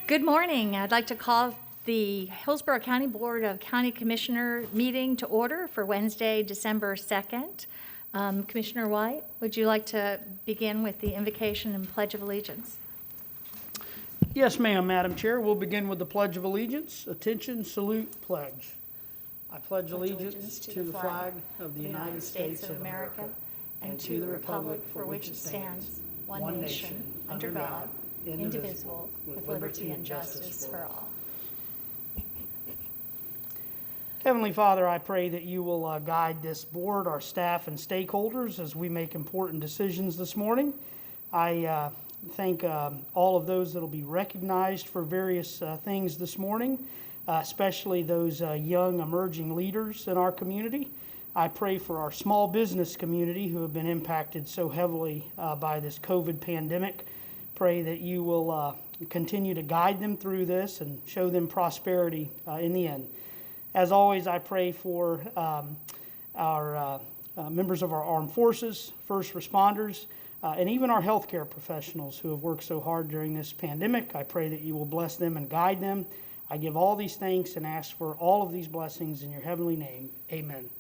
Good morning. I'd like to call the Hillsborough County Board of County Commissioner meeting to order for Wednesday, December 2nd. Commissioner White, would you like to begin with the invocation and Pledge of Allegiance? Yes, ma'am, Madam Chair. We'll begin with the Pledge of Allegiance. Attention, salute, pledge. I pledge allegiance to the flag of the United States of America and to the republic for which it stands, one nation, under God, indivisible, with liberty and justice for all. Heavenly Father, I pray that you will guide this board, our staff, and stakeholders as we make important decisions this morning. I thank all of those that will be recognized for various things this morning, especially those young emerging leaders in our community. I pray for our small business community who have been impacted so heavily by this COVID pandemic. Pray that you will continue to guide them through this and show them prosperity in the end. As always, I pray for our members of our armed forces, first responders, and even our healthcare professionals who have worked so hard during this pandemic. I pray that you will bless them and guide them. I give all these thanks and ask for all of these blessings in your heavenly name. Amen.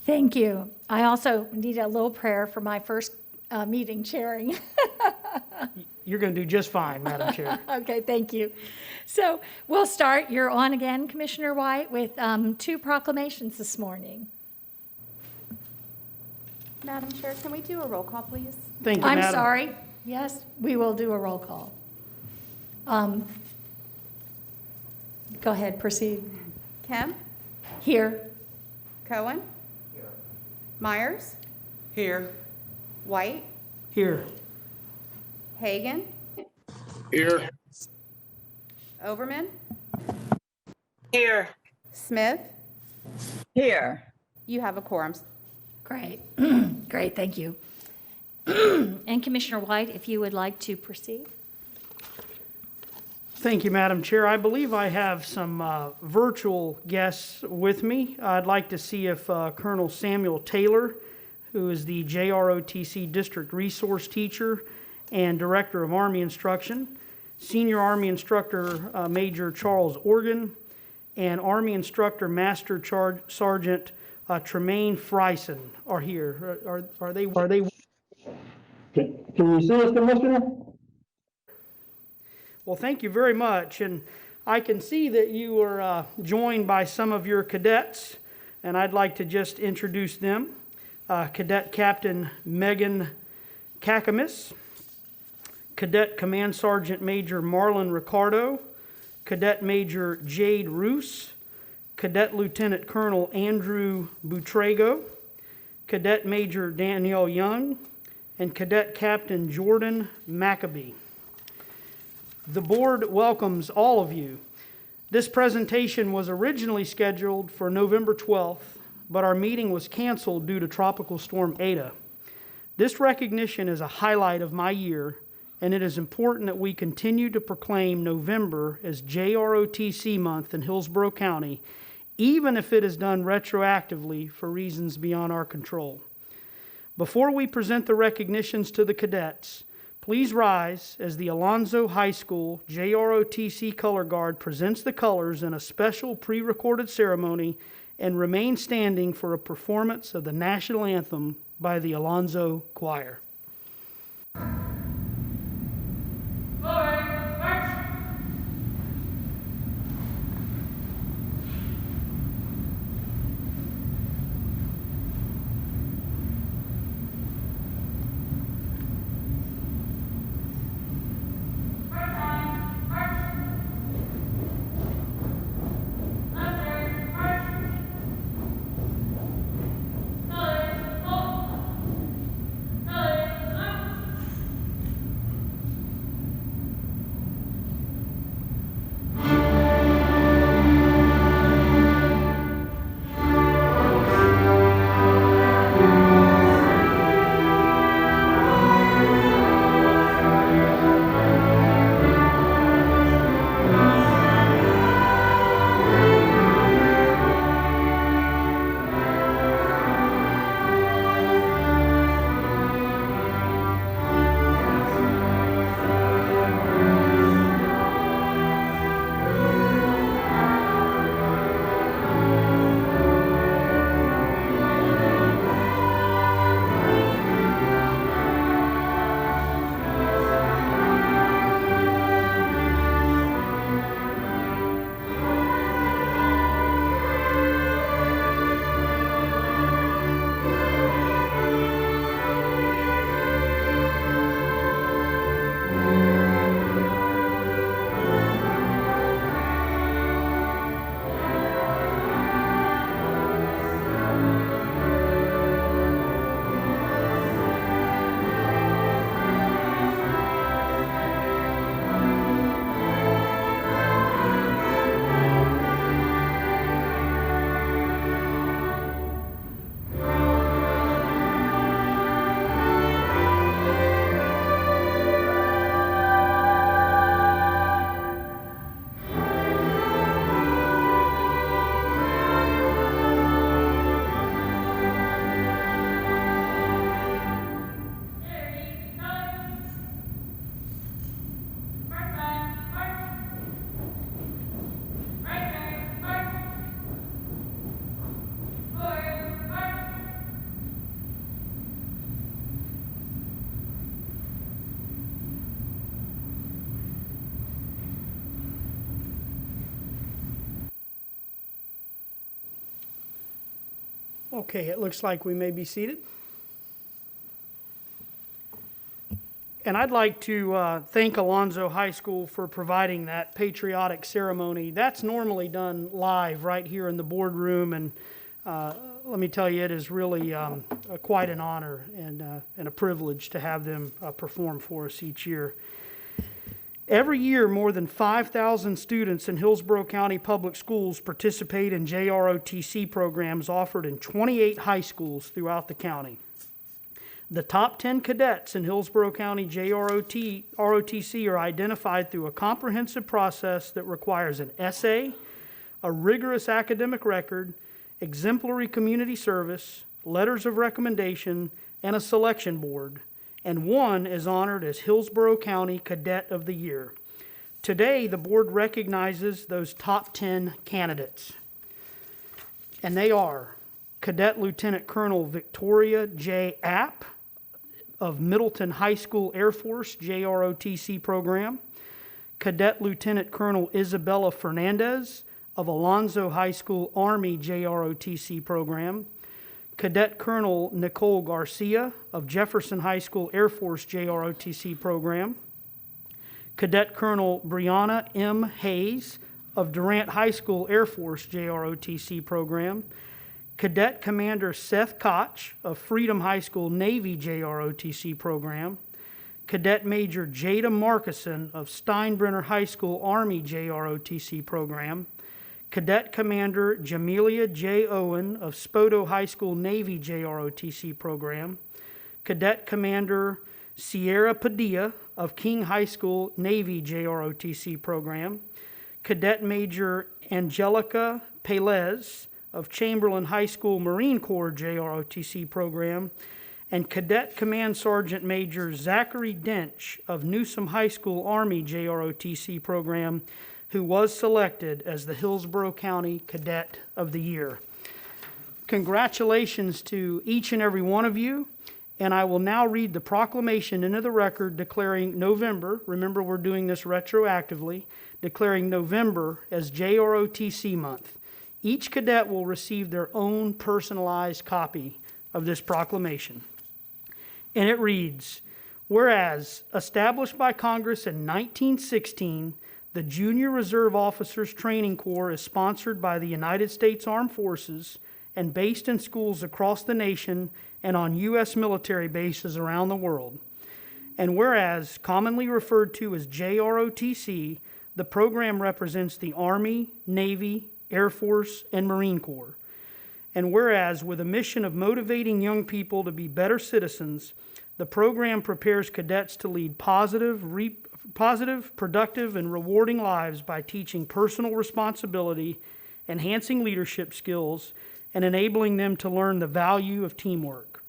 Thank you. I also need a little prayer for my first meeting chairing. You're going to do just fine, Madam Chair. Okay, thank you. So we'll start. You're on again, Commissioner White, with two proclamations this morning. Madam Chair, can we do a roll call, please? Thank you, I'm Madam. sorry. Yes, we will do a roll call. Go ahead, proceed. Kemp? Here. Cohen? Here. Myers? Here. White? Here. Hagan? Here. Overman? Here. Smith? Here. You have a quorum. Great. Great, thank you. And Commissioner White, if you would like to proceed. Thank you, Madam Chair. I believe I have some virtual guests with me. I'd like to see if Colonel Samuel Taylor, who is the JROTC District Resource Teacher and Director of Army Instruction, Senior Army Instructor Major Charles Organ, and Army Instructor Master Sergeant Tremaine Friesen are here. Are they? Can you see us, Commissioner? Well, thank you very much. And I can see that you are joined by some of your cadets, and I'd like to just introduce them. Cadet Captain Megan Kakamis, Cadet Command Sergeant Major Marlon Ricardo, Cadet Major Jade Roos, Cadet Lieutenant Colonel Andrew Butrego, Cadet Major Danielle Young, and Cadet Captain Jordan Maccabee. The board welcomes all of you. This presentation was originally scheduled for November 12th, but our meeting was canceled due to Tropical Storm Eta. This recognition is a highlight of my year, and it is important that we continue to proclaim November as JROTC month in Hillsborough County, even if it is done retroactively for reasons beyond our control. Before we present the recognitions to the cadets, please rise as the Alonzo High School JROTC Color Guard presents the colors in a special pre-recorded ceremony and remain standing for a performance of the national anthem by the Alonzo Choir. Colors, Okay, it looks like we may be seated. And I'd like to thank Alonzo High School for providing that patriotic ceremony. That's normally done live right here in the boardroom, and let me tell you, it is really quite an honor and a privilege to have them perform for us each year. Every year, more than 5,000 students in Hillsborough County Public Schools participate in JROTC programs offered in 28 high schools throughout the county. The top 10 cadets in Hillsborough County ROTC are identified through a comprehensive process that requires an essay, a rigorous academic record, exemplary community service, letters of recommendation, and a selection board. And one is honored as Hillsborough County Cadet of the Year. Today, the board recognizes those top 10 candidates. And they are Cadet Lieutenant Colonel Victoria J. App of Middleton High School Air Force JROTC program, Cadet Lieutenant Colonel Isabella Fernandez of Alonzo High School Army JROTC program, Cadet Colonel Nicole Garcia of Jefferson High School Air Force JROTC program, Cadet Colonel Brianna M. Hayes of Durant High School Air Force JROTC program, Cadet Commander Seth Koch of Freedom High School Navy JROTC program, Cadet Major Jada Markison of Steinbrenner High School Army JROTC program, Cadet Commander Jamelia J. Owen of Spoto High School Navy JROTC program, Cadet Commander Sierra Padilla of King High School Navy JROTC program, Cadet Major Angelica Pelez of Chamberlain High School Marine Corps JROTC program, and Cadet Command Sergeant Major Zachary Dench of Newsom High School Army JROTC program, who was selected as the Hillsborough County Cadet of the Year. Congratulations to each and every one of you, and I will now read the proclamation into the record declaring November, remember we're doing this retroactively, declaring November as JROTC month. Each cadet will receive their own personalized copy of this proclamation. And it reads, whereas established by Congress in 1916, the Junior Reserve Officers Training Corps is sponsored by the United States Armed Forces and based in schools across the nation and on U.S. military bases around the world. And whereas commonly referred to as JROTC, the program represents the Army, Navy, Air Force, and Marine Corps. And whereas with a mission of motivating young people to be better citizens, the program prepares cadets to lead positive, productive, and rewarding lives by teaching personal responsibility, enhancing leadership skills, and enabling them to learn the value of teamwork.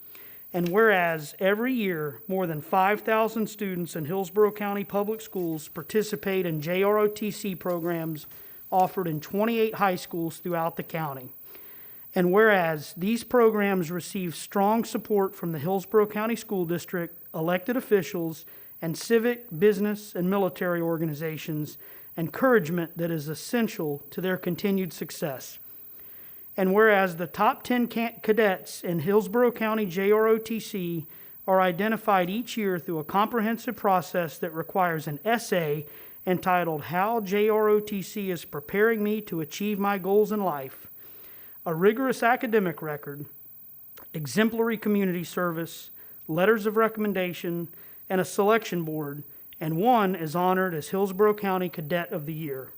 And whereas every year, more than 5,000 students in Hillsborough County Public Schools participate in JROTC programs offered in 28 high schools throughout the county. And whereas these programs receive strong support from the Hillsborough County School District, elected officials, and civic, business, and military organizations, encouragement that is essential to their continued success. And whereas the top 10 cadets in Hillsborough County JROTC are identified each year through a comprehensive process that requires an essay entitled How JROTC is Preparing Me to Achieve My Goals in Life, a rigorous academic record, exemplary community service, letters of recommendation, and a selection board, and one is honored as Hillsborough County Cadet of the Year.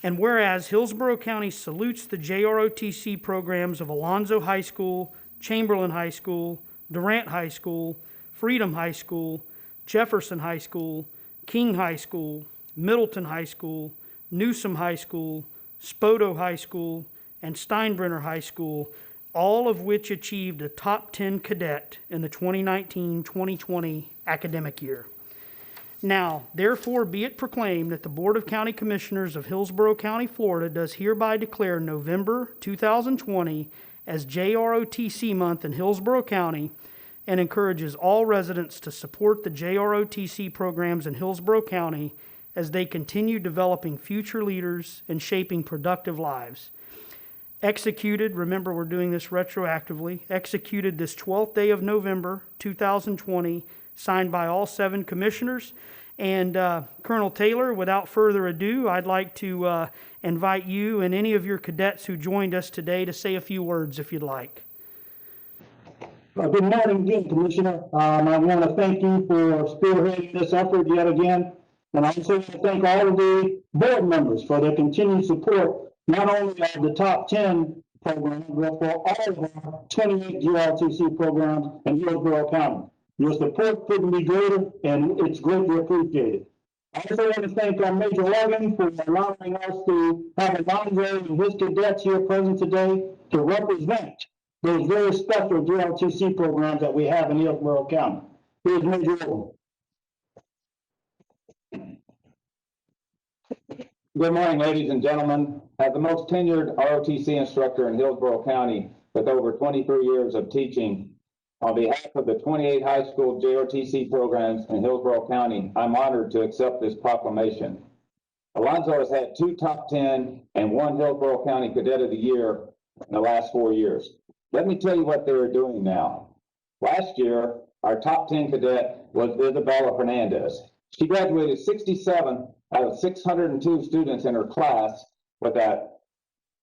And whereas Hillsborough County salutes the JROTC programs of Alonzo High School, Chamberlain High School, Durant High School, Freedom High School, Jefferson High School, King High School, Middleton High School, Newsom High School, Spoto High School, and Steinbrenner High School, all of which achieved a top 10 cadet in the 2019-2020 academic year. Now, therefore, be it proclaimed that the Board of County Commissioners of Hillsborough County, Florida, does hereby declare November 2020 as JROTC month in Hillsborough County and encourages all residents to support the JROTC programs in Hillsborough County as they continue developing future leaders and shaping productive lives. executed, remember we're doing this retroactively, executed this 12th day of November 2020, signed by all 7 commissioners. And Colonel Taylor, without further ado, I'd like to invite you and any of your cadets who joined us today to say a few words if you'd like. Good morning again, Commissioner. I want to thank you for spearheading this effort yet again. And I also want to thank all of the board members for their continued support, not only of the top 10 programs, but for all of our 28 GRTC programs in Hillsborough County. Your support couldn't be greater, and it's greatly appreciated. I also want to thank Major Logan for allowing us to have Alonzo and his cadets here present today to represent those very special GRTC programs that we have in Hillsborough County. Here's Major Logan. Good morning, ladies and gentlemen. As the most tenured ROTC instructor in Hillsborough County with over 23 years of teaching, on behalf of the 28 high school JRTC programs in Hillsborough County, I'm honored to accept this proclamation. Alonzo has had 2 top 10 and 1 Hillsborough County Cadet of the Year in the last 4 years. Let me tell you what they are doing now. Last year, our top 10 cadet was Isabella Fernandez. She graduated 67 out of 602 students in her class with a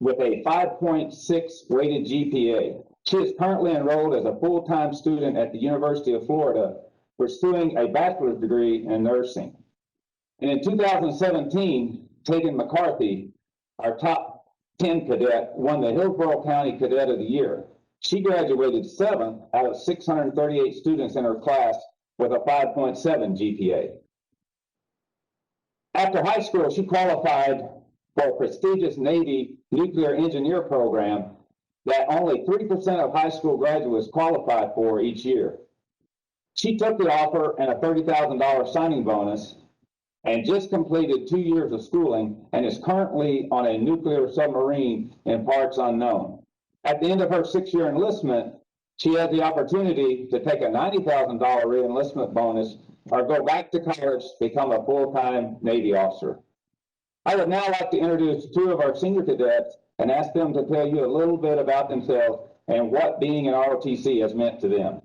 5.6 weighted GPA. She is currently enrolled as a full-time student at the University of Florida, pursuing a bachelor's degree in nursing. And in 2017, Tegan McCarthy, our top 10 cadet, won the Hillsborough County Cadet of the Year. She graduated 7 out of 638 students in her class with a 5.7 GPA. After high school, she qualified for a prestigious Navy nuclear engineer program that only 3% of high school graduates qualify for each year. She took the offer and a $30,000 signing bonus and just completed 2 years of schooling and is currently on a nuclear submarine in parts unknown. At the end of her 6-year enlistment, she has the opportunity to take a $90,000 re-enlistment bonus or go back to college to become a full-time Navy officer. I would now like to introduce 2 of our senior cadets and ask them to tell you a little bit about themselves and what being an ROTC has meant to them.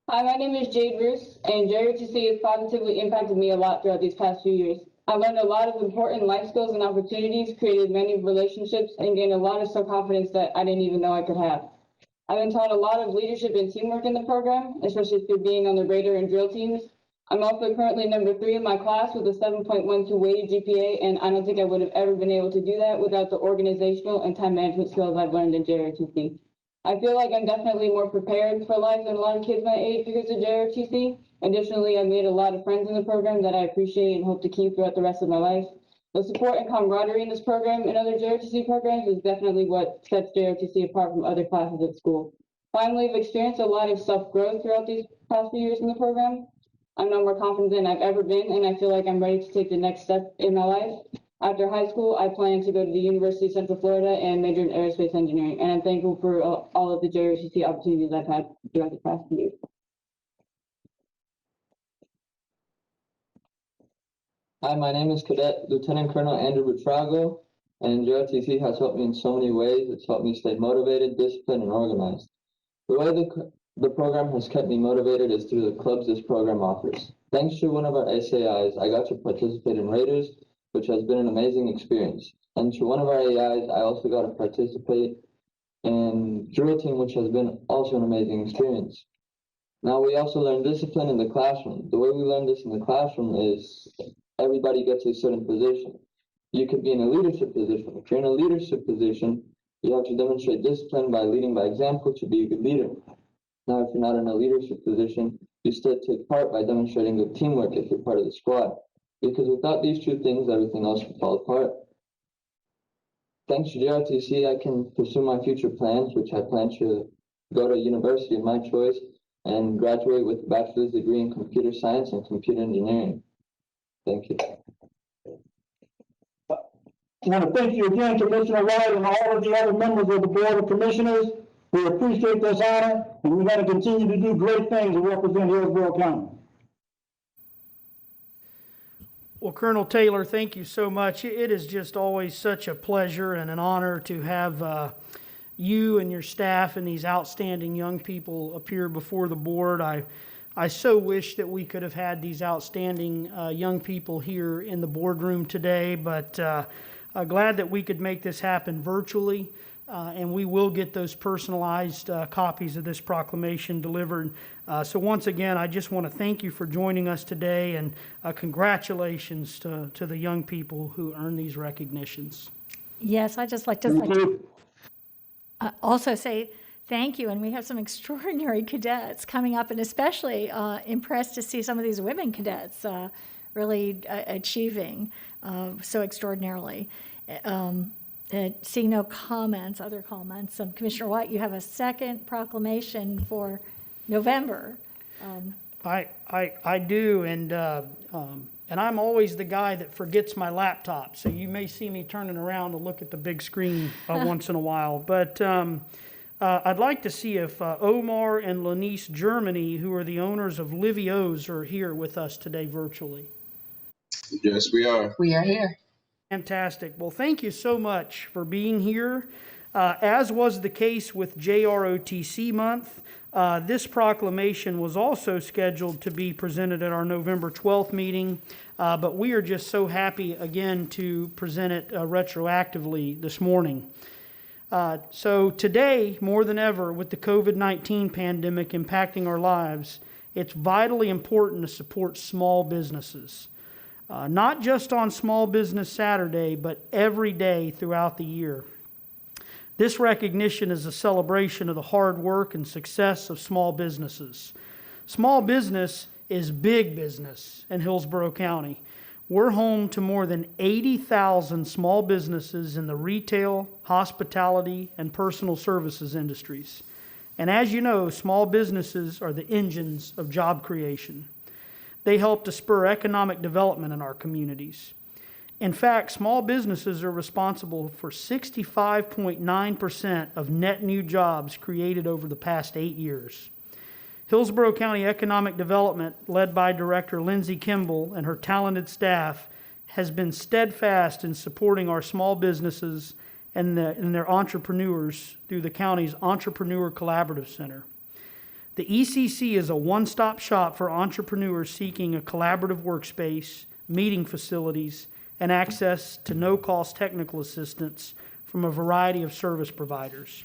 Hi, my name is Jade Roos, and JROTC has positively impacted me a lot throughout these past few years. I've learned a lot of important life skills and opportunities, created many relationships, and gained a lot of self-confidence that I didn't even know I could have. I've been taught a lot of leadership and teamwork in the program, especially through being on the radar and drill teams. I'm also currently number 3 in my class with a 7.12 weighted GPA, and I don't think I would have ever been able to do that without the organizational and time management skills I've learned in JROTC. I feel like I'm definitely more prepared for life than a lot of kids my age because of JROTC. Additionally, I made a lot of friends in the program that I appreciate and hope to keep throughout the rest of my life. The support and camaraderie in this program and other JROTC programs is definitely what sets JROTC apart from other classes at school. Finally, I've experienced a lot of self-growth throughout these past few years in the program. I'm no more confident than I've ever been, and I feel like I'm ready to take the next step in my life. After high school, I plan to go to the University of Central Florida and major in aerospace engineering, and I'm thankful for all of the JROTC opportunities I've had throughout the past few years. Hi, my name is Cadet Lieutenant Colonel Andrew Butrago, and JROTC has helped me in so many ways. It's helped me stay motivated, disciplined, and organized. The way the program has kept me motivated is through the clubs this program offers. Thanks to one of our SAIs, I got to participate in Raiders, which has been an amazing experience. And to one of our AIs, I also got to participate in drill team, which has been also an amazing experience. Now, we also learn discipline in the classroom. The way we learn this in the classroom is everybody gets a certain position. You could be in a leadership position. If you're in a leadership position, you have to demonstrate discipline by leading by example to be a good leader. Now, if you're not in a leadership position, you still take part by demonstrating good teamwork if you're part of the squad. Because without these 2 things, everything else would fall apart. Thanks to JROTC, I can pursue my future plans, which I plan to go to a university of my choice and graduate with a bachelor's degree in computer science and computer engineering. Thank you. I want to thank you again, Commissioner White, and all of the other members of the Board of Commissioners. We appreciate this honor, and we're going to continue to do great things to represent Hillsborough County. Well, Colonel Taylor, thank you so much. It is just always such a pleasure and an honor to have you and your staff and these outstanding young people appear before the board. I so wish that we could have had these outstanding young people here in the boardroom today, but glad that we could make this happen virtually. And we will get those personalized copies of this proclamation delivered. So once again, I just want to thank you for joining us today, and congratulations to the young people who earn these recognitions. Yes, I'd just like to also say thank you, and we have some extraordinary cadets coming up, and especially impressed to see some of these women cadets really achieving so extraordinarily. Seeing no comments, other comments. Commissioner White, you have a second proclamation for November. I do, and I'm always the guy that forgets my laptop, so you may see me turning around to look at the big screen once in a while. But I'd like to see if Omar and Lanice Germany, who are the owners of Livio's, are here with us today virtually. Yes, we are. We are here. Fantastic. Well, thank you so much for being here. As was the case with JROTC month, this proclamation was also scheduled to be presented at our November 12th meeting, but we are just so happy again to present it retroactively this morning. So today, more than ever, with the COVID-19 pandemic impacting our lives, it's vitally important to support small businesses. Not just on Small Business Saturday, but every day throughout the year. This recognition is a celebration of the hard work and success of small businesses. Small business is big business in Hillsborough County. We're home to more than 80,000 small businesses in the retail, hospitality, and personal services industries. And as you know, small businesses are the engines of job creation. They help to spur economic development in our communities. In fact, small businesses are responsible for 65.9% of net new jobs created over the past 8 years. Hillsborough County Economic Development, led by Director Lindsay Kimball and her talented staff, has been steadfast in supporting our small businesses and their entrepreneurs through the county's Entrepreneur Collaborative Center. The ECC is a one-stop shop for entrepreneurs seeking a collaborative workspace, meeting facilities, and access to no-cost technical assistance from a variety of service providers.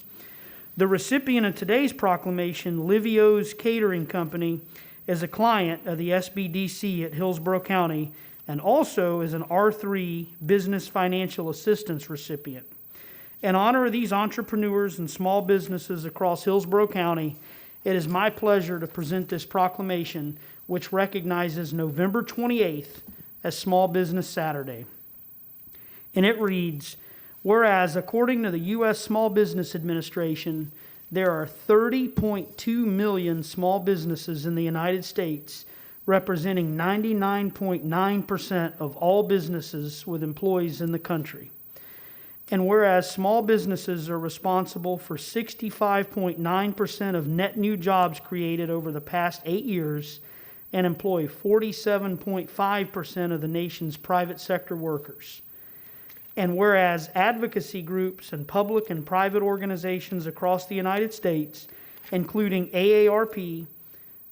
The recipient of today's proclamation, Livio's Catering Company, is a client of the SBDC at Hillsborough County and also is an R3 Business Financial Assistance recipient. In honor of these entrepreneurs and small businesses across Hillsborough County, it is my pleasure to present this proclamation, which recognizes November 28th as Small Business Saturday. And it reads, whereas according to the U.S. Small Business Administration, there are 30.2 million small businesses in the United States, representing 99.9% of all businesses with employees in the country. And whereas small businesses are responsible for 65.9% of net new jobs created over the past 8 years and employ 47.5% of the nation's private sector workers. And whereas advocacy groups and public and private organizations across the United States, including AARP,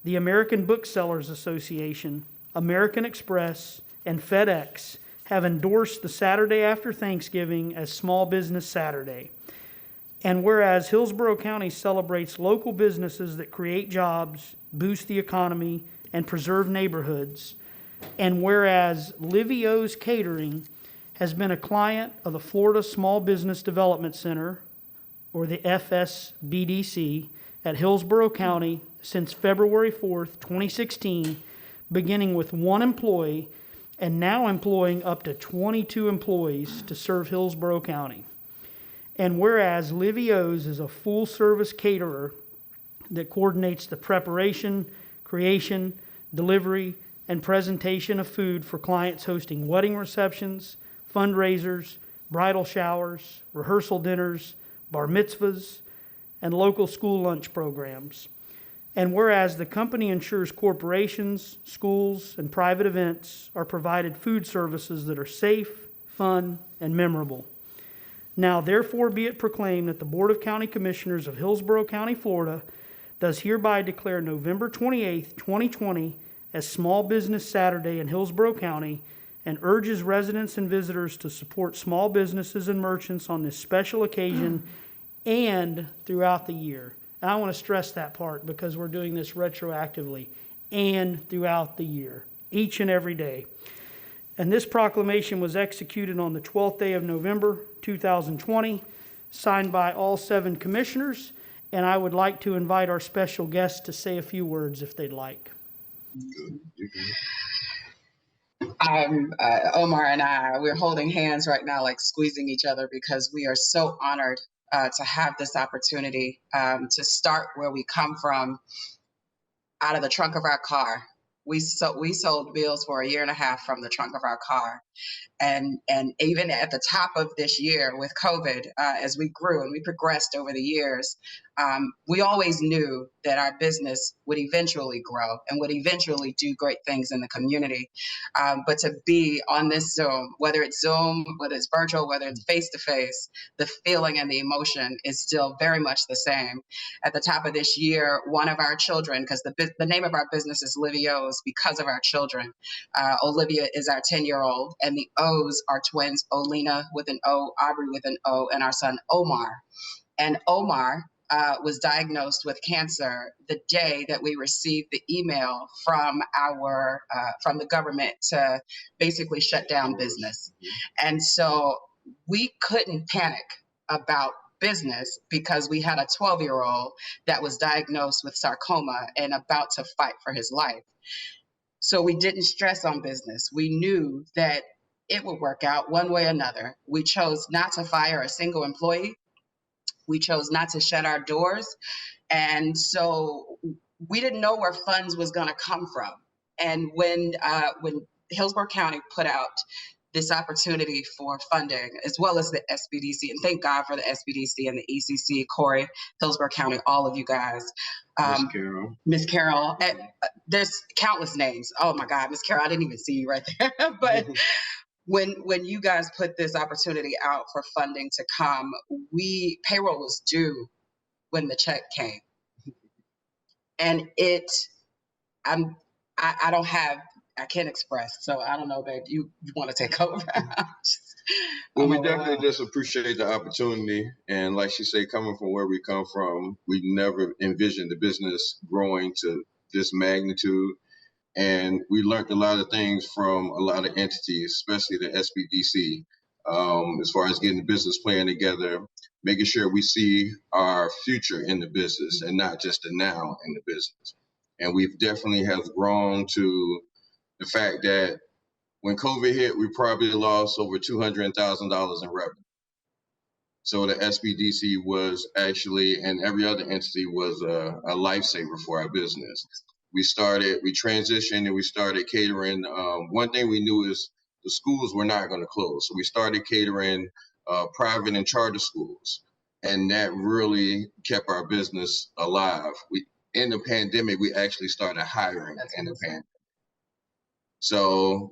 the American Booksellers Association, American Express, and FedEx, have endorsed the Saturday after Thanksgiving as Small Business Saturday. And whereas Hillsborough County celebrates local businesses that create jobs, boost the economy, and preserve neighborhoods, and whereas Livio's Catering has been a client of the Florida Small Business Development Center, or the FSBDC, at Hillsborough County since February 4th, 2016, beginning with 1 employee and now employing up to 22 employees to serve Hillsborough County. And whereas Livio's is a full-service caterer that coordinates the preparation, creation, delivery, and presentation of food for clients hosting wedding receptions, fundraisers, bridal showers, rehearsal dinners, bar mitzvahs, and local school lunch programs. And whereas the company ensures corporations, schools, and private events are provided food services that are safe, fun, and memorable. Now therefore be it proclaimed that the Board of County Commissioners of Hillsborough County, Florida, does hereby declare November 28th, 2020 as Small Business Saturday in Hillsborough County and urges residents and visitors to support small businesses and merchants on this special occasion and throughout the year. And I want to stress that part because we're doing this retroactively and throughout the year, each and every day. And this proclamation was executed on the 12th day of November, 2020, signed by all 7 commissioners. And I would like to invite our special guests to say a few words if they'd like. Omar and we're holding hands right now, like squeezing each other, because we are so honored to have this opportunity to start where we come from, out of the trunk of our car. We sold meals for 1.5 years from the trunk of our car. And even at the top of this year with COVID, as we grew and we progressed over the years, we always knew that our business would eventually grow and would eventually do great things in the community. But to be on this Zoom, whether it's virtual, whether it's face-to-face, the feeling and the emotion is still very much the same. At the top of this year, one of our children, because the name of our business is Livio's because of our children. Olivia is our 10-year-old, and the O's are twins, Olena with an O, Aubrey with an O, and our son Omar. And Omar was diagnosed with cancer the day that we received the email from the government to basically shut down business. And so we couldn't panic about business because we had a 12-year-old that was diagnosed with sarcoma and about to fight for his life. So we didn't stress on business. We knew that it would work out one way or another. We chose not to fire a single employee. We chose not to shut our doors. And so we didn't know where funds was going to come from. And when Hillsborough County put out this opportunity for funding, as well as the SBDC, and thank God for the SBDC and the ECC, Corey, Hillsborough County, all of you guys. Miss Carol, there's countless names. Oh my God, Miss Carol, I didn't even see you right there. But when you guys put this opportunity out for funding to come, payroll was due when the check came. And I can't express, so I don't know, babe, you want to take over? Well, we definitely just appreciate the opportunity. And like she said, coming from where we come from, we never envisioned the business growing to this magnitude. And we learned a lot of things from a lot of entities, especially the SBDC, as far as getting the business plan together, making sure we see our future in the business and not just the now in the business. And we've definitely have grown to the fact that when COVID hit, we probably lost over $200,000 in revenue. So the SBDC was actually, and every other entity was a lifesaver for our business. We transitioned and we started catering. One thing we knew is the schools were not going to close. So we started catering private and charter schools. And that really kept our business alive. In the pandemic, we actually started hiring in the pandemic. So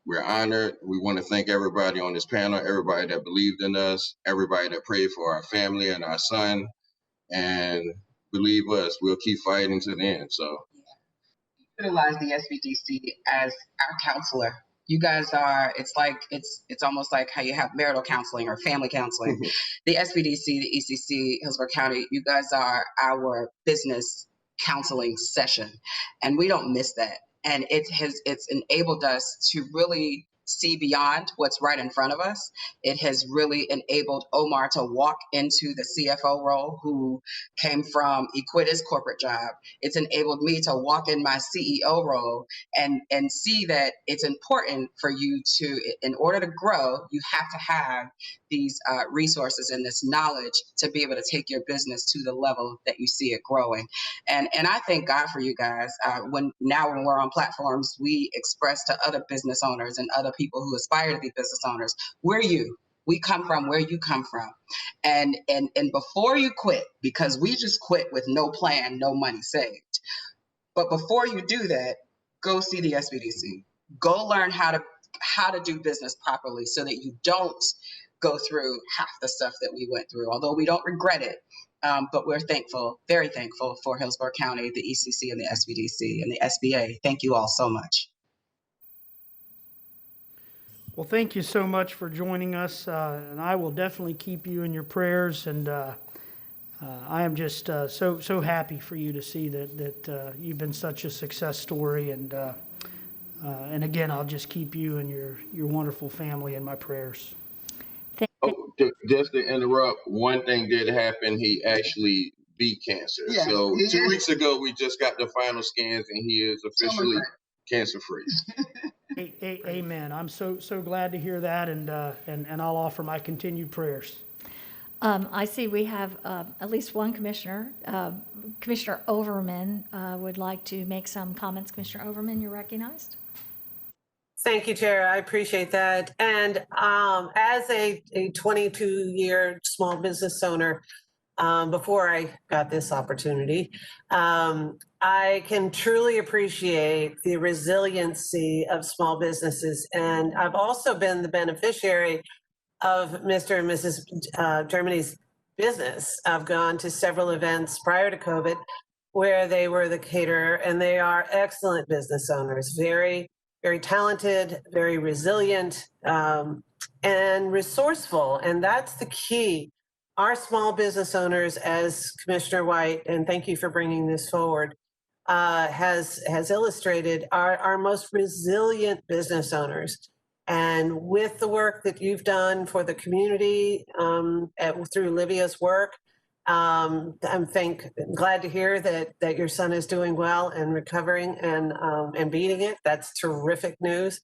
we're honored. We want to thank everybody on this panel, everybody that believed in us, everybody that prayed for our family and our son. And believe us, we'll keep fighting to the end. So utilize the SBDC as our counselor. You guys are, it's almost like how you have marital counseling or family counseling. The SBDC, the ECC, Hillsborough County, you guys are our business counseling session. And we don't miss that. And it's enabled us to really see beyond what's right in front of us. It has really enabled Omar to walk into the CFO role, who came from, he quit his corporate job. It's enabled me to walk in my CEO role and see that it's important for you to, in order to grow, you have to have these resources and this knowledge to be able to take your business to the level that you see it growing. And I thank God for you guys. When we're on platforms, we express to other business owners and other people who aspire to be business owners, we're you. We come from where you come from. And before you quit, because we just quit with no plan, no money saved. But before you do that, go see the SBDC. Go learn how to do business properly so that you don't go through half the stuff that we went through, although we don't regret it. But we're thankful, very thankful for Hillsborough County, the ECC and the SBDC and the SBA. Thank you all so much. Well, thank you so much for joining us, and I will definitely keep you in your prayers. And I am just so happy for you to see that you've been such a success story. And again, I'll just keep you and your wonderful family in my prayers. Oh, just to interrupt, one thing did happen. He actually beat cancer. Yeah, So he 2 did. weeks ago, we just got the final scans, and he is officially cancer-free. Amen. I'm so glad to hear that, and I'll offer my continued prayers. I see we have at least one commissioner. Commissioner Overman would like to make some comments. Commissioner Overman, you're recognized. Thank you, Chair. I appreciate that. And as a 22-year small business owner, before I got this opportunity, I can truly appreciate the resiliency of small businesses. And I've also been the beneficiary of Mr. and Mrs. Germany's business. I've gone to several events prior to COVID where they were the caterer, and they are excellent business owners, very, very talented, very resilient, and resourceful. And that's the key. Our small business owners, as Commissioner White, and thank you for bringing this forward, has illustrated, are our most resilient business owners. And with the work that you've done for the community through Livia's work, I'm glad to hear that your son is doing well and recovering and beating it. That's terrific news.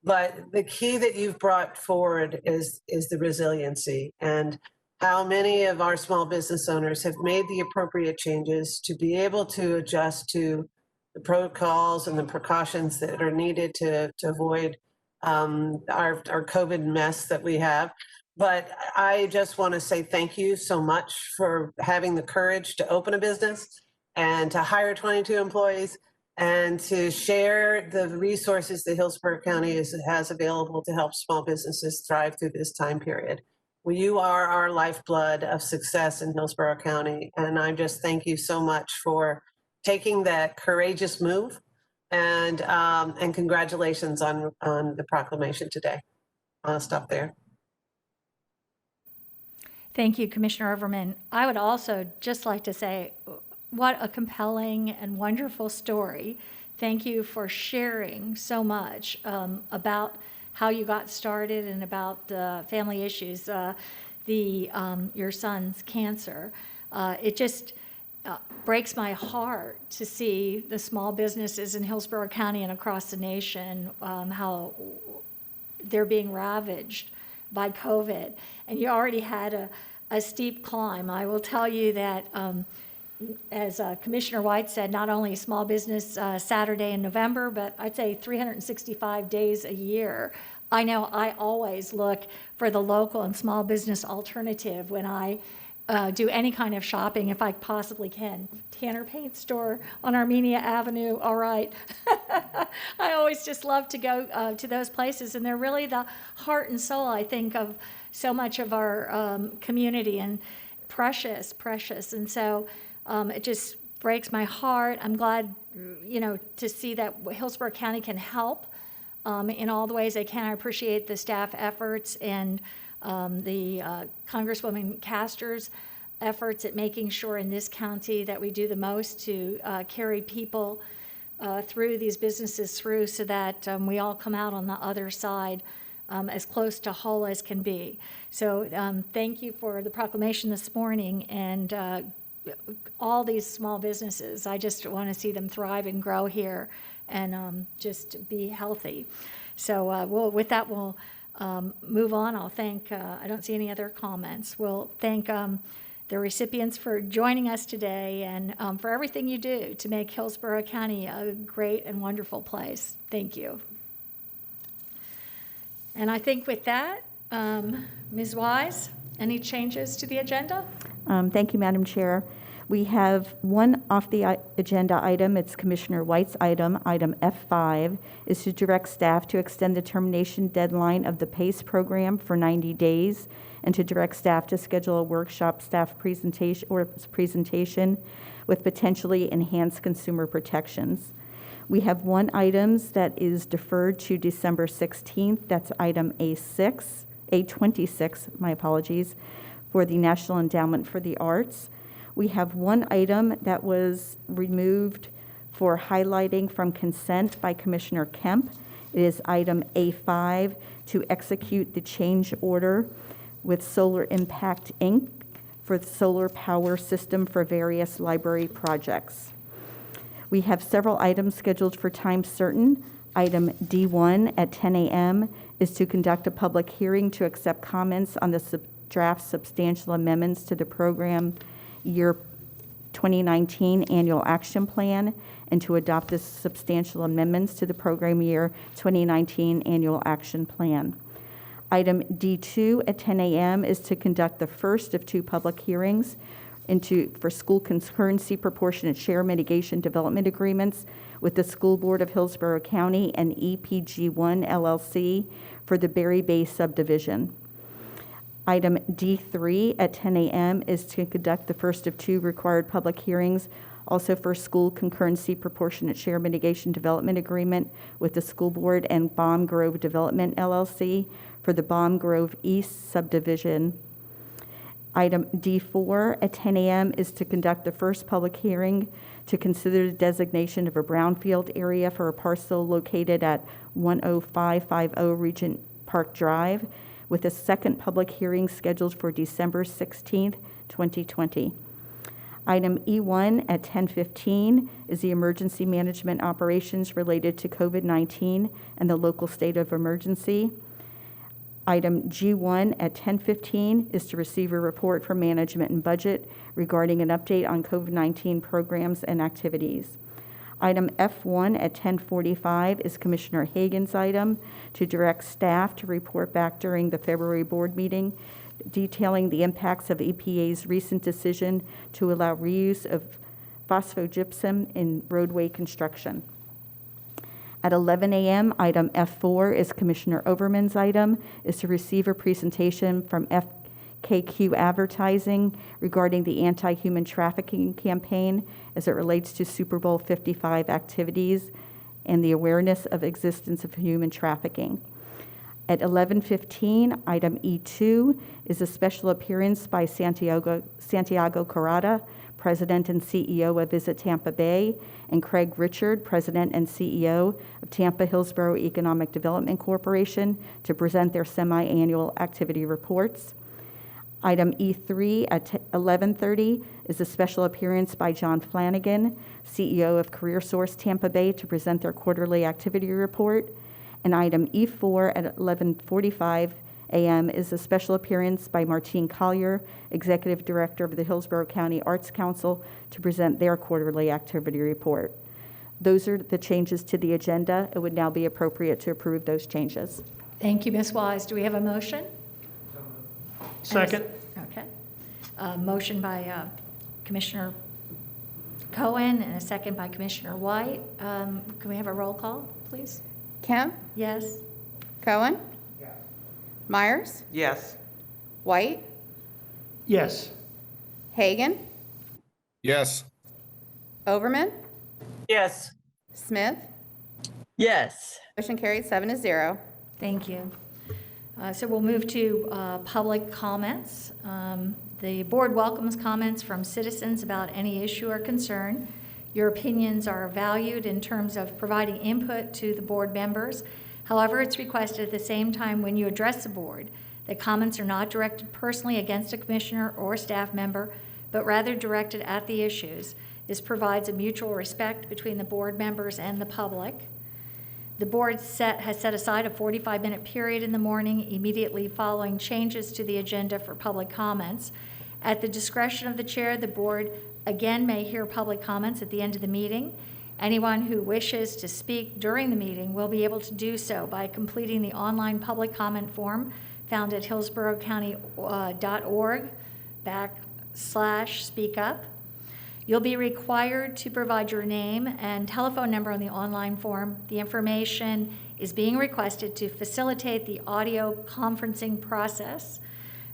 But the key that you've brought forward is the resiliency, and how many of our small business owners have made the appropriate changes to be able to adjust to the protocols and the precautions that are needed to avoid our COVID mess that we have. But I just want to say thank you so much for having the courage to open a business and to hire 22 employees and to share the resources that Hillsborough County has available to help small businesses thrive through this time period. Well, you are our lifeblood of success in Hillsborough County, and I just thank you so much for taking that courageous move, and congratulations on the proclamation today. I'll stop there. Thank you, Commissioner Overman. I would also just like to say what a compelling and wonderful story. Thank you for sharing so much about how you got started and about the family issues, your son's cancer. It just breaks my heart to see the small businesses in Hillsborough County and across the nation, how they're being ravaged by COVID. And you already had a steep climb. I will tell you that, as Commissioner White said, not only Small Business Saturday in November, but I'd say 365 days a year. I know I always look for the local and small business alternative when I do any kind of shopping, if I possibly can. Tanner Paint Store on Armenia Avenue, all right. I always just love to go to those places, and they're really the heart and soul, I think, of so much of our community, and precious. And so it just breaks my heart. I'm glad, to see that Hillsborough County can help in all the ways they can. I appreciate the staff efforts and the Congresswoman Castor's efforts at making sure in this county that we do the most to carry people through these businesses through, so that we all come out on the other side as close to whole as can be. So thank you for the proclamation this morning, and all these small businesses. I just want to see them thrive and grow here and just be healthy. So with that, we'll move on. I'll thank, I don't see any other comments. We'll thank the recipients for joining us today, and for everything you do to make Hillsborough County a great and wonderful place. Thank you. And I think with that, Ms. Wise, any changes to the agenda? Thank you, Madam Chair. We have one off the agenda item. It's Commissioner White's item. Item F5 is to direct staff to extend the termination deadline of the PACE program for 90 days and to direct staff to schedule a workshop staff presentation with potentially enhanced consumer protections. We have one item that is deferred to December 16th. That's item A26, my apologies, for the National Endowment for the Arts. We have one item that was removed for highlighting from consent by Commissioner Kemp. It is item A5 to execute the change order with Solar Impact, Inc. for the solar power system for various library projects. We have several items scheduled for time certain. Item D1 at 10 a.m. is to conduct a public hearing to accept comments on the draft substantial amendments to the program year 2019 annual action plan and to adopt the substantial amendments to the program year 2019 annual action plan. Item D2 at 10 a.m. is to conduct the first of two public hearings for school concurrency proportionate share mitigation development agreements with the School Board of Hillsborough County and EPG1 LLC for the Berry Bay subdivision. Item D3 at 10 a.m. is to conduct the first of two required public hearings also for school concurrency proportionate share mitigation development agreement with the School Board and Baum Grove Development LLC for the Baum Grove East subdivision. Item D4 at 10 a.m. is to conduct the first public hearing to consider the designation of a brownfield area for a parcel located at 10550 Regent Park Drive, with a second public hearing scheduled for December 16th, 2020. Item E1 at 10:15 is the emergency management operations related to COVID-19 and the local state of emergency. Item G1 at 10:15 is to receive a report from management and budget regarding an update on COVID-19 programs and activities. Item F1 at 10:45 is Commissioner Hagan's item to direct staff to report back during the February board meeting detailing the impacts of EPA's recent decision to allow reuse of phosphogypsum in roadway construction. At 11 a.m., item F4 is Commissioner Overman's item, is to receive a presentation from FKQ Advertising regarding the anti-human trafficking campaign as it relates to Super Bowl 55 activities and the awareness of existence of human trafficking. At 11:15, item E2 is a special appearance by Santiago Carrata, President and CEO of Visit Tampa Bay, and Craig Richard, President and CEO of Tampa Hillsborough Economic Development Corporation, to present their semi-annual activity reports. Item E3 at 11:30 is a special appearance by John Flanagan, CEO of CareerSource Tampa Bay, to present their quarterly activity report. And item E4 at 11:45 a.m. is a special appearance by Martine Collier, Executive Director of the Hillsborough County Arts Council, to present their quarterly activity report. Those are the changes to the agenda. It would now be appropriate to approve those changes. Thank you, Ms. Wise. Do we have a motion? Second. Okay. Motion by Commissioner Cohen and a second by Commissioner White. Can we have a roll call, please? Kemp, Yes. Cohen, Myers, Yes. White, Yes. Hagan, Yes. Overman, Yes. Smith. Yes. Motion carried 7-0. Thank you. So we'll move to public comments. The board welcomes comments from citizens about any issue or concern. Your opinions are valued in terms of providing input to the board members. However, it's requested at the same time when you address the board that comments are not directed personally against a commissioner or staff member, but rather directed at the issues. This provides a mutual respect between the board members and the public. The board has set aside a 45-minute period in the morning immediately following changes to the agenda for public comments. At the discretion of the chair, the board again may hear public comments at the end of the meeting. Anyone who wishes to speak during the meeting will be able to do so by completing the online public comment form found at hillsborocounty.org/speak-up. You'll be required to provide your name and telephone number on the online form. The information is being requested to facilitate the audio conferencing process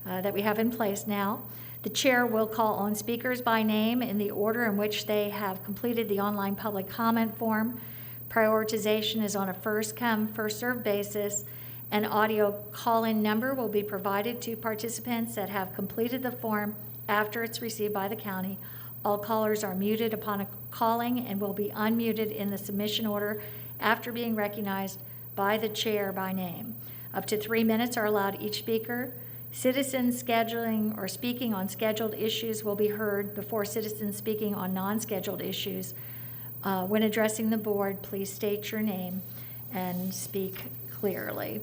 that we have in place now. The chair will call on speakers by name in the order in which they have completed the online public comment form. Prioritization is on a first-come, first-served basis. An audio call-in number will be provided to participants that have completed the form after it's received by the county. All callers are muted upon calling and will be unmuted in the submission order after being recognized by the chair by name. Up to 3 minutes are allowed each speaker. Citizens scheduling or speaking on scheduled issues will be heard before citizens speaking on non-scheduled issues. When addressing the board, please state your name and speak clearly.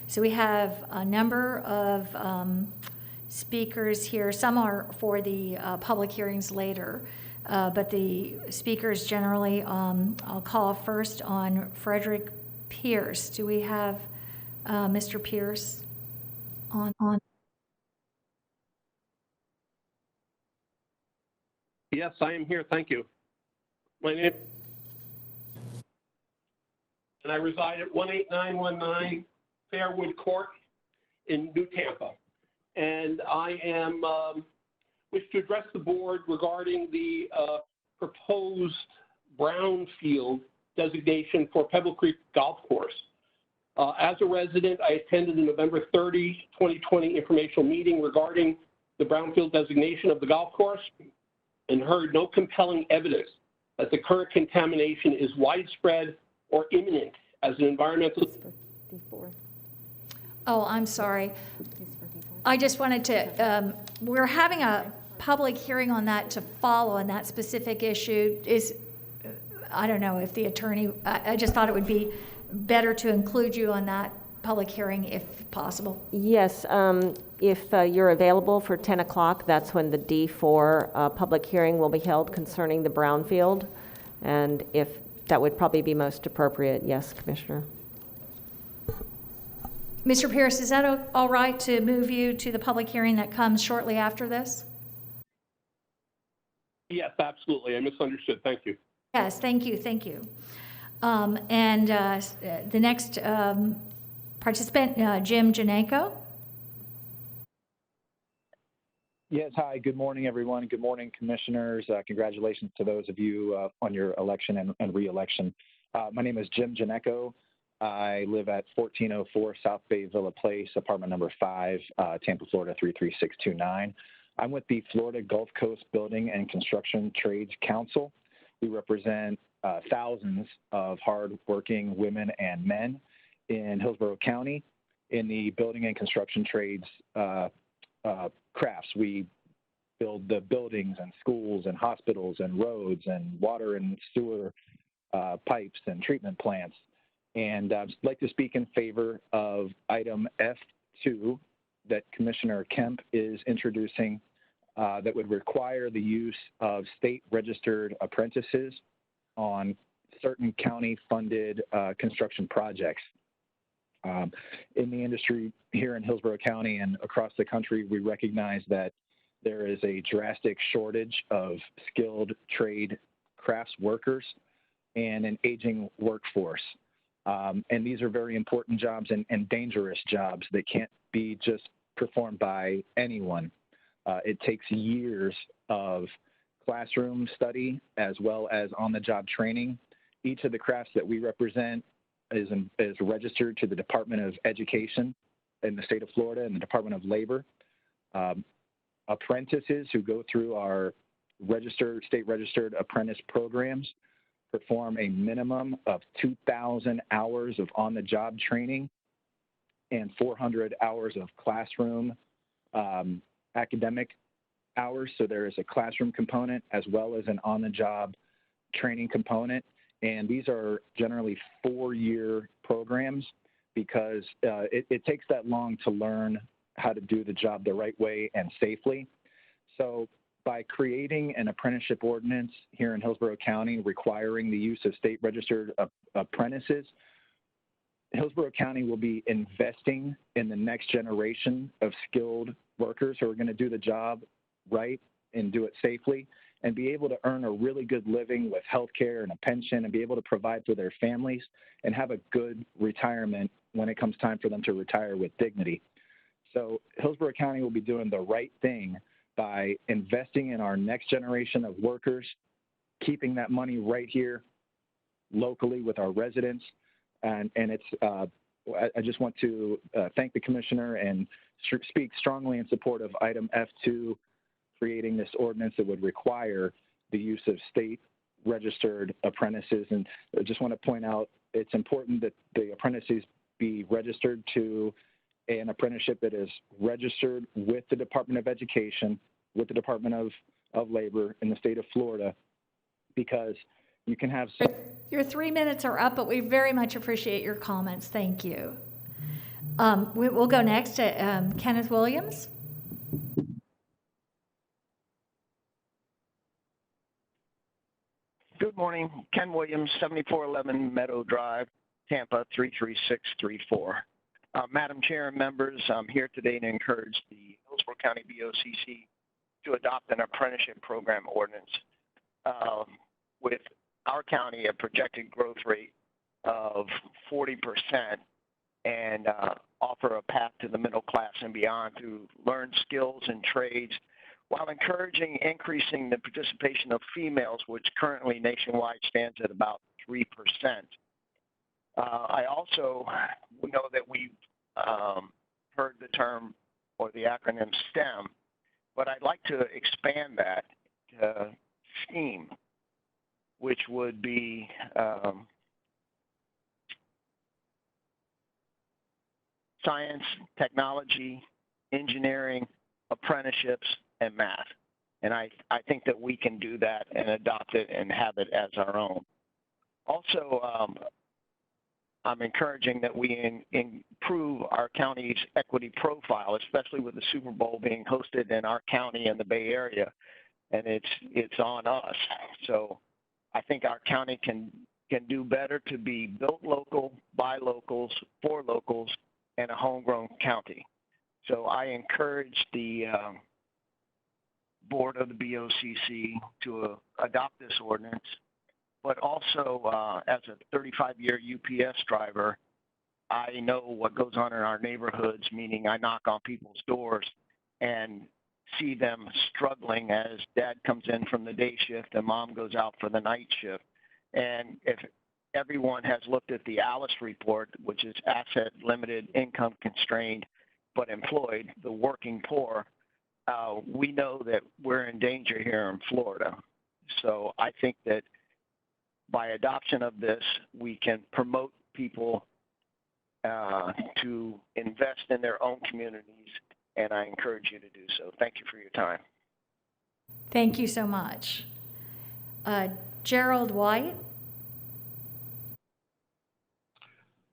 So we have a number of speakers here. Some are for the public hearings later, but the speakers generally, I'll call first on Frederick Pierce. Do we have Mr. Pierce on? Yes, I am here. Thank you. My name, and I reside at 18919 Fairwood Court in New Tampa. And I am wish to address the board regarding the proposed Brownfield designation for Pebble Creek Golf Course. As a resident, I attended the November 30, 2020 informational meeting regarding the Brownfield designation of the golf course and heard no compelling evidence that the current contamination is widespread or imminent as an environmental. Oh, I'm sorry. I just wanted to, we're having a public hearing on that to follow on that specific issue. I don't know if the attorney, I just thought it would be better to include you on that public hearing if possible. Yes, if you're available for 10 o'clock, that's when the D4 public hearing will be held concerning the Brownfield. And if that would probably be most appropriate, yes, Commissioner. Mr. Pierce, is that all right to move you to the public hearing that comes shortly after this? Yes, absolutely. I misunderstood. Thank you. Yes, thank you, thank you. The next participant, Jim Janeko. Yes, hi, good morning, everyone. Good morning, commissioners. Congratulations to those of you on your election and re-election. My name is Jim Janeko. I live at 1404 South Bay Villa Place, apartment number 5, Tampa, Florida 33629. I'm with the Florida Gulf Coast Building and Construction Trades Council. We represent thousands of hardworking women and men in Hillsborough County in the building and construction trades crafts. We build the buildings and schools and hospitals and roads and water and sewer pipes and treatment plants. And I'd like to speak in favor of item F2 that Commissioner Kemp is introducing that would require the use of state-registered apprentices on certain county-funded construction projects. In the industry here in Hillsborough County and across the country, we recognize that there is a drastic shortage of skilled trade crafts workers and an aging workforce. And these are very important jobs and dangerous jobs that can't be just performed by anyone. It takes years of classroom study as well as on-the-job training. Each of the crafts that we represent is registered to the Department of Education in the state of Florida and the Department of Labor. Apprentices who go through our state-registered apprentice programs perform a minimum of 2,000 hours of on-the-job training and 400 hours of classroom academic hours. So there is a classroom component as well as an on-the-job training component. And these are generally 4-year programs because it takes that long to learn how to do the job the right way and safely. So by creating an apprenticeship ordinance here in Hillsborough County requiring the use of state-registered apprentices, Hillsborough County will be investing in the next generation of skilled workers who are going to do the job right and do it safely and be able to earn a really good living with health care and a pension and be able to provide for their families and have a good retirement when it comes time for them to retire with dignity. So Hillsborough County will be doing the right thing by investing in our next generation of workers, keeping that money right here locally with our residents. And it's, I just want to thank the commissioner and speak strongly in support of item F2, creating this ordinance that would require the use of state registered apprentices. And I just want to point out, it's important that the apprentices be registered to an apprenticeship that is registered with the Department of Education, with the Department of Labor in the state of Florida, because you can have... Your 3 minutes are up, but we very much appreciate your comments. Thank you. We'll go next to Kenneth Williams. Good morning. Ken Williams, 7411 Meadow Drive, Tampa, 33634. Madam Chair and members, I'm here today to encourage the Hillsborough County BOCC to adopt an apprenticeship program ordinance with our county a projected growth rate of 40% and offer a path to the middle class and beyond to learn skills and trades while encouraging increasing the participation of females, which currently nationwide stands at about 3%. I also know that we've heard the term or the acronym STEM, but I'd like to expand that to STEAM, which would be science, technology, engineering, apprenticeships, and math. And I think that we can do that and adopt it and have it as our own. Also, I'm encouraging that we improve our county's equity profile, especially with the Super Bowl being hosted in our county in the Bay Area, and it's on us. So I think our county can do better to be built local, by locals, for locals, and a homegrown county. So I encourage the board of the BOCC to adopt this ordinance, but also as a 35-year UPS driver, I know what goes on in our neighborhoods, meaning I knock on people's doors and see them struggling as dad comes in from the day shift and mom goes out for the night shift. And if everyone has looked at the ALICE report, which is asset limited, income constrained, but employed, the working poor, we know that we're in danger here in Florida. So I think that by adoption of this, we can promote people to invest in their own communities, and I encourage you to do so. Thank you for your time. Thank you so much. Gerald White.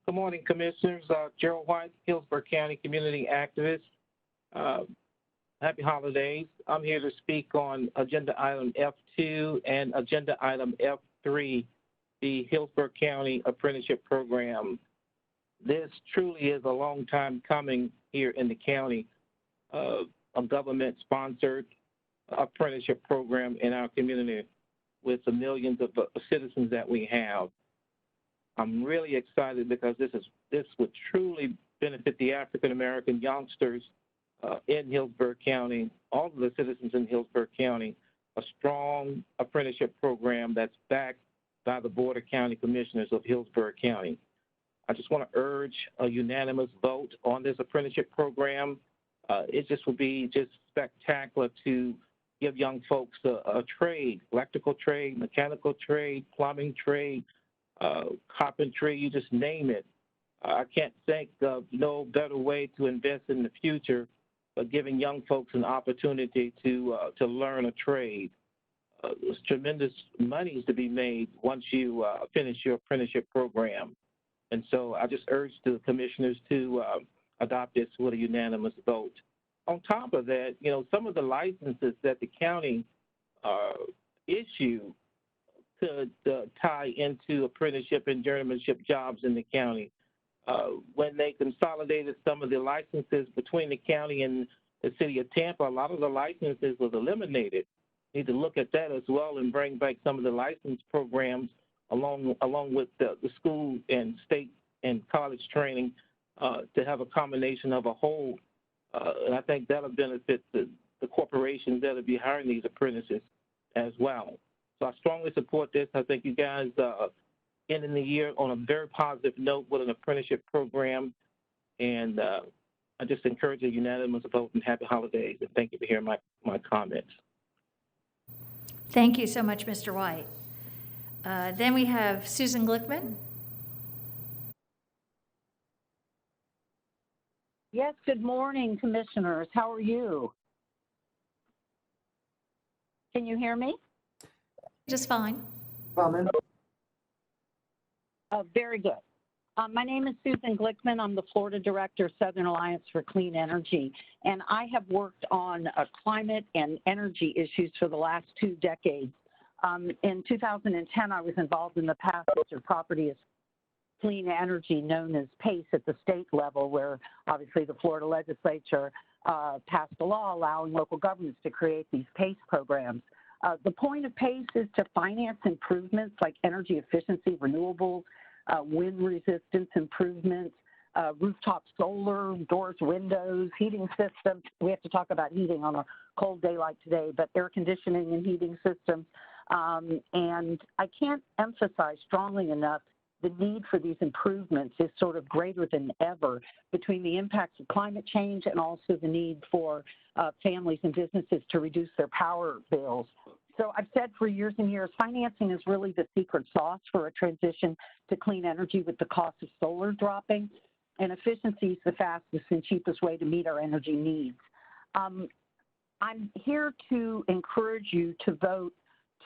Good morning, Commissioners. Gerald White, Hillsborough County Community Activist. Happy holidays. I'm here to speak on Agenda Item F2 and Agenda Item F3, the Hillsborough County Apprenticeship Program. This truly is a long time coming here in the county, a government-sponsored apprenticeship program in our community with the millions of citizens that we have. I'm really excited because this would truly benefit the African-American youngsters in Hillsborough County, all of the citizens in Hillsborough County, a strong apprenticeship program that's backed by the Board of County Commissioners of Hillsborough County. I just want to urge a unanimous vote on this apprenticeship program. It just would be just spectacular to give young folks a trade, electrical trade, mechanical trade, plumbing trade, carpentry, you just name it. I can't think of no better way to invest in the future but giving young folks an opportunity to learn a trade. There's tremendous monies to be made once you finish your apprenticeship program. And so I just urge the commissioners to adopt this with a unanimous vote. On top of that, you know, some of the licenses that the county issue could tie into apprenticeship and journeymanship jobs in the county. when they consolidated some of the licenses between the county and the city of Tampa, a lot of the licenses was eliminated. Need to look at that as well and bring back some of the license programs along with the school and state and college training to have a combination of a whole. And I think that'll benefit the corporations that'll be hiring these apprentices as well. So I strongly support this. I think you guys ending the year on a very positive note with an apprenticeship program. And I just encourage a unanimous vote and happy holidays. And thank you for hearing my comments. Thank you so much, Mr. White. Then we have Susan Glickman. Yes, good morning, commissioners. How are you? Can you hear me? Just fine. Very good. My name is Susan Glickman. I'm the Florida Director of Southern Alliance for Clean Energy, and I have worked on climate and energy issues for the last 2 decades. In 2010, I was involved in the passage of Property as Clean Energy, known as PACE, at the state level, where obviously the Florida legislature passed a law allowing local governments to create these PACE programs. The point of PACE is to finance improvements like energy efficiency, renewables, wind resistance improvements, rooftop solar, doors, windows, heating systems. We have to talk about heating on a cold day like today, but air conditioning and heating systems. And I can't emphasize strongly enough the need for these improvements is sort of greater than ever between the impacts of climate change and also the need for families and businesses to reduce their power bills. So I've said for years and years, financing is really the secret sauce for a transition to clean energy, with the cost of solar dropping, and efficiency is the fastest and cheapest way to meet our energy needs. I'm here to encourage you to vote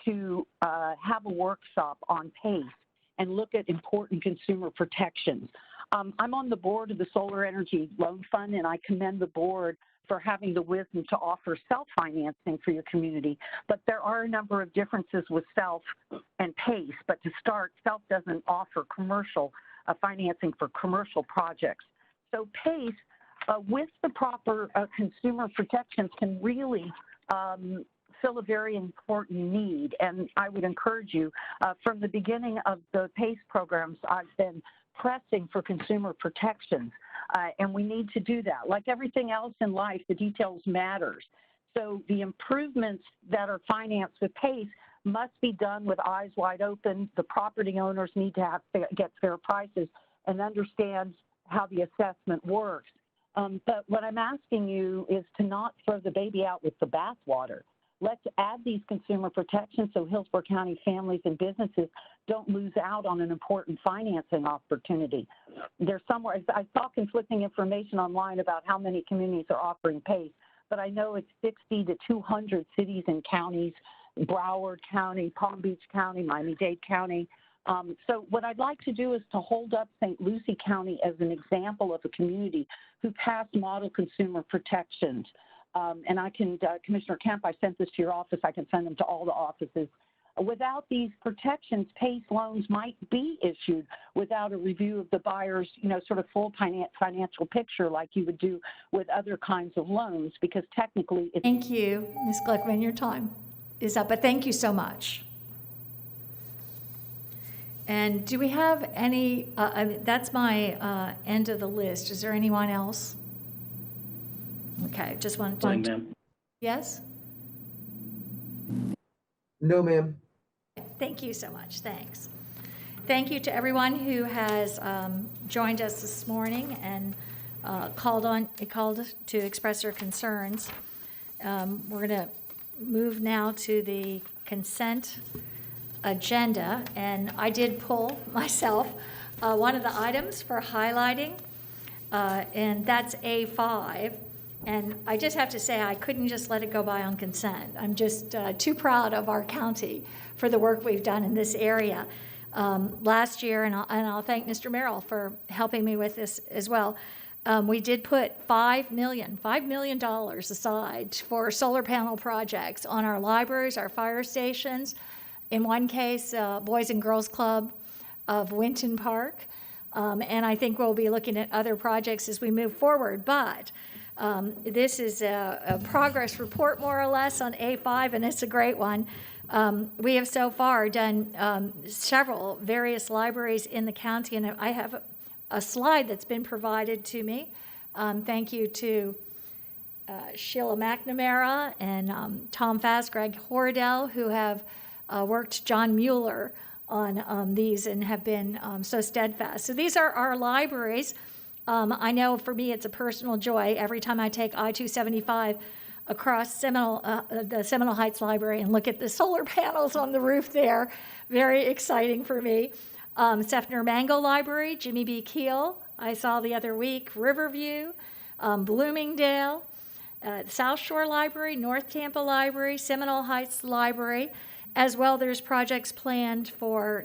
to have a workshop on PACE and look at important consumer protections. I'm on the board of the Solar Energy Loan Fund, and I commend the board for having the wisdom to offer self-financing for your community. But there are a number of differences with self and PACE. But to start, self doesn't offer commercial financing for commercial projects. So PACE, with the proper consumer protections, can really fill a very important need. And I would encourage you, from the beginning of the PACE programs, I've been pressing for consumer protections, and we need to do that. Like everything else in life, the details matters. So the improvements that are financed with PACE must be done with eyes wide open. The property owners need to get fair prices and understand how the assessment works. But what I'm asking you is to not throw the baby out with the bathwater. Let's add these consumer protections so Hillsborough County families and businesses don't lose out on an important financing opportunity. There's somewhere, I saw conflicting information online about how many communities are offering PACE, but I know it's 60 to 200 cities and counties, Broward County, Palm Beach County, Miami-Dade County. So what I'd like to do is to hold up St. Lucie County as an example of a community who passed model consumer protections. And I can, Commissioner Kemp, I sent this to your office. I can send them to all the offices. Without these protections, PACE loans might be issued without a review of the buyer's, sort of full financial picture like you would do with other kinds of loans, because technically it's... Thank you, Ms. Glickman. Your time is up, but thank you so much. And do we have any, that's my end of the list. Is there anyone else? Okay, just wanted to. Fine, ma'am. Yes? No, ma'am. Thank you so much. Thanks. Thank you to everyone who has joined us this morning and called to express their concerns. We're going to move now to the consent agenda, and I did pull myself one of the items for highlighting, and that's A5. And I just have to say, I couldn't just let it go by on consent. I'm just too proud of our county for the work we've done in this area. Last year, and I'll thank Mr. Merrill for helping me with this as well, we did put $5 million aside for solar panel projects on our libraries, our fire stations, in one case, Boys and Girls Club of Winton Park. And I think we'll be looking at other projects as we move forward. But this is a progress report, more or less, on A5, and it's a great one. We have so far done several various libraries in the county, and I have a slide that's been provided to me. Thank you to Sheila McNamara and Tom Fass, Greg Hordell, who have worked, John Mueller, on these and have been so steadfast. So these are our libraries. I know for me it's a personal joy every time I take I-275 across the Seminole Heights Library and look at the solar panels on the roof there. Very exciting for me. Sefner Mango Library, Jimmy B. Keel, I saw the other week, Riverview, Bloomingdale, South Shore Library, North Tampa Library, Seminole Heights Library. As well, there's projects planned for,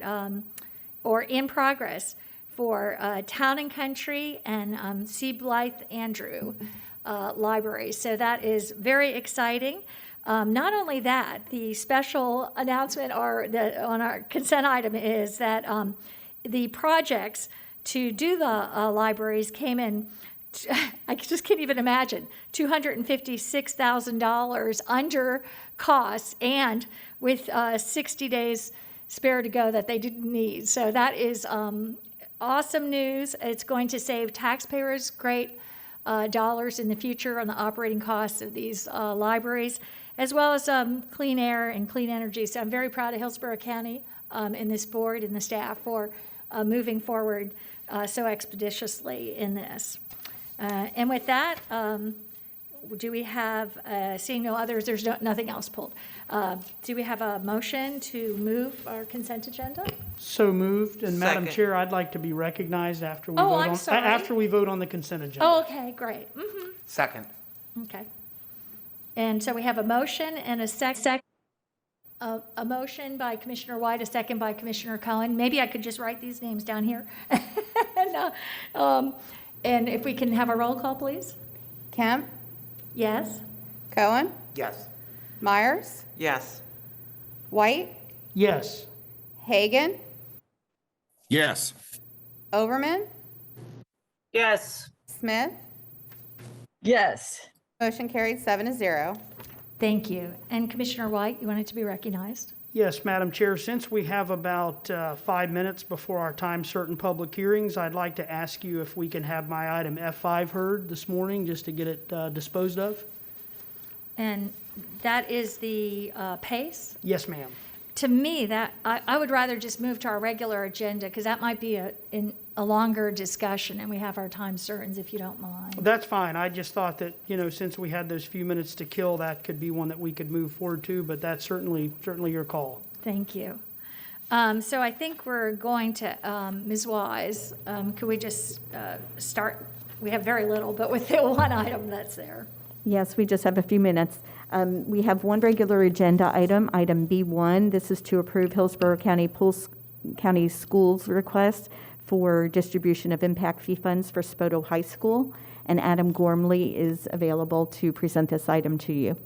or in progress, for Town and Country and C. Blythe Andrew libraries. So that is very exciting. Not only that, the special announcement on our consent item is that the projects to do the libraries came in, I just can't even imagine, $256,000 under costs and with 60 days spare to go that they didn't need. So that is awesome news. It's going to save taxpayers great dollars in the future on the operating costs of these libraries, as well as clean air and clean energy. So I'm very proud of Hillsborough County and this board and the staff for moving forward so expeditiously in this. And with that, do we have, seeing no others, there's nothing else pulled. Do we have a motion to move our consent agenda? So moved. And Madam Second. Chair, I'd like to be recognized after we Oh, vote I'm on sorry. after we vote on the consent agenda. Oh, okay, great. Second. Okay. And so we have a motion and a second. A motion by Commissioner White, a second by Commissioner Cohen. Maybe I could just write these names down here. And if we can have a roll call, please. Kemp, Yes? Cohen, Yes. Myers, Yes. White, Yes. Hagan, Yes. Overman, Yes. Smith. Yes. Motion carried 7-0. Thank you. And Commissioner White, you wanted to be recognized? Yes, Madam Chair, since we have about 5 minutes before our time certain public hearings, I'd like to ask you if we can have my item F5 heard this morning, just to get it disposed of. And that is the PACE? Yes, ma'am. To me, that I would rather just move to our regular agenda, because that might be a longer discussion, and we have our time certain, if you don't mind. That's fine. I just thought that, since we had those few minutes to kill, that could be one that we could move forward to, but that's certainly your call. Thank you. So I think we're going to, Ms. Wise, could we just start? We have very little, but with the one item that's there. Yes, we just have a few minutes. We have one regular agenda item, item B1. This is to approve Hillsborough County Schools request for distribution of impact fee funds for Spoto High School. And Adam Gormley is available to present this item to you.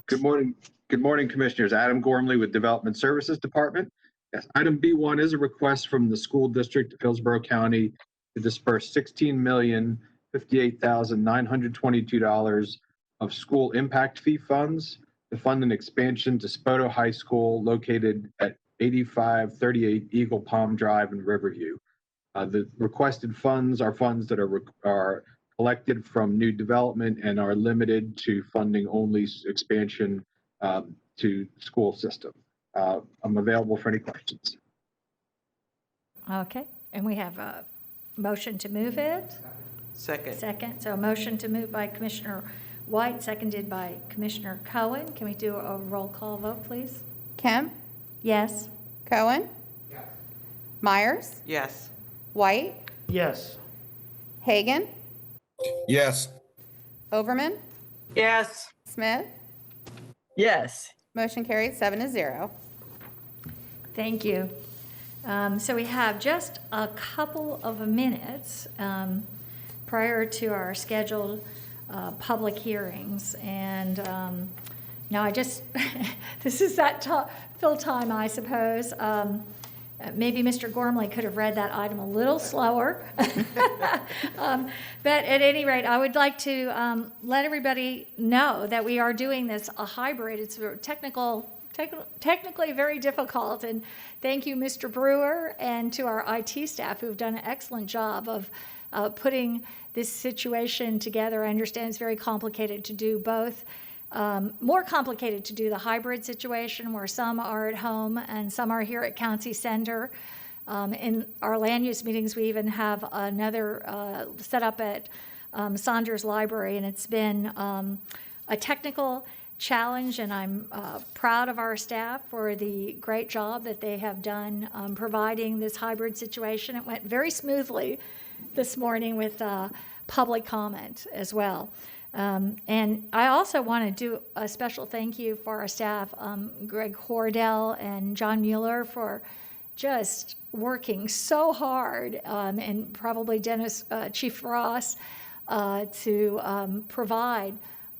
Good morning. Good morning, Commissioners. Adam Gormley with Development Services Department. Yes, item B1 is a request from the school district of Hillsborough County to disperse $16,058,922 of school impact fee funds to fund an expansion to Spoto High School located at 8538 Eagle Palm Drive in Riverview. The requested funds are funds that are collected from new development and are limited to funding only expansion to school system. I'm available for any questions. Okay, and we have a motion to move it? Second. Second, so a motion to move by Commissioner White, seconded by Commissioner Cohen. Can we do a roll call vote, please? Kemp, Yes? Cohen, Myers, Yes. White, Yes. Hagan, Yes. Overman, Yes. Smith. Yes. Motion carried 7-0. Thank you. So we have just a couple of minutes prior to our scheduled public hearings. And now I just, this is that fill time, I suppose. Maybe Mr. Gormley could have read that item a little slower. But at any rate, I would like to let everybody know that we are doing this a hybrid. It's a technically very difficult. And thank you, Mr. Brewer, and to our IT staff who've done an excellent job of putting this situation together. I understand it's very complicated to do both. More complicated to do the hybrid situation where some are at home and some are here at County Center. In our land use meetings, we even have another set up at Saunders Library, and it's been a technical challenge, and I'm proud of our staff for the great job that they have done providing this hybrid situation. It went very smoothly this morning with public comment as well. And I also want to do a special thank you for our staff, Greg Hordell and John Mueller, for just working so hard, and probably Chief Ross, to provide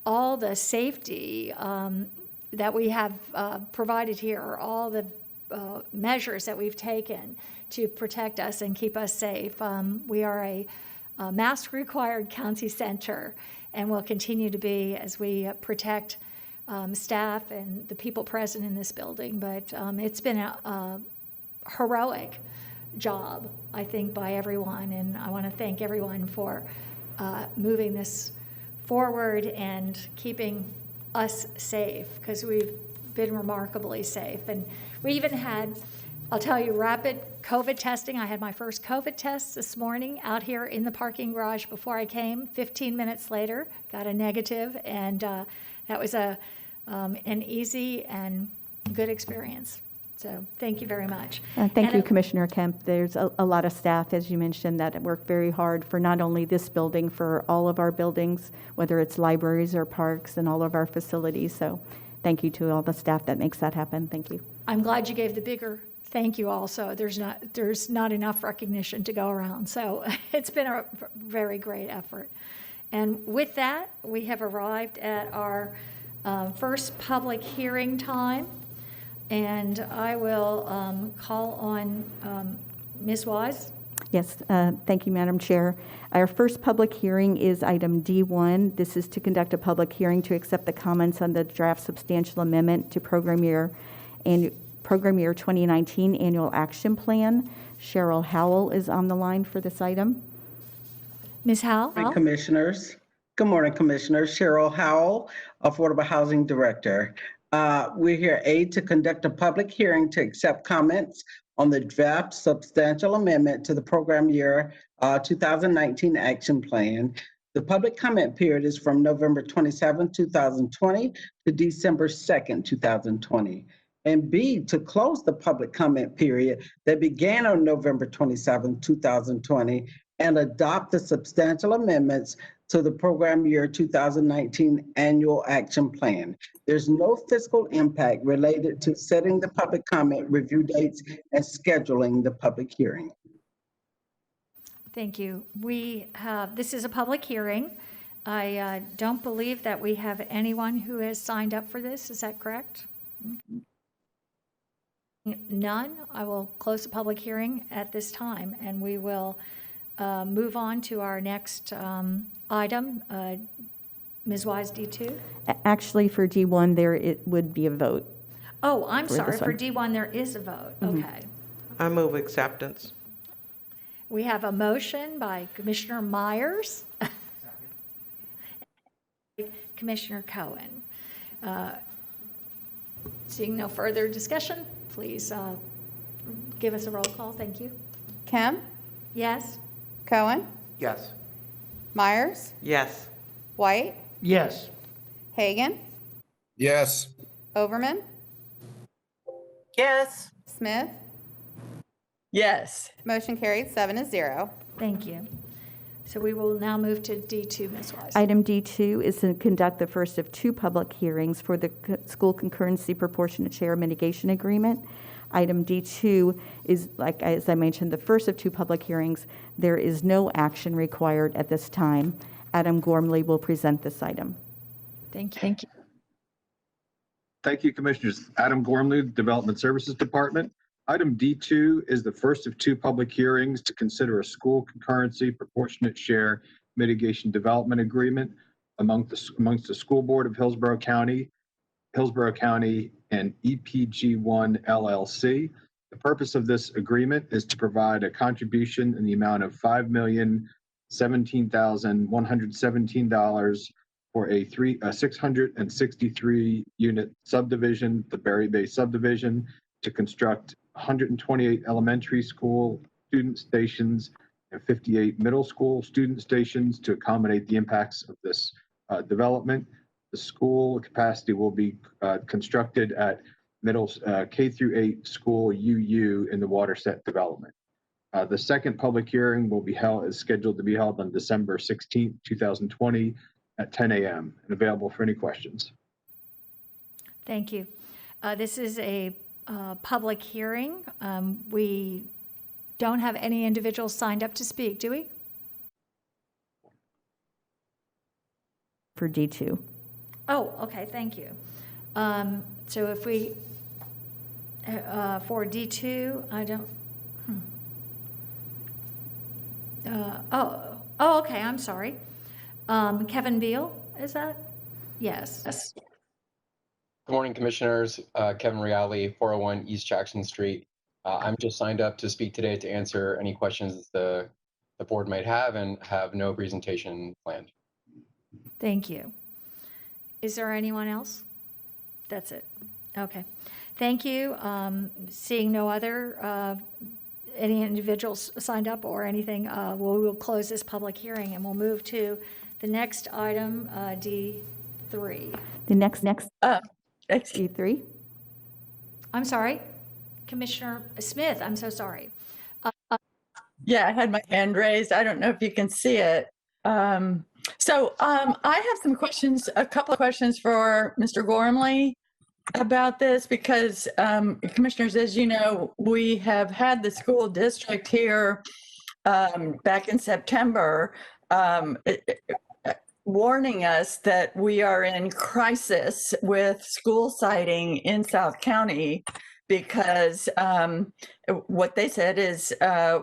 all the safety that we have provided here, all the measures that we've taken to protect us and keep us safe. We are a mask-required county center, and will continue to be as we protect staff and the people present in this building. But it's been a heroic job, I think, by everyone, and I want to thank everyone for moving this forward and keeping us safe, because we've been remarkably safe. And we even had, I'll tell you, rapid COVID testing. I had my first COVID test this morning out here in the parking garage before I came. 15 minutes later, got a negative, and that was an easy and good experience. So thank you very much. Thank you, Commissioner Kemp. There's a lot of staff, as you mentioned, that work very hard for not only this building, for all of our buildings, whether it's libraries or parks and all of our facilities. So thank you to all the staff that makes that happen. Thank you. I'm glad you gave the bigger thank you also. There's not enough recognition to go around. So it's been a very great effort. And with that, we have arrived at our first public hearing time. And I will call on Ms. Wise. Yes, thank you, Madam Chair. Our first public hearing is item D1. This is to conduct a public hearing to accept the comments on the draft substantial amendment to Program Year 2019 Annual Action Plan. Cheryl Howell is on the line for this item. Ms. Howell? Good morning, Commissioners. Good morning, Commissioners. Cheryl Howell, Affordable Housing Director. We're here, to conduct a public hearing to accept comments on the draft substantial amendment to the Program Year 2019 Action Plan. The public comment period is from November 27, 2020 to December 2nd, 2020. And B, to close the public comment period that began on November 27, 2020 and adopt the substantial amendments to the Program Year 2019 Annual Action Plan. There's no fiscal impact related to setting the public comment review dates and scheduling the public hearing. Thank you. This is a public hearing. I don't believe that we have anyone who has signed up for this. Is that correct? None. I will close the public hearing at this time, and we will move on to our next item. Ms. Wise, D2? Actually, for D1, it would be a vote. Oh, I'm sorry. For D1, there is a vote. Okay. I move acceptance. We have a motion by Commissioner Myers. Commissioner Cohen. Seeing no further discussion, please give us a roll call. Thank you. Kemp? Yes. Cohen? Yes. Myers? Yes. White? Yes. Hagan? Yes. Overman? Yes. Smith? Yes. Motion carried 7-0. Thank you. So we will now move to D2, Ms. Wise. Item D2 is to conduct the first of two public hearings for the School Concurrency Proportionate Share Mitigation Agreement. Item D2 is, as I mentioned, the first of two public hearings. There is no action required at this time. Adam Gormley will present this item. Thank you. Thank you. Thank you, Commissioners. Adam Gormley, Development Services Department. Item D2 is the first of two public hearings to consider a school concurrency proportionate share mitigation development agreement amongst the School Board of Hillsborough County, and EPG1 LLC. The purpose of this agreement is to provide a contribution in the amount of $5,017,117 for a 663 unit subdivision, the Berry Bay subdivision, to construct 128 elementary school student stations and 58 middle school student stations to accommodate the impacts of this development. The school capacity will be constructed at middle K through 8 school UU in the Waterset development. The second public hearing is scheduled to be held on December 16th, 2020 at 10 a.m. and available for any questions. Thank you. This is a public hearing. We don't have any individuals signed up to speak, do we? For D2. Oh, okay, thank you. So if we, for D2, I don't, okay, I'm sorry. Kevin Beal, is that? Yes. Good morning, Commissioners. Kevin Reale, 401 East Jackson Street. I'm just signed up to speak today to answer any questions the board might have and have no presentation planned. Thank you. Is there anyone else? That's it. Okay. Thank you. Seeing no other, any individuals signed up or anything, we will close this public hearing and we'll move to the next item, D3. The next D3. I'm sorry, Commissioner Smith, I'm so sorry. Yeah, I had my hand raised. I don't know if you can see it. I have some questions, a couple of questions for Mr. Gormley about this because, Commissioners, as you know, we have had the school district here back in September warning us that we are in crisis with school siting in South County because what they said is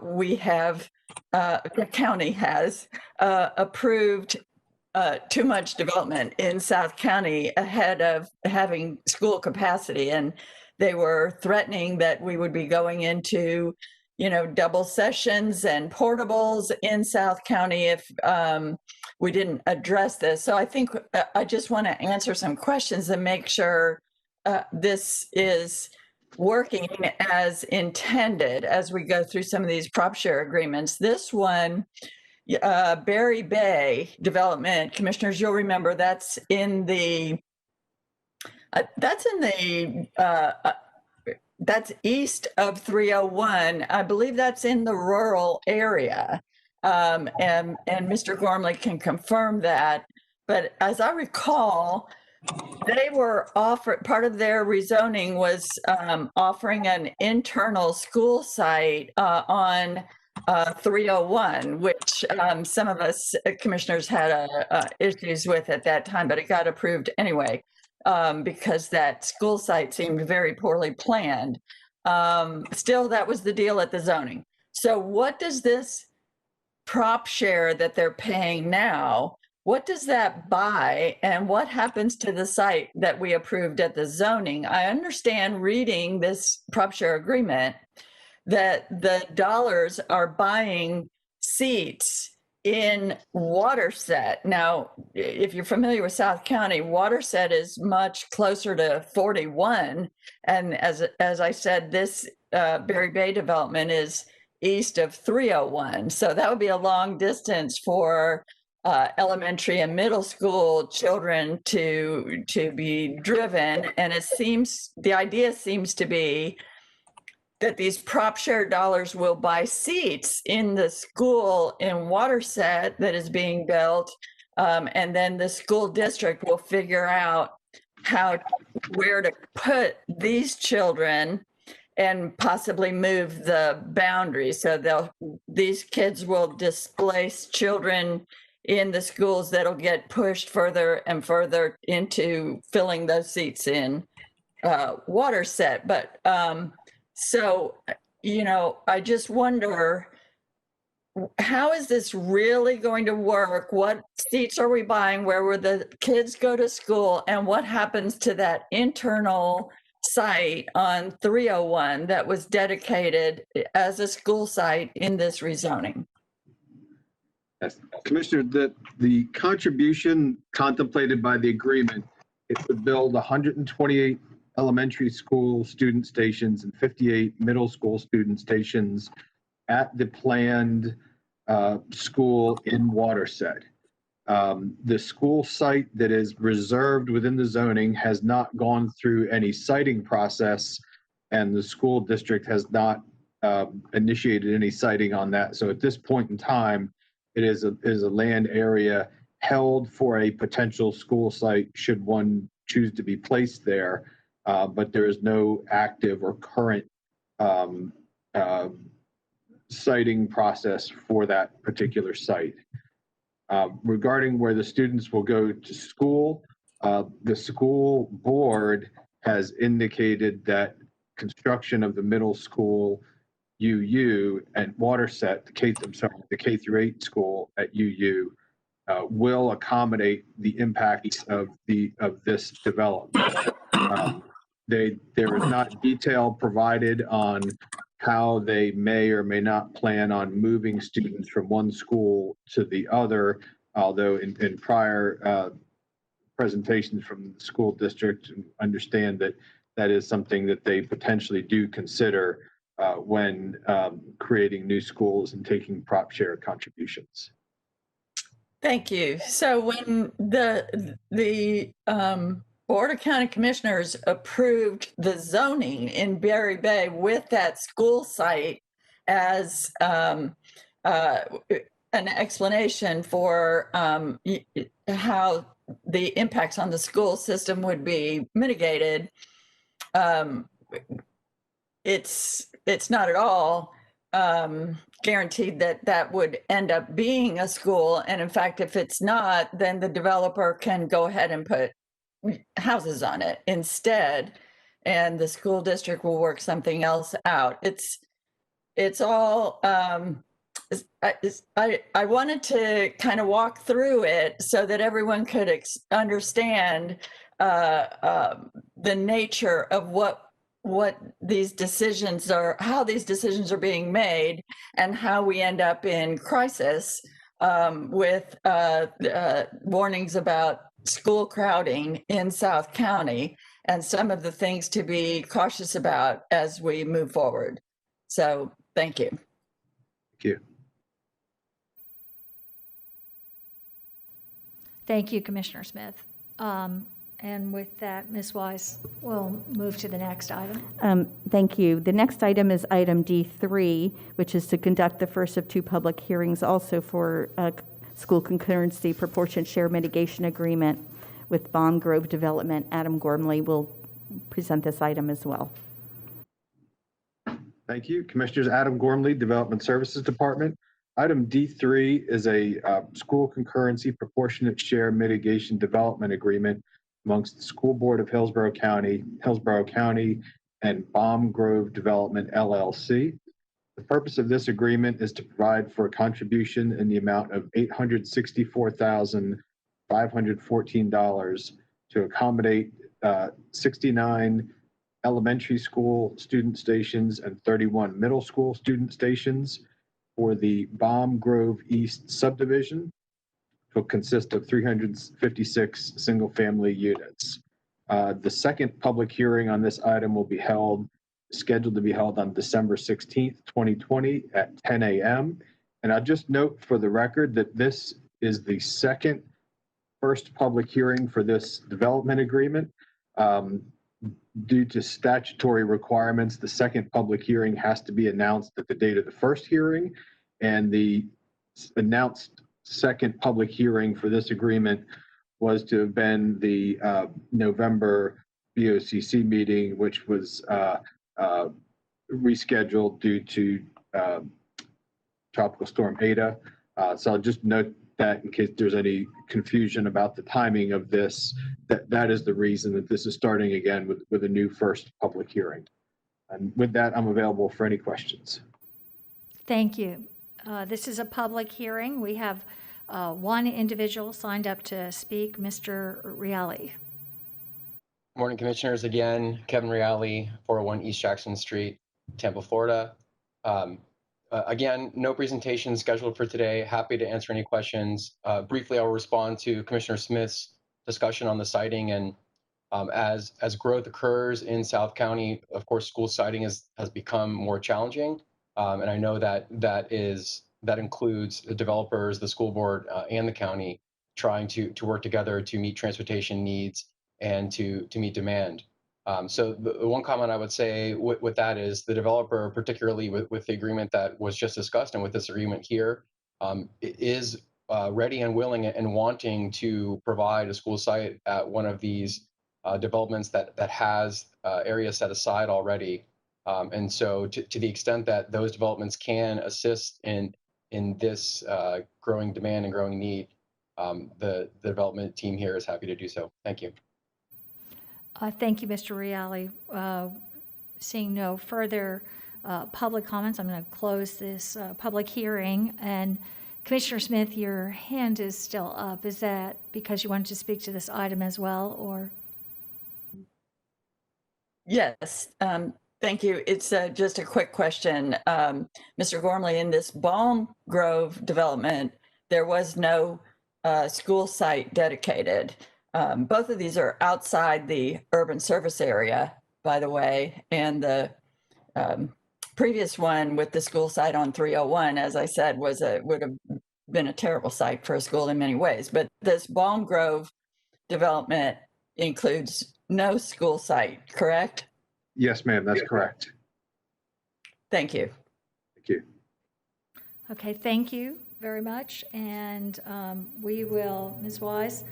we have, the county has approved too much development in South County ahead of having school capacity. And they were threatening that we would be going into, double sessions and portables in South County if we didn't address this. So I think I just want to answer some questions and make sure this is working as intended as we go through some of these prop share agreements. This one, Berry Bay development, Commissioners, you'll remember that's in the that's east of 301. I believe that's in the rural area. And Mr. Gormley can confirm that. But as I recall, they were offered, part of their rezoning was offering an internal school site on 301, which some of us Commissioners had issues with at that time, but it got approved anyway. Because that school site seemed very poorly planned. Still, that was the deal at the zoning. So what does this prop share that they're paying now, what does that buy and what happens to the site that we approved at the zoning? I understand reading this prop share agreement that the dollars are buying seats in Waterset. Now, if you're familiar with South County, Waterset is much closer to 41. And as I said, this Berry Bay development is east of 301. So that would be a long distance for elementary and middle school children to be driven. And the idea seems to be that these prop share dollars will buy seats in the school in Waterset that is being built. And then the school district will figure out where to put these children and possibly move the boundaries. So these kids will displace children in the schools that'll get pushed further and further into filling those seats in Waterset. But So, I just wonder, how is this really going to work? What seats are we buying? Where will the kids go to school? And what happens to that internal site on 301 that was dedicated as a school site in this rezoning? Yes. Commissioner, the contribution contemplated by the agreement is to build 128 elementary school student stations and 58 middle school student stations at the planned school in Waterset. The school site that is reserved within the zoning has not gone through any siting process, and the school district has not initiated any siting on that. So at this point in time, it is a land area held for a potential school site should one choose to be placed there, but there is no active or current siting process for that particular site. Regarding where the students will go to school, the school board has indicated that construction of the middle school UU and Waterset, the K through 8 school at UU, will accommodate the impacts of this development. There is not detail provided on how they may or may not plan on moving students from one school to the other, although in prior presentations from the school district, understand that that is something that they potentially do consider when creating new schools and taking prop share contributions. Thank you. So when the Board of County Commissioners approved the zoning in Berry Bay with that school site as an explanation for how the impacts on the school system would be mitigated, it's not at all guaranteed that that would end up being a school. And in fact, if it's not, then the developer can go ahead and put houses on it instead, and the school district will work something else out. It's all, I wanted to kind of walk through it so that everyone could understand the nature of what these decisions are, how these decisions are being made, and how we end up in crisis with warnings about school crowding in South County and some of the things to be cautious about as we move forward. So thank you. Thank you. Thank you, Commissioner Smith. And with that, Ms. Wise, we'll move to the next item. Thank you. The next item is item D3, which is to conduct the first of 2 public hearings also for school concurrency proportionate share mitigation agreement with Balm Grove Development. Adam Gormley will present this item as well. Thank you. Commissioners, Adam Gormley, Development Services Department. Item D3 is a school concurrency proportionate share mitigation development agreement amongst the School Board of Hillsborough County, and Balm Grove Development, LLC. The purpose of this agreement is to provide for a contribution in the amount of $864,514 to accommodate 69 elementary school student stations and 31 middle school student stations for the Balm Grove East subdivision. Will consist of 356 single-family units. The second public hearing on this item will be scheduled to be held on December 16th, 2020 at 10 a.m. And I'll just note for the record that this is the first public hearing for this development agreement. Due to statutory requirements, the second public hearing has to be announced at the date of the first hearing, and the announced second public hearing for this agreement was to have been the November BOCC meeting, which was rescheduled due to Tropical Storm Ada. So I'll just note that in case there's any confusion about the timing of this, that is the reason that this is starting again with a new first public hearing. And with that, I'm available for any questions. Thank you. This is a public hearing. We have one individual signed up to speak, Mr. Reale. Morning, Commissioners. Again, Kevin Reale, 401 East Jackson Street, Tampa, Florida. Again, no presentation scheduled for today. Happy to answer any questions. Briefly, I'll respond to Commissioner Smith's discussion on the siting. And as growth occurs in South County, of course, school siting has become more challenging. And I know that includes the developers, the school board, and the county trying to work together to meet transportation needs and to meet demand. So the one comment I would say with that is the developer, particularly with the agreement that was just discussed and with this agreement here, is ready and willing and wanting to provide a school site at one of these developments that has areas set aside already. And so to the extent that those developments can assist in this growing demand and growing need, the development team here is happy to do so. Thank you. Thank you, Mr. Reale. Seeing no further public comments, I'm going to close this public hearing. And Commissioner Smith, your hand is still up. Is that because you wanted to speak to this item as well, or? Yes, thank you. It's just a quick question. Mr. Gormley, in this Balm Grove development, there was no school site dedicated. Both of these are outside the urban service area, by the way, and the previous one with the school site on 301, as I said, would have been a terrible site for a school in many ways. But this Balm Grove development includes no school site, correct? Yes, ma'am, that's correct. Thank you. Thank you. Okay, thank you very much. And we will, Ms. Wise,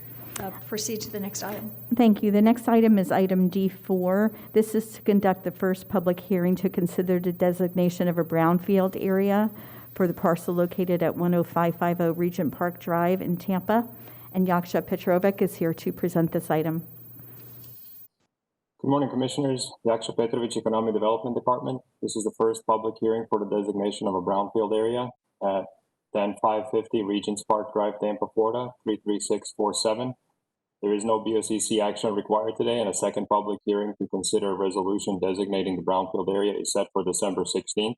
proceed to the next item. Thank you. The next item is item D4. This is to conduct the first public hearing to consider the designation of a brownfield area for the parcel located at 10550 Regent Park Drive in Tampa. And Yaksha Petrovic is here to present this item. Good morning, Commissioners. Yaksha Petrovic, Economic Development Department. This is the first public hearing for the designation of a brownfield area at 10550 Regents Park Drive, Tampa, Florida, 33647. There is no BOCC action required today, and a second public hearing to consider a resolution designating the brownfield area is set for December 16th.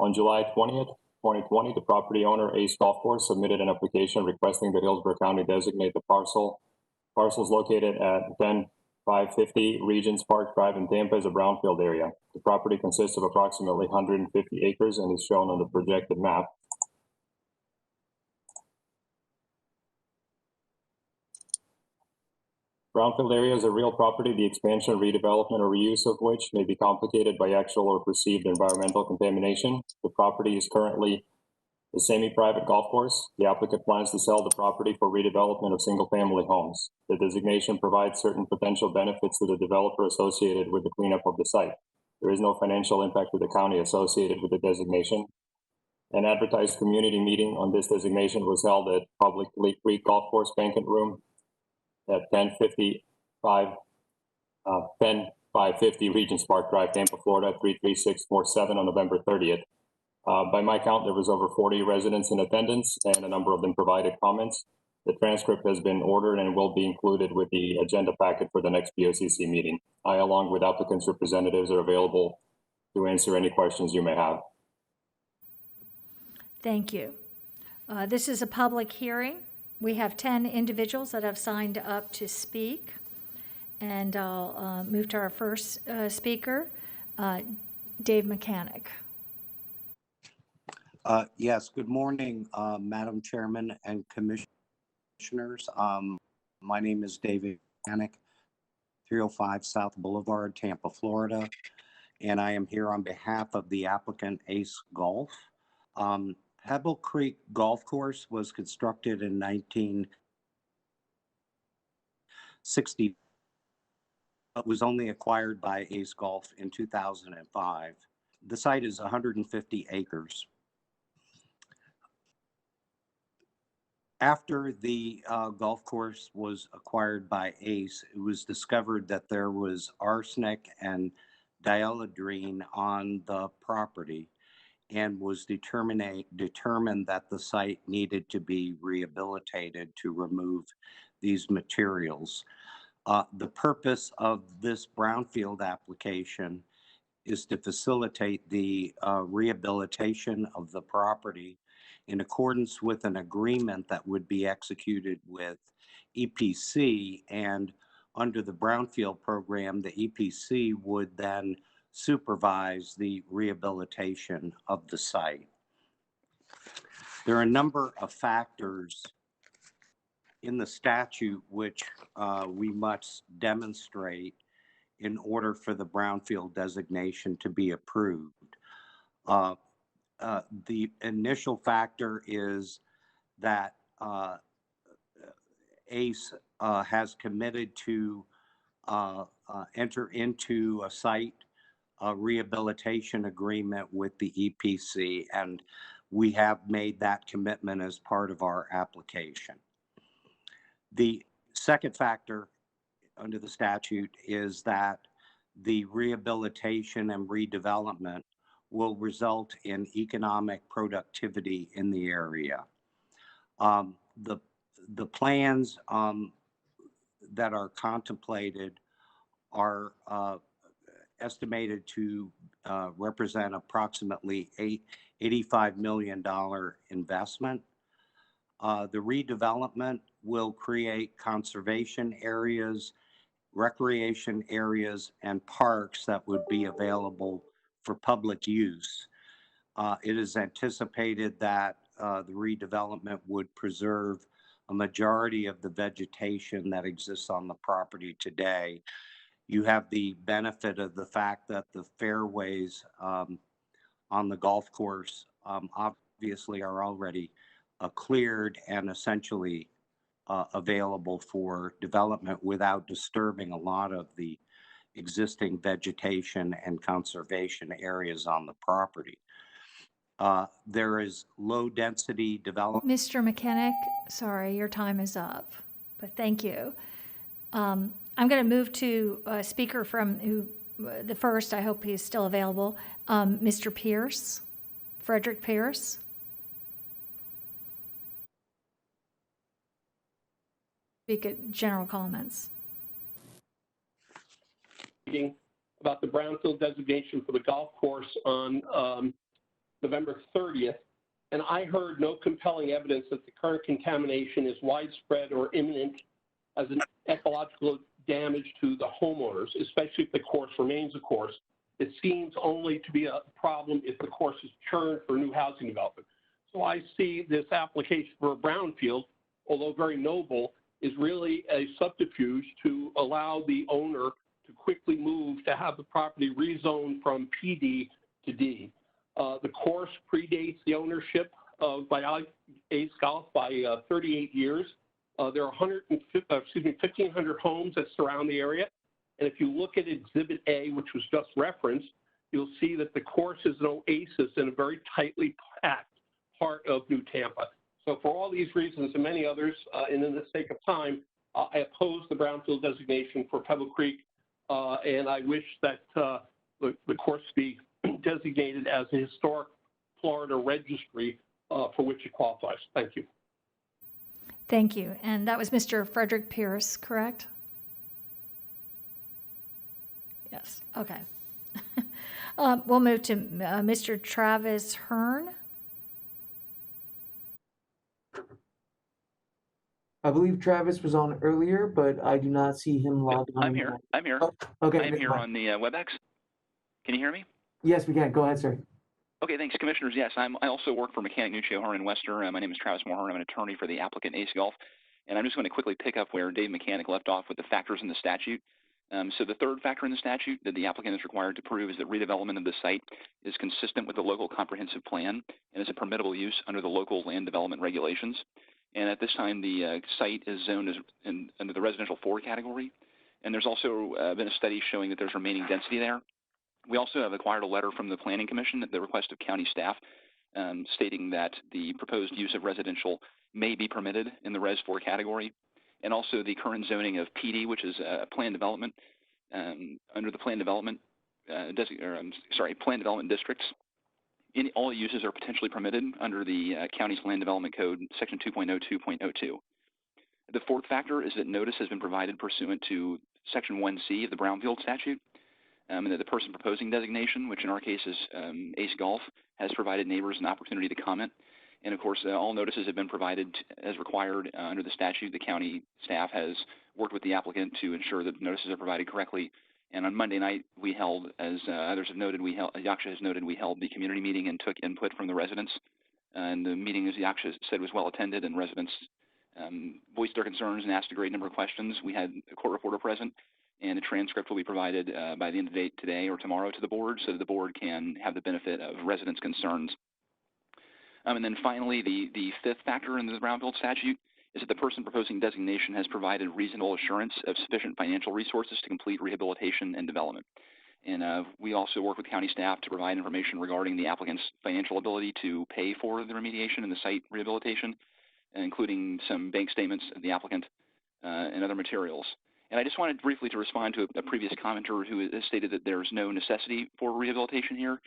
On July 20th, 2020, the property owner, Ace Golf Course, submitted an application requesting that Hillsborough County designate the parcels located at 10550 Regents Park Drive in Tampa as a brownfield area. The property consists of approximately 150 acres and is shown on the projected map. Brownfield areas are real property, the expansion, redevelopment, or reuse of which may be complicated by actual or perceived environmental contamination. The property is currently a semi-private golf course. The applicant plans to sell the property for redevelopment of single-family homes. The designation provides certain potential benefits to the developer associated with the cleanup of the site. There is no financial impact to the county associated with the designation. An advertised community meeting on this designation was held at Public Lake Creek Golf Course Banquet Room at 10550 Regents Park Drive, Tampa, Florida, 33647 on November 30th. By my count, there was over 40 residents in attendance, and a number of them provided comments. The transcript has been ordered and will be included with the agenda packet for the next BOCC meeting. I, along with applicants' representatives, are available to answer any questions you may have. Thank you. This is a public hearing. We have 10 individuals that have signed up to speak. And I'll move to our first speaker, Dave Mechanic. Yes, good morning, Madam Chairman and Commissioners. My name is David Mechanic, 305 South Boulevard, Tampa, Florida, and I am here on behalf of the applicant Ace Golf. Pebble Creek Golf Course was constructed in 1960, but was only acquired by Ace Golf in 2005. The site is 150 acres. After the golf course was acquired by Ace, it was discovered that there was arsenic and dieldrine on the property and was determined that the site needed to be rehabilitated to remove these materials. The purpose of this brownfield application is to facilitate the rehabilitation of the property in accordance with an agreement that would be executed with EPC. And under the Brownfield program, the EPC would then supervise the rehabilitation of the site. There are a number of factors in the statute which we must demonstrate in order for the brownfield designation to be approved. The initial factor is that ACE has committed to enter into a site rehabilitation agreement with the EPC, and we have made that commitment as part of our application. The second factor under the statute is that the rehabilitation and redevelopment will result in economic productivity in the area. The plans that are contemplated are estimated to represent approximately $85 million investment. The redevelopment will create conservation areas, recreation areas, and parks that would be available for public use. It is anticipated that the redevelopment would preserve a majority of the vegetation that exists on the property today. You have the benefit of the fact that the fairways on the golf course obviously are already cleared and essentially available for development without disturbing a lot of the existing vegetation and conservation areas on the property. There is low density development. Mr. Mechanic, sorry, your time is up, but thank you. I'm going to move to a speaker from the first, I hope he's still available, Mr. Pierce, Frederick Pierce. Speak at general comments. About the brownfield designation for the golf course on November 30th, and I heard no compelling evidence that the current contamination is widespread or imminent as an ecological damage to the homeowners, especially if the course remains a course. It seems only to be a problem if the course is churned for new housing development. So I see this application for a brownfield, although very noble, is really a subterfuge to allow the owner to quickly move to have the property rezoned from PD to D. The course predates the ownership by Ace Golf by 38 years. There are 1,500 homes that surround the area. And if you look at Exhibit A, which was just referenced, you'll see that the course is an oasis in a very tightly packed part of New Tampa. So for all these reasons and many others, and in the sake of time, I oppose the brownfield designation for Pebble Creek, and I wish that the course be designated as a historic Florida registry for which it qualifies. Thank you. Thank you. And that was Mr. Frederick Pierce, correct? Yes. Okay. We'll move to Mr. Travis Hearn. I believe Travis was on earlier, but I do not see him logged on. I'm here. Oh, okay. I'm here on the WebEx. Can you hear me? Yes, we can. Go ahead, sir. Okay, thanks, Commissioners. Yes, I also work for Mechanic Nuccio Hearn and Wester. My name is Travis Moore Hearn. I'm an attorney for the applicant Ace Golf. And I'm just going to quickly pick up where Dave Mechanic left off with the factors in the statute. So the third factor in the statute that the applicant is required to prove is that redevelopment of the site is consistent with the local comprehensive plan and is a permittable use under the local land development regulations. And at this time, the site is zoned as under the residential 4 category. And there's also been a study showing that there's remaining density there. We also have acquired a letter from the Planning Commission at the request of county staff stating that the proposed use of residential may be permitted in the Res 4 category. And also the current zoning of PD, which is plan development. Under the plan development planned development districts. All uses are potentially permitted under the county's Land Development Code, Section 2.02.02. The fourth factor is that notice has been provided pursuant to Section 1C of the Brownfield statute, and that the person proposing designation, which in our case is Ace Golf, has provided neighbors an opportunity to comment. And of course, all notices have been provided as required under the statute. The county staff has worked with the applicant to ensure that notices are provided correctly. And on Monday night, we held, as others have noted, Yaksha has noted, we held the community meeting and took input from the residents. And the meeting, as Yaksha said, was well attended, and residents voiced their concerns and asked a great number of questions. We had a court reporter present, and a transcript will be provided by the end of the day today or tomorrow to the board, so that the board can have the benefit of residents' concerns. And then finally, the fifth factor in the Brownfield statute is that the person proposing designation has provided reasonable assurance of sufficient financial resources to complete rehabilitation and development. And we also work with county staff to provide information regarding the applicant's financial ability to pay for the remediation and the site rehabilitation, including some bank statements of the applicant and other materials. And I just wanted briefly to respond to a previous commenter who has stated that there's no necessity for rehabilitation here.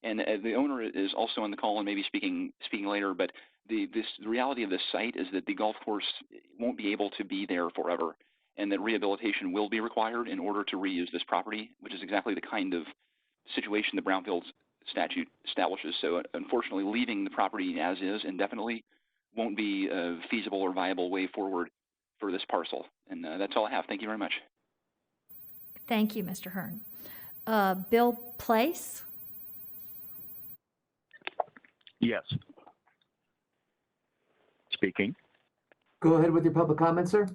And the owner is also on the call and maybe speaking later, but the reality of this site is that the golf course won't be able to be there forever, and that rehabilitation will be required in order to reuse this property, which is exactly the kind of situation the Brownfield statute establishes. So unfortunately, leaving the property as is indefinitely won't be a feasible or viable way forward for this parcel. And that's all I have. Thank you very much. Thank you, Mr. Hearn. Bill Place? Yes. Speaking. Go ahead with your public comment, sir.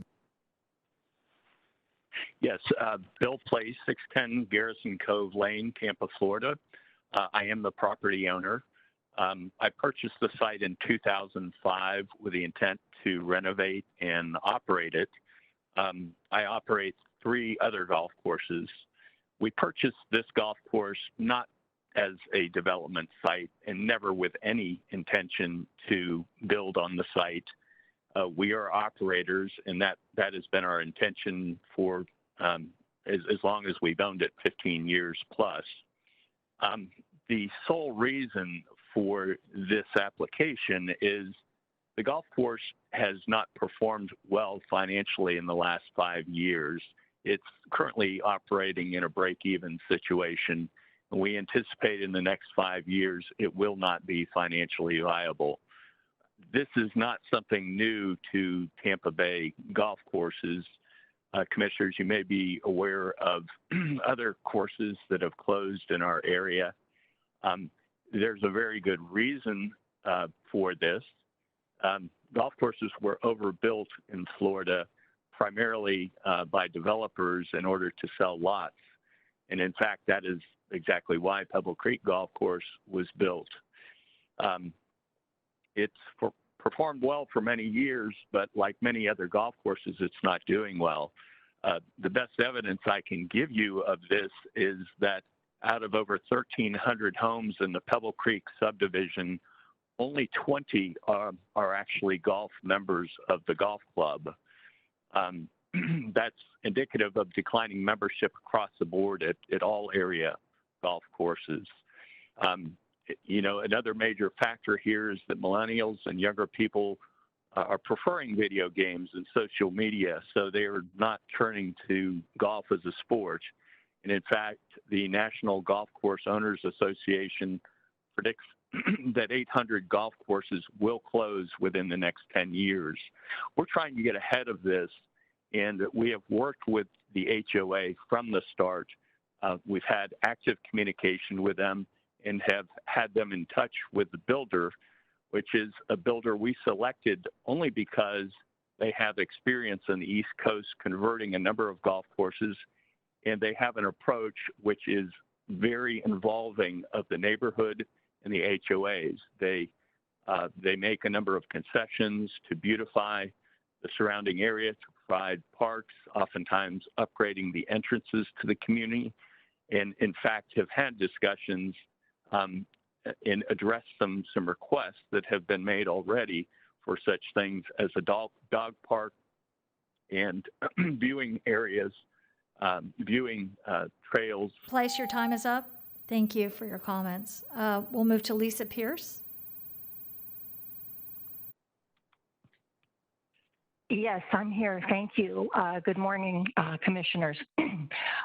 Yes, Bill Place, 610 Garrison Cove Lane, Tampa, Florida. I am the property owner. I purchased the site in 2005 with the intent to renovate and operate it. I operate 3 other golf courses. We purchased this golf course not as a development site and never with any intention to build on the site. We are operators, and that has been our intention for as long as we've owned it, 15 years plus. The sole reason for this application is the golf course has not performed well financially in the last 5 years. It's currently operating in a break-even situation, and we anticipate in the next 5 years it will not be financially viable. This is not something new to Tampa Bay golf courses. Commissioners, you may be aware of other courses that have closed in our area. There's a very good reason for this. Golf courses were overbuilt in Florida primarily by developers in order to sell lots. And in fact, that is exactly why Pebble Creek Golf Course was built. It's performed well for many years, but like many other golf courses, it's not doing well. The best evidence I can give you of this is that out of over 1,300 homes in the Pebble Creek subdivision, only 20 are actually golf members of the golf club. That's indicative of declining membership across the board at all area golf courses. You know, another major factor here is that millennials and younger people are preferring video games and social media, so they are not turning to golf as a sport. And in fact, the National Golf Course Owners Association predicts that 800 golf courses will close within the next 10 years. We're trying to get ahead of this, and we have worked with the HOA from the start. We've had active communication with them and have had them in touch with the builder, which is a builder we selected only because they have experience on the East Coast converting a number of golf courses, and they have an approach which is very involving of the neighborhood and the HOAs. They make a number of concessions to beautify the surrounding area, to provide parks, oftentimes upgrading the entrances to the community, and in fact have had discussions and addressed some requests that have been made already for such things as a dog park and viewing areas viewing trails. Place, your time is up. Thank you for your comments. We'll move to Lisa Pierce. Yes, I'm here. Thank you. Good morning, commissioners.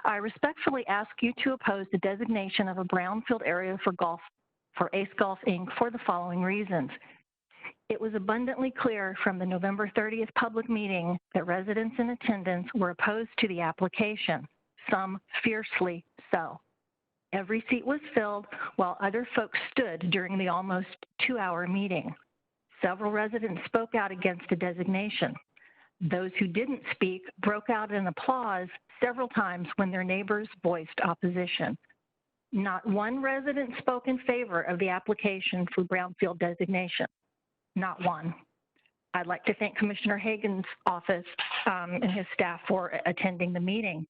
I respectfully ask you to oppose the designation of a brownfield area for Ace Golf Inc. for the following reasons. It was abundantly clear from the November 30th public meeting that residents in attendance were opposed to the application, some fiercely so. Every seat was filled while other folks stood during the almost 2-hour meeting. Several residents spoke out against the designation. Those who didn't speak broke out in applause several times when their neighbors voiced opposition. Not one resident spoke in favor of the application for brownfield designation. Not one. I'd like to thank Commissioner Hagan's office and his staff for attending the meeting.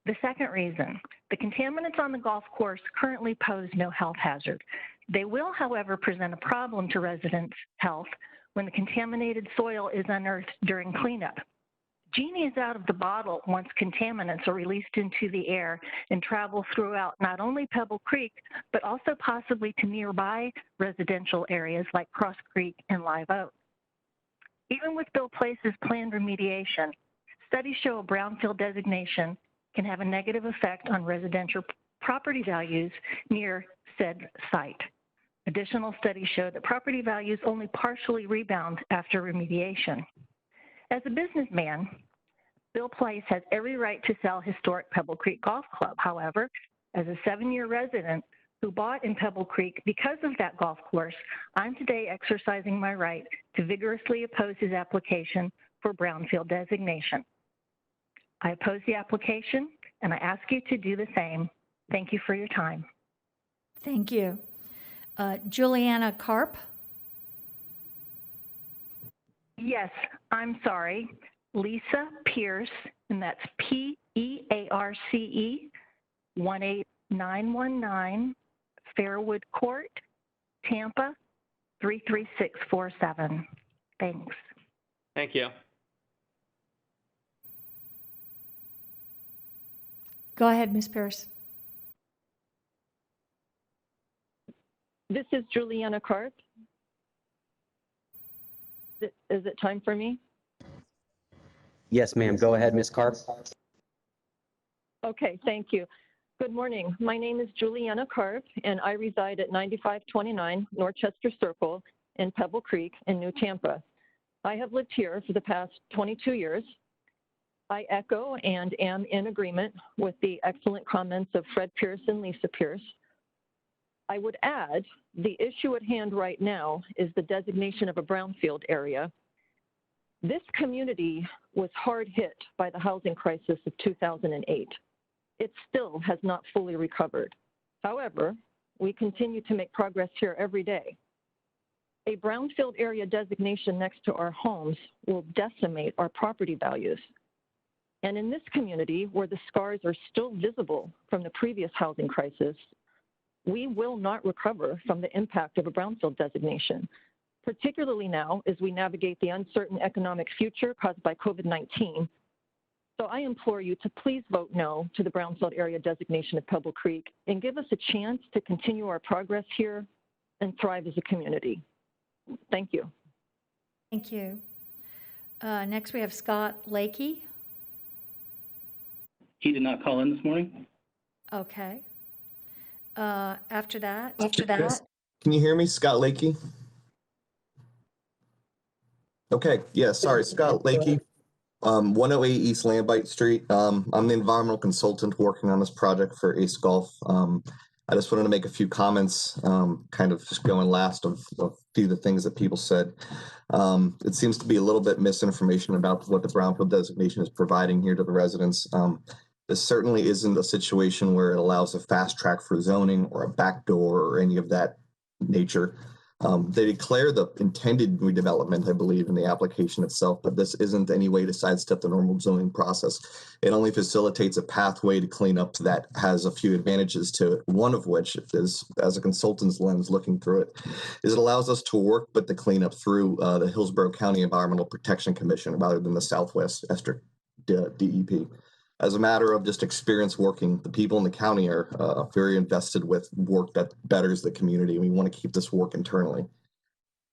The second reason, the contaminants on the golf course currently pose no health hazard. They will, however, present a problem to residents' health when the contaminated soil is unearthed during cleanup. Genie is out of the bottle once contaminants are released into the air and travel throughout not only Pebble Creek, but also possibly to nearby residential areas like Cross Creek and Live Oak. Even with Bill Place's planned remediation, studies show a brownfield designation can have a negative effect on residential property values near said site. Additional studies show that property values only partially rebound after remediation. As a businessman, Bill Place has every right to sell historic Pebble Creek Golf Club. However, as a 7-year resident who bought in Pebble Creek because of that golf course, I'm today exercising my right to vigorously oppose his application for brownfield designation. I oppose the application, and I ask you to do the same. Thank you for your time. Thank you. Juliana Karp. Yes, I'm sorry. Lisa Pierce, and that's P-E-A-R-C-E, 18919 Fairwood Court, Tampa, 33647. Thanks. Thank you. Go ahead, Ms. Pierce. This is Juliana Karp. Is it time for me? Yes, ma'am. Go ahead, Ms. Karp. Okay, thank you. Good morning. My name is Juliana Karp, and I reside at 9529 Norchester Circle in Pebble Creek in New Tampa. I have lived here for the past 22 years. I echo and am in agreement with the excellent comments of Fred Pierce and Lisa Pierce. I would add, the issue at hand right now is the designation of a brownfield area. This community was hard hit by the housing crisis of 2008. It still has not fully recovered. However, we continue to make progress here every day. A brownfield area designation next to our homes will decimate our property values. And in this community, where the scars are still visible from the previous housing crisis, we will not recover from the impact of a brownfield designation, particularly now as we navigate the uncertain economic future caused by COVID-19. So I implore you to please vote no to the brownfield area designation of Pebble Creek and give us a chance to continue our progress here and thrive as a community. Thank you. Thank you. Next, we have Scott Lakey. He did not call in this morning. Okay. After that. Yes. Can you hear me, Scott Lakey? Okay, yeah, sorry, Scott Lakey, 108 East Lambite Street. I'm the environmental consultant working on this project for Ace Golf. I just wanted to make a few comments, kind of just going last of a few of the things that people said. It seems to be a little bit misinformation about what the brownfield designation is providing here to the residents. This certainly isn't a situation where it allows a fast track for zoning or a backdoor or any of that nature. They declare the intended redevelopment, I believe, in the application itself, but this isn't any way to sidestep the normal zoning process. It only facilitates a pathway to clean up that has a few advantages to it, one of which is, as a consultant's lens looking through it, is it allows us to work with the cleanup through the Hillsborough County Environmental Protection Commission rather than the Southwest Ester DEP. as a matter of just experience working, the people in the county are very invested with work that betters the community. We want to keep this work internally.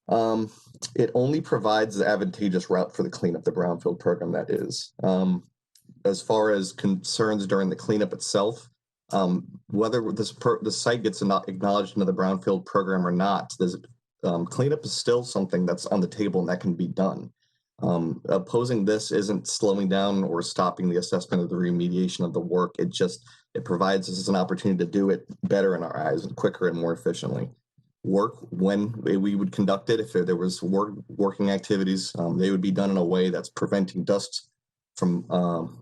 It only provides the advantageous route for the cleanup, the Brownfield program, that is. As far as concerns during the cleanup itself, whether the site gets acknowledged into the Brownfield program or not, cleanup is still something that's on the table and that can be done. Opposing this isn't slowing down or stopping the assessment of the remediation of the work. It provides us an opportunity to do it better in our eyes and quicker and more efficiently. Work, when we would conduct it, if there was working activities, they would be done in a way that's preventing dust from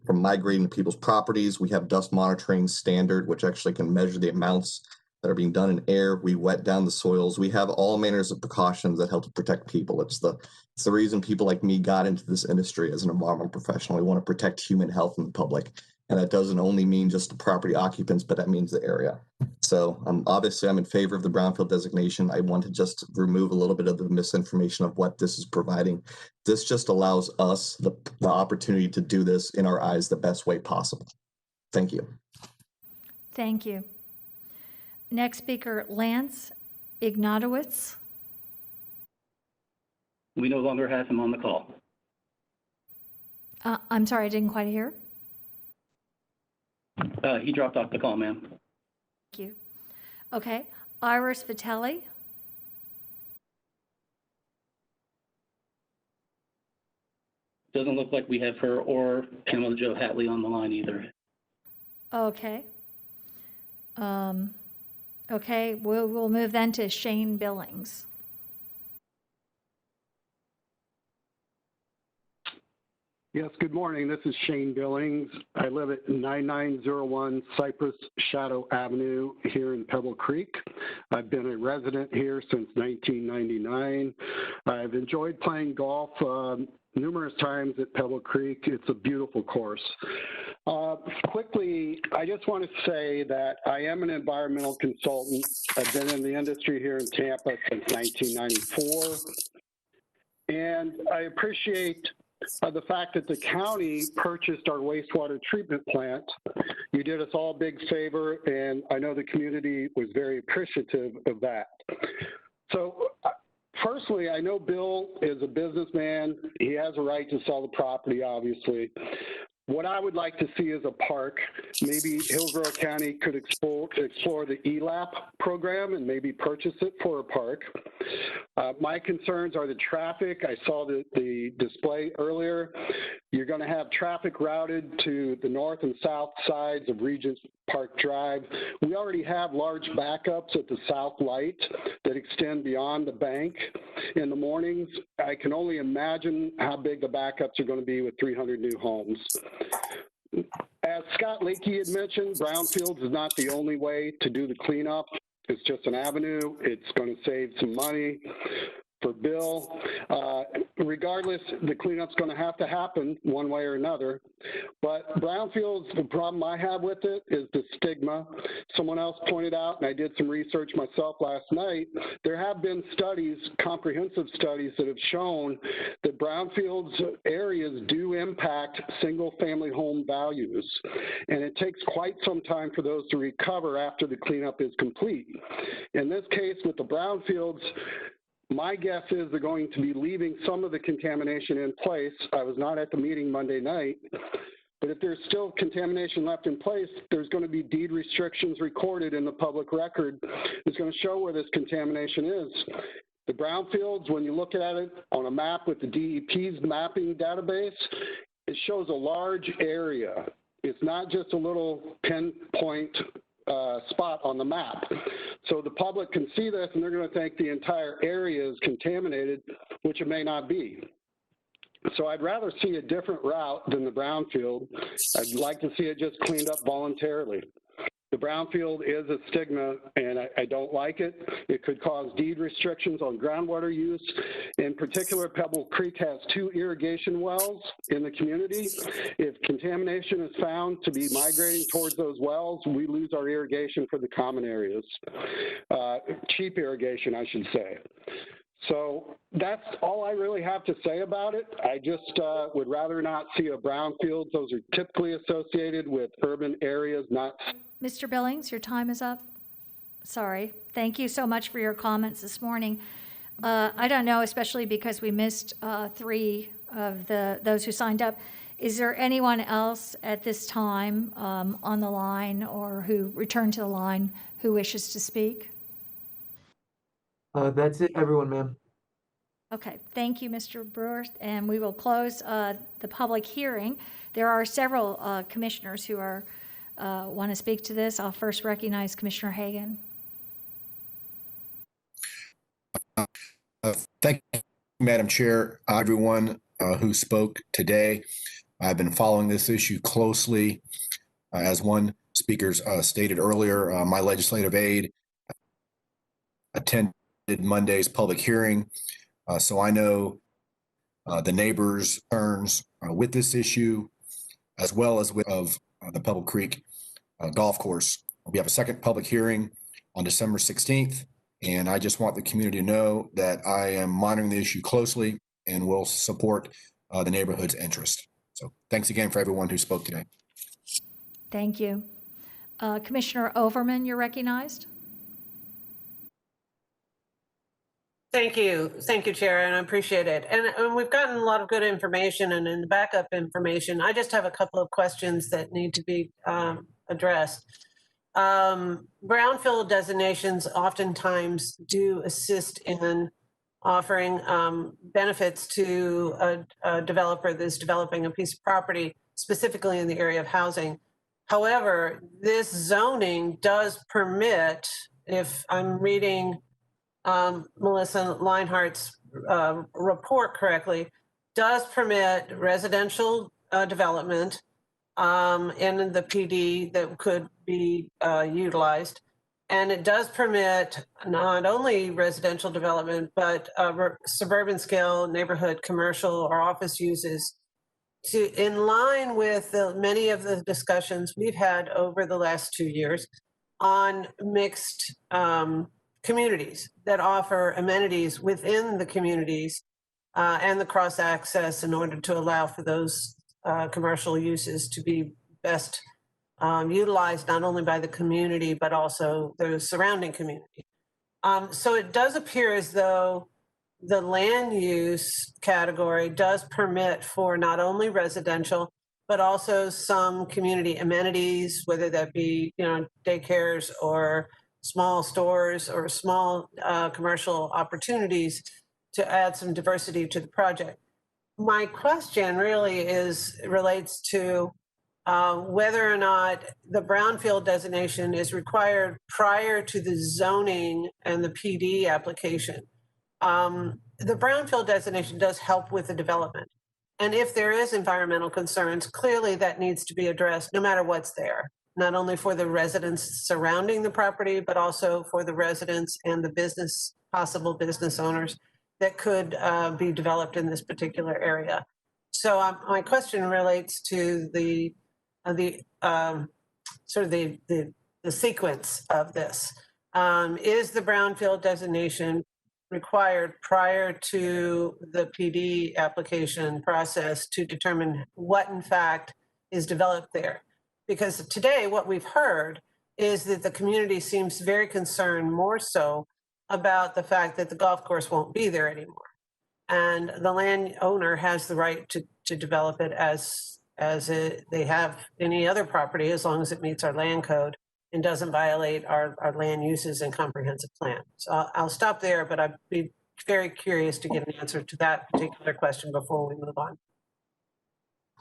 migrating to people's properties. We have dust monitoring standard, which actually can measure the amounts that are being done in air. We wet down the soils. We have all manners of precautions that help to protect people. It's the reason people like me got into this industry as an environmental professional. We want to protect human health and the public. And that doesn't only mean just the property occupants, but that means the area. So obviously I'm in favor of the Brownfield designation. I want to just remove a little bit of the misinformation of what this is providing. This just allows us the opportunity to do this in our eyes the best way possible. Thank you. Thank you. Next speaker, Lance Ignatowicz. We no longer have him on the call. I'm sorry, I didn't quite hear. He dropped off the call, ma'am. Thank you. Okay, Iris Vitelli. Doesn't look like we have her or Pamela Jo Hatley on the line either. Okay. Okay, we'll move then to Shane Billings. Yes, good morning. This is Shane Billings. I live at 9901 Cypress Shadow Avenue here in Pebble Creek. I've been a resident here since 1999. I've enjoyed playing golf numerous times at Pebble Creek. It's a beautiful course. Quickly, I just want to say that I am an environmental consultant. I've been in the industry here in Tampa since 1994. And I appreciate the fact that the county purchased our wastewater treatment plant. You did us all a big favor, and I know the community was very appreciative of that. So, personally, I know Bill is a businessman. He has a right to sell the property, obviously. What I would like to see is a park. Maybe Hillsborough County could explore the ELAP program and maybe purchase it for a park. My concerns are the traffic. I saw the display earlier. You're going to have traffic routed to the north and south sides of Regents Park Drive. We already have large backups at the south light that extend beyond the bank in the mornings. I can only imagine how big the backups are going to be with 300 new homes. As Scott Lakey had mentioned, Brownfield is not the only way to do the cleanup. It's just an avenue. It's going to save some money for Bill. Regardless, the cleanup's going to happen one way or another. But Brownfield's, the problem I have with it is the stigma. Someone else pointed out, and I did some research myself last night, there have been studies, comprehensive studies, that have shown that Brownfield's areas do impact single-family home values. And it takes quite some time for those to recover after the cleanup is complete. In this case, with the Brownfields, my guess is they're going to be leaving some of the contamination in place. I was not at the meeting Monday night, but if there's still contamination left in place, there's going to be deed restrictions recorded in the public record. It's going to show where this contamination is. The Brownfields, when you look at it on a map with the DEP's mapping database, it shows a large area. It's not just a little pinpoint spot on the map. So the public can see this and they're going to think the entire area is contaminated, which it may not be. So I'd rather see a different route than the Brownfield. I'd like to see it just cleaned up voluntarily. The Brownfield is a stigma, and I don't like it. It could cause deed restrictions on groundwater use. In particular, Pebble Creek has 2 irrigation wells in the community. If contamination is found to be migrating towards those wells, we lose our irrigation for the common areas. Cheap irrigation, I should say. So that's all I really have to say about it. I just would rather not see a brownfield. Those are typically associated with urban areas, not. Mr. Billings, your time is up. Sorry. Thank you so much for your comments this morning. I don't know, especially because we missed 3 of those who signed up. Is there anyone else at this time on the line or who returned to the line who wishes to speak? That's it, everyone, ma'am. Okay, thank you, Mr. Brewer, and we will close the public hearing. There are several commissioners who want to speak to this. I'll first recognize Commissioner Hagan. Thank you, Madam Chair. Everyone who spoke today, I've been following this issue closely. As one speaker stated earlier, my legislative aide attended Monday's public hearing, so I know the neighbors' concerns with this issue, as well as with the Pebble Creek Golf Course. We have a second public hearing on December 16th. And I just want the community to know that I am monitoring the issue closely and will support the neighborhood's interest. So thanks again for everyone who spoke today. Thank you. Commissioner Overman, you're recognized. Thank you, Chair, and I appreciate it. And we've gotten a lot of good information, and in the backup information, I just have a couple of questions that need to be addressed. Brownfield designations oftentimes do assist in offering benefits to a developer that's developing a piece of property, specifically in the area of housing. However, this zoning does permit, if I'm reading Melissa Leinhart's report correctly, does permit residential development in the PD that could be utilized. And it does permit not only residential development, but suburban scale, neighborhood, commercial, or office uses in line with many of the discussions we've had over the last 2 years on mixed communities that offer amenities within the communities and the cross access in order to allow for those commercial uses to be best utilized not only by the community, but also the surrounding community. So it does appear as though the land use category does permit for not only residential, but also some community amenities, whether that be, daycares or small stores or small commercial opportunities to add some diversity to the project. My question really relates to whether or not the brownfield designation is required prior to the zoning and the PD application. The brownfield designation does help with the development. And if there is environmental concerns, clearly that needs to be addressed no matter what's there, not only for the residents surrounding the property, but also for the residents and the possible business owners that could be developed in this particular area. So my question relates to the sequence of this. Is the brownfield designation required prior to the PD application process to determine what in fact is developed there? Because today what we've heard is that the community seems very concerned more so about the fact that the golf course won't be there anymore. And the landowner has the right to develop it as they have any other property, as long as it meets our land code and doesn't violate our land uses and comprehensive plan. So I'll stop there, but I'd be very curious to get an answer to that particular question before we move on.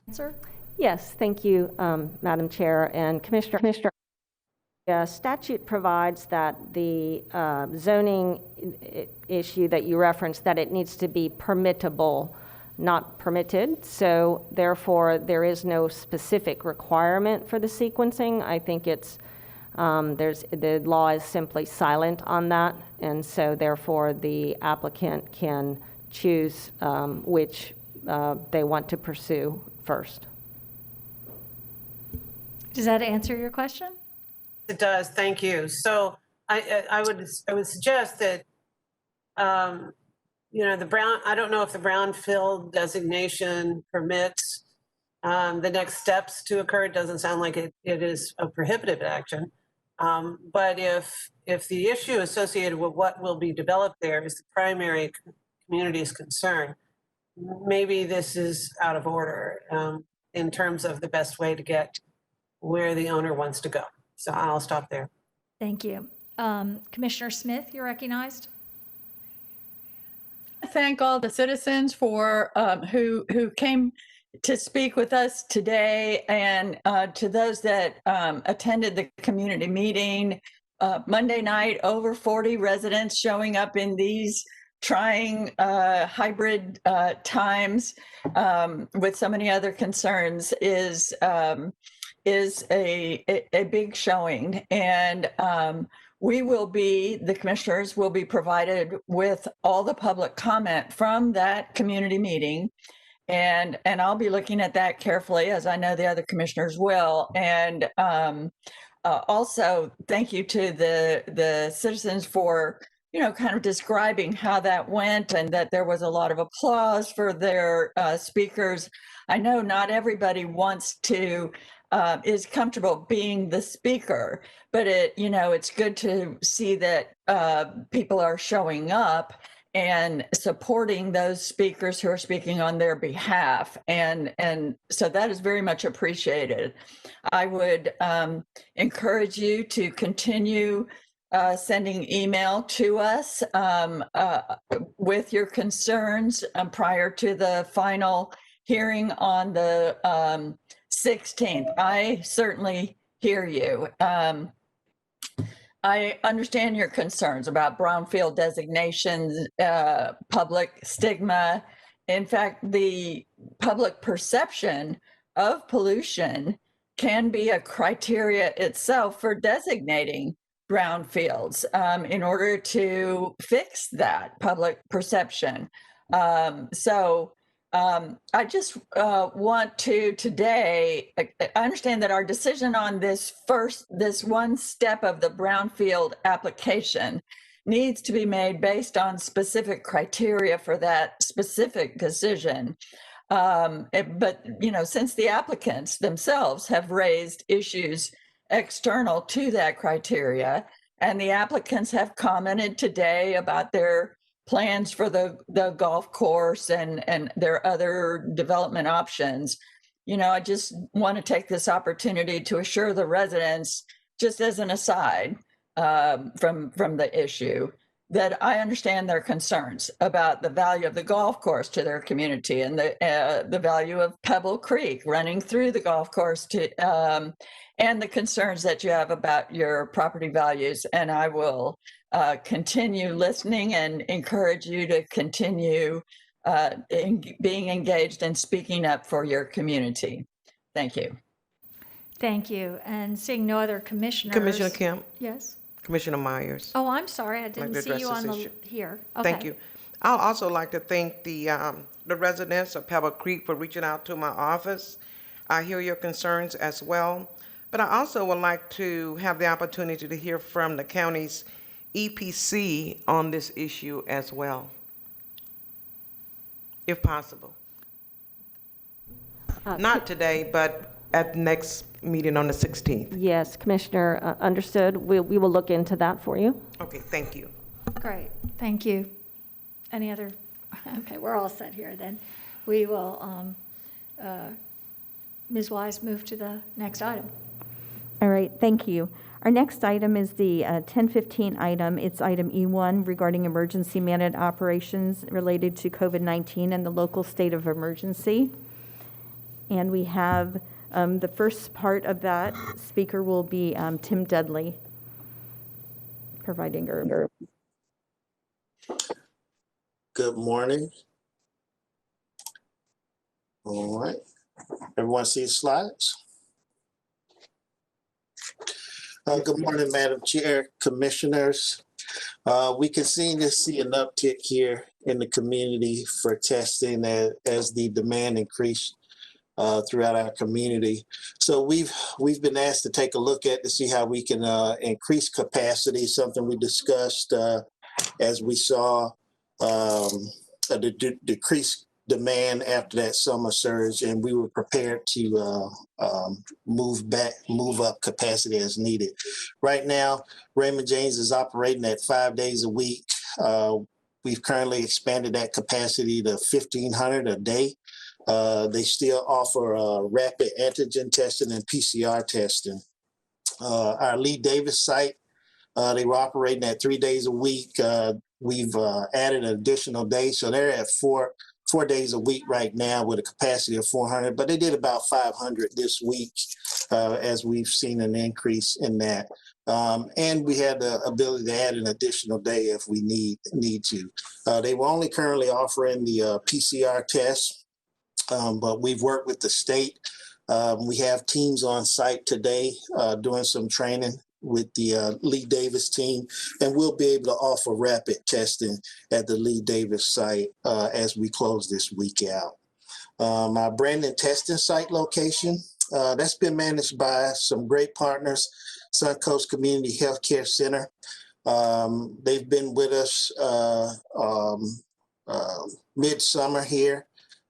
Answer? Yes, thank you, Madam Chair and Commissioner. The statute provides that the zoning issue that you referenced, that it needs to be permittable, not permitted. So therefore, there is no specific requirement for the sequencing. I think it's the law is simply silent on that, and so therefore the applicant can choose which they want to pursue first. Does that answer your question? It does, thank you. So I would suggest that you know, I don't know if the brownfield designation permits the next steps to occur. It doesn't sound like it is a prohibitive action. But if the issue associated with what will be developed there is the primary community's concern, maybe this is out of order in terms of the best way to get where the owner wants to go. So I'll stop there. Thank you. Commissioner Smith, you're recognized. Thank all the citizens for who came to speak with us today, and to those that attended the community meeting Monday night. Over 40 residents showing up in these trying hybrid times with so many other concerns is a big showing. And the commissioners will be provided with all the public comment from that community meeting. And I'll be looking at that carefully, as I know the other commissioners will. And also, thank you to the citizens for, kind of describing how that went, and that there was a lot of applause for their speakers. I know not everybody wants to, is comfortable being the speaker, but it's good to see that people are showing up and supporting those speakers who are speaking on their behalf. And so that is very much appreciated. I would encourage you to continue sending email to us with your concerns prior to the final hearing on the 16th. I certainly hear you. I understand your concerns about brownfield designations, public stigma. In fact, the public perception of pollution can be a criteria itself for designating brownfields in order to fix that public perception. I just want to today, I understand that our decision on this one step of the brownfield application needs to be made based on specific criteria for that specific decision. But since the applicants themselves have raised issues external to that criteria, and the applicants have commented today about their plans for the golf course and their other development options, I just want to take this opportunity to assure the residents, just as an aside from the issue, that I understand their concerns about the value of the golf course to their community, and the value of Pebble Creek running through the golf course and the concerns that you have about your property values. And I will continue listening and encourage you to continue being engaged and speaking up for your community. Thank you. Thank you. And seeing no other commissioners. Commissioner Kemp. Yes. Commissioner Myers. Oh, I'm sorry. I didn't see you on here. Okay. Thank you. I'll also like to thank the residents of Pebble Creek for reaching out to my office. I hear your concerns as well, but I also would like to have the opportunity to hear from the county's EPC on this issue as well, if possible. Not today, but at the next meeting on the 16th. Yes, Commissioner, understood. We will look into that for you. Okay, thank you. Great, thank you. Any other? Okay, we're all set here then. We will, Ms. Wise, move to the next item. All right, thank you. Our next item is the 1015 item. It's item E1 regarding emergency managed operations related to COVID-19 and the local state of emergency. And we have the first part of that speaker will be Tim Dudley, providing her. Good morning. All right. Everyone see the slides? Good morning, Madam Chair, Commissioners. We continue to see an uptick here in the community for testing as the demand increased throughout our community. So we've been asked to take a look at to see how we can increase capacity, something we discussed as we saw decreased demand after that summer surge, and we were prepared to move up capacity as needed. Right now, Raymond James is operating at 5 days a week. We've currently expanded that capacity to 1,500 a day. They still offer rapid antigen testing and PCR testing. Our Lee Davis site, they were operating at 3 days a week. We've added an additional day, so they're at four days a week right now with a capacity of 400, but they did about 500 this week as we've seen an increase in that. And we had the ability to add an additional day if we need to. They were only currently offering the PCR test, but we've worked with the state. We have teams on site today doing some training with the Lee Davis team, and we'll be able to offer rapid testing at the Lee Davis site as we close this week out. Our Brandon testing site location, that's been managed by some great partners, Suncoast Community Healthcare Center. They've been with us midsummer here.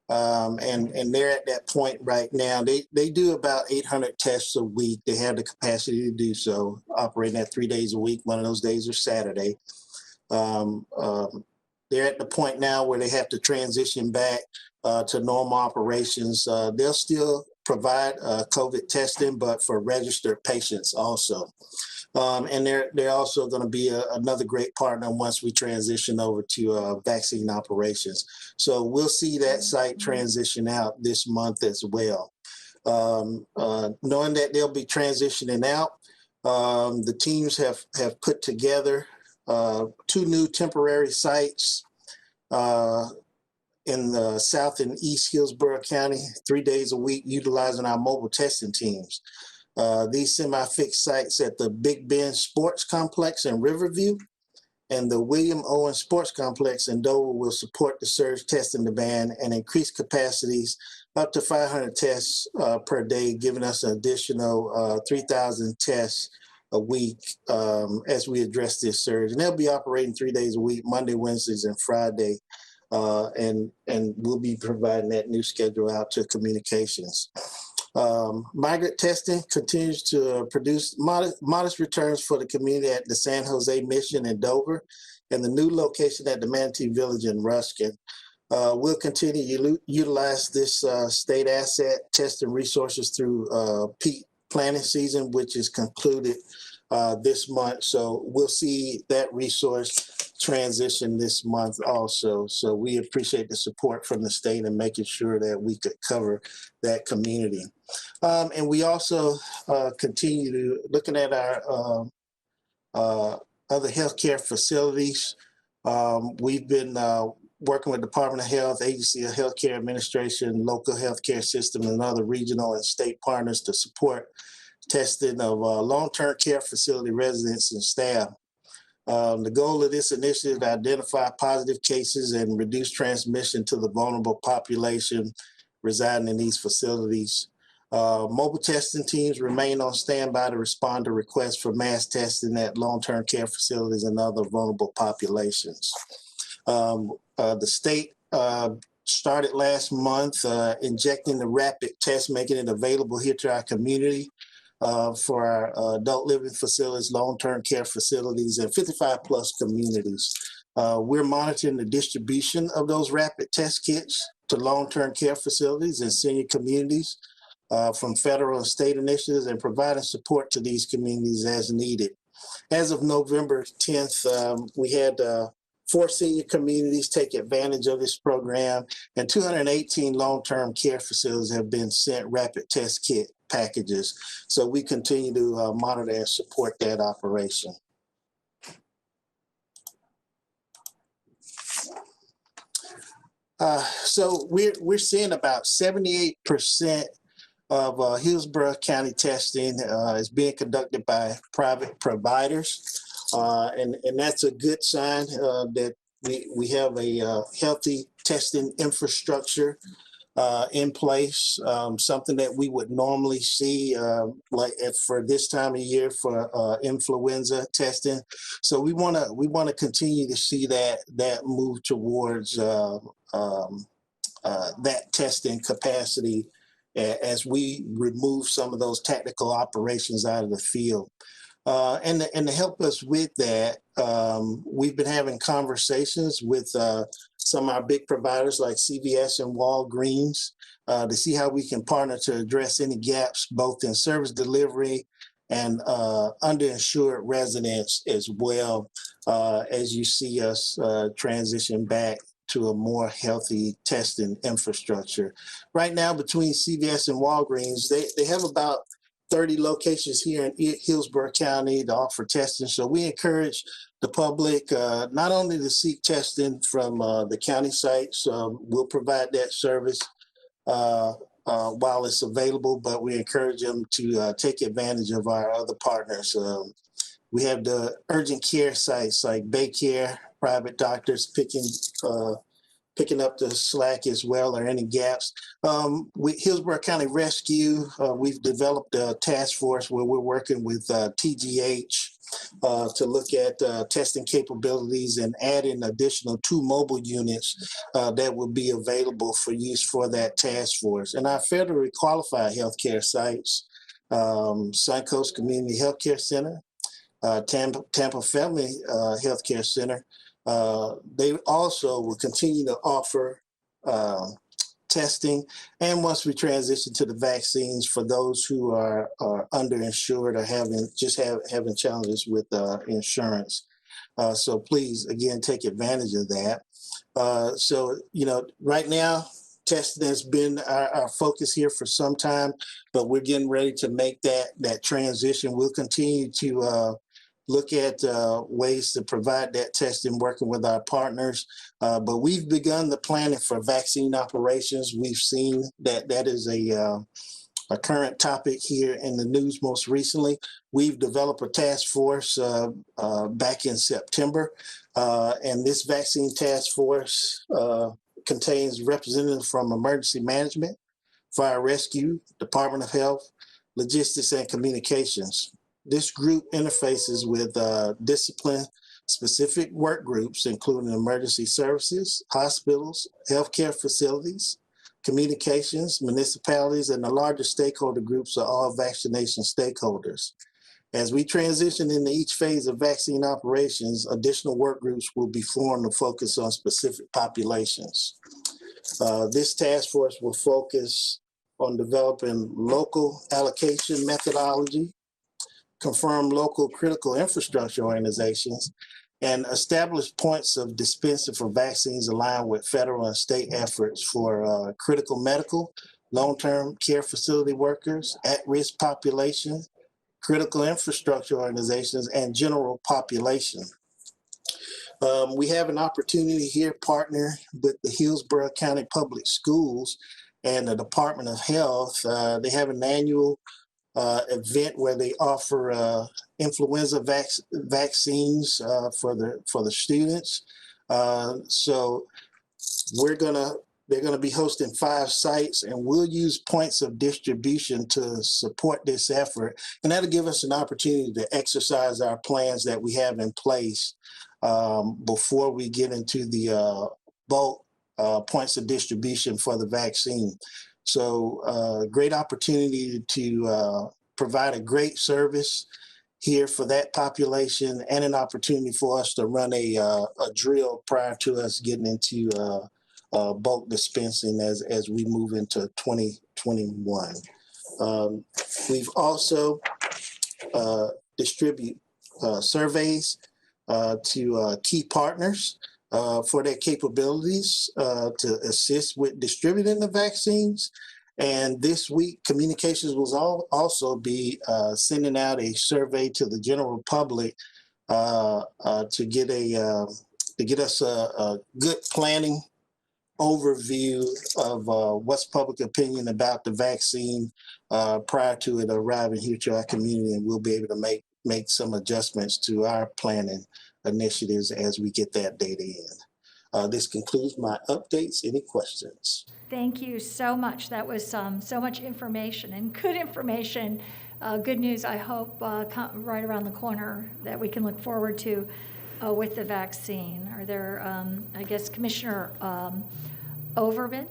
And they're at that point right now. They do about 800 tests a week. They have the capacity to do so, operating at 3 days a week. One of those days are Saturday. They're at the point now where they have to transition back to normal operations. They'll still provide COVID testing, but for registered patients also. And they're also going to be another great partner once we transition over to vaccine operations. So we'll see that site transition out this month as well. Knowing that they'll be transitioning out, the teams have put together 2 new temporary sites in the South and East Hillsborough County, 3 days a week, utilizing our mobile testing teams. These semi-fixed sites at the Big Bend Sports Complex in Riverview and the William Owen Sports Complex in Dover will support the surge testing demand and increase capacities up to 500 tests per day, giving us an additional 3,000 tests a week as we address this surge. And they'll be operating 3 days a week, Monday, Wednesdays, and Friday. And we'll be providing that new schedule out to communications. Migrant testing continues to produce modest returns for the community at the San Jose Mission in Dover and the new location at the Manatee Village in Ruskin. We'll continue to utilize this state asset testing resources through peak planting season, which is concluded this month. So we'll see that resource transition this month also. So we appreciate the support from the state and making sure that we could cover that community. And we also continue to looking at our other healthcare facilities. We've been working with Department of Health, Agency of Healthcare Administration, local healthcare system, and other regional and state partners to support testing of long-term care facility residents and staff. The goal of this initiative is to identify positive cases and reduce transmission to the vulnerable population residing in these facilities. Mobile testing teams remain on standby to respond to requests for mass testing at long-term care facilities and other vulnerable populations. The state started last month injecting the rapid test, making it available here to our community for our adult living facilities, long-term care facilities, and 55 plus communities. We're monitoring the distribution of those rapid test kits to long-term care facilities and senior communities from federal and state initiatives and providing support to these communities as needed. As of November 10th, we had 4 senior communities take advantage of this program, and 218 long-term care facilities have been sent rapid test kit packages. So we continue to monitor and support that operation. So we're seeing about 78% of Hillsborough County testing is being conducted by private providers. And that's a good sign that we have a healthy testing infrastructure. in place, something that we would normally see for this time of year for influenza testing. So we want to continue to see that move towards that testing capacity as we remove some of those tactical operations out of the field. And to help us with that, we've been having conversations with some of our big providers like CVS and Walgreens to see how we can partner to address any gaps both in service delivery and underinsured residents as well, as you see us transition back to a more healthy testing infrastructure. Right now, between CVS and Walgreens, they have about 30 locations here in Hillsborough County to offer testing. So we encourage the public not only to seek testing from the county sites, we'll provide that service while it's available, but we encourage them to take advantage of our other partners. We have the urgent care sites like Baycare, private doctors picking up the slack as well, or any gaps. With Hillsborough County Rescue, we've developed a task force where we're working with TGH to look at testing capabilities and adding additional 2 mobile units that will be available for use for that task force. And our federally qualified healthcare sites, Suncoast Community Healthcare Center, Tampa Family Healthcare Center, they also will continue to offer testing. And once we transition to the vaccines for those who are underinsured or having challenges with insurance. So please, again, take advantage of that. So, right now, testing has been our focus here for some time, but we're getting ready to make that transition. We'll continue to look at ways to provide that testing, working with our partners. But we've begun the planning for vaccine operations. We've seen that is a current topic here in the news most recently. We've developed a task force back in September, and this vaccine task force contains representatives from emergency management, fire rescue, Department of Health, logistics, and communications. This group interfaces with discipline-specific work groups, including emergency services, hospitals, healthcare facilities, communications, municipalities, and the larger stakeholder groups are all vaccination stakeholders. As we transition into each phase of vaccine operations, additional work groups will be formed to focus on specific populations. This task force will focus on developing local allocation methodology, confirm local critical infrastructure organizations, and establish points of dispensing for vaccines aligned with federal and state efforts for critical medical, long-term care facility workers, at-risk population, critical infrastructure organizations, and general population. We have an opportunity here, partner with the Hillsborough County Public Schools and the Department of Health. They have an annual event where they offer influenza vaccines for the students. So they're gonna be hosting 5 sites, and we'll use points of distribution to support this effort. And that'll give us an opportunity to exercise our plans that we have in place before we get into the bulk points of distribution for the vaccine. So great opportunity to provide a great service here for that population, and an opportunity for us to run a drill prior to us getting into bulk dispensing as we move into 2021. We've also distribute surveys to key partners for their capabilities to assist with distributing the vaccines. And this week, Communications will also be sending out a survey to the general public to get us a good planning overview of what's public opinion about the vaccine prior to it arriving here to our community, and we'll be able to make some adjustments to our planning initiatives as we get that data in. This concludes my updates. Any questions? Thank you so much. That was so much information and good information. Good news, I hope, right around the corner that we can look forward to with the vaccine. Are there, I guess, Commissioner Overman?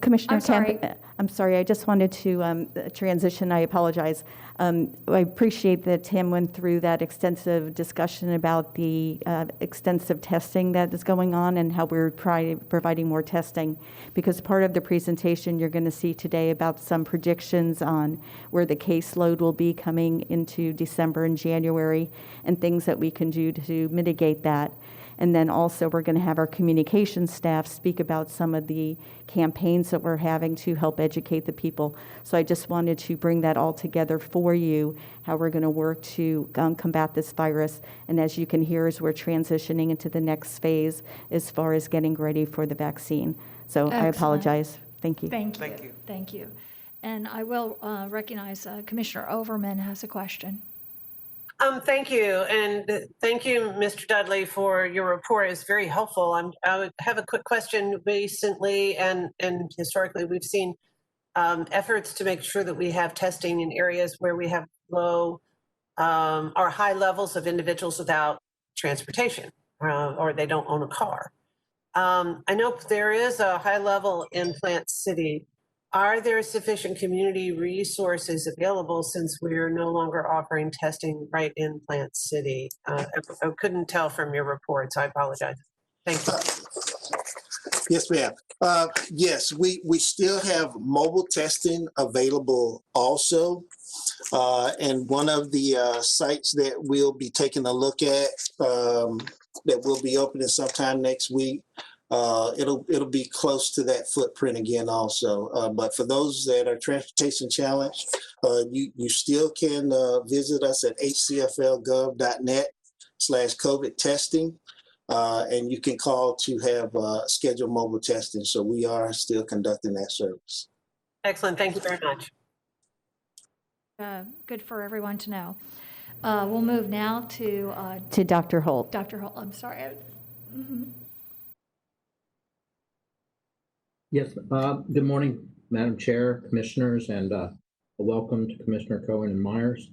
Commissioner I'm sorry. Kemp, I'm sorry, I just wanted to transition, I apologize. I appreciate that Tim went through that extensive discussion about the extensive testing that is going on and how we're providing more testing, because part of the presentation you're going to see today about some predictions on where the caseload will be coming into December and January and things that we can do to mitigate that. And then also we're going to have our communication staff speak about some of the campaigns that we're having to help educate the people. So I just wanted to bring that all together for you, how we're going to work to combat this virus. And as you can hear, as we're transitioning into the next phase as far as getting ready for the vaccine. So Excellent. I apologize. Thank you. Thank you. Thank you. And I will recognize Commissioner Overman has a question. Thank you. And thank you, Mr. Dudley, for your report. It's very helpful. I would have a quick question. Recently and historically, we've seen efforts to make sure that we have testing in areas where we have low or high levels of individuals without transportation or they don't own a car. I know there is a high level in Plant City. Are there sufficient community resources available since we're no longer offering testing right in Plant City? I couldn't tell from your report, so I apologize. Thank you. Yes, ma'am. Yes, we still have mobile testing available also. And one of the sites that we'll be taking a look at that will be opening sometime next week, it'll be close to that footprint again also. But for those that are transportation challenged, you still can visit us at hcflgov.net/COVID testing. And you can call to have scheduled mobile testing. So we are still conducting that service. Excellent. Thank you very much. Good for everyone to know. We'll move now to Dr. Holt. Dr. Holt, I'm sorry. Yes, good morning, Madam Chair, Commissioners, and welcome to Commissioner Cohen and Myers.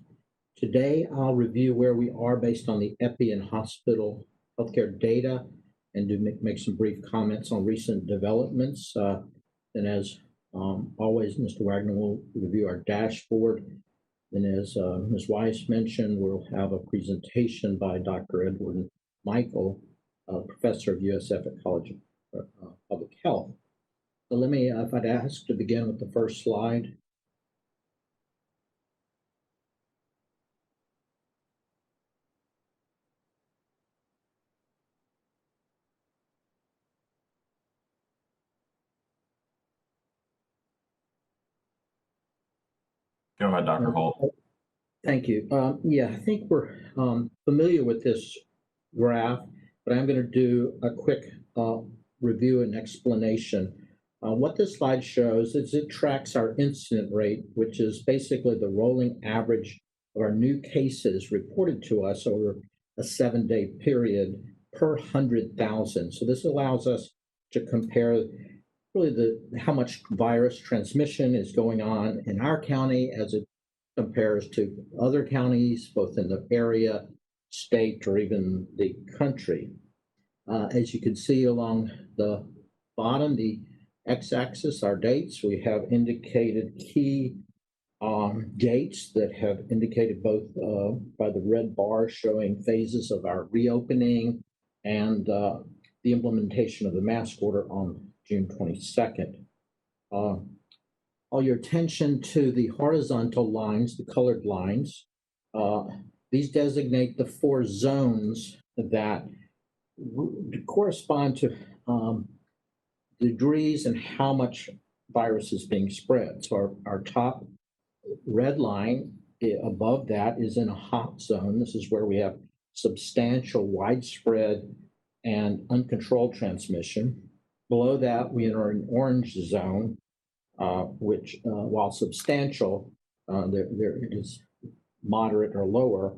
Today, I'll review where we are based on the EPI and hospital healthcare data and do make some brief comments on recent developments. And as always, Mr. Wagner will review our dashboard. And as Ms. Weiss mentioned, we'll have a presentation by Dr. Edward Michael, Professor of USF at College of Public Health. So let me, if I'd ask to begin with the first slide. Go ahead, Dr. Holt. Thank you. Yeah, I think we're familiar with this graph, but I'm going to do a quick review and explanation. What this slide shows is it tracks our incident rate, which is basically the rolling average of our new cases reported to us over a 7-day period per 100,000. So this allows us to compare really how much virus transmission is going on in our county as it compares to other counties, both in the area, state, or even the country. As you can see along the bottom, the x-axis, our dates, we have indicated key dates that have indicated both by the red bar showing phases of our reopening and the implementation of the mask order on June 22nd. All your attention to the horizontal lines, the colored lines. These designate the 4 zones that correspond to degrees and how much virus is being spread. So our top red line above that is in a hot zone. This is where we have substantial, widespread, and uncontrolled transmission. Below that, we enter an orange zone, which, while substantial, there is moderate or lower.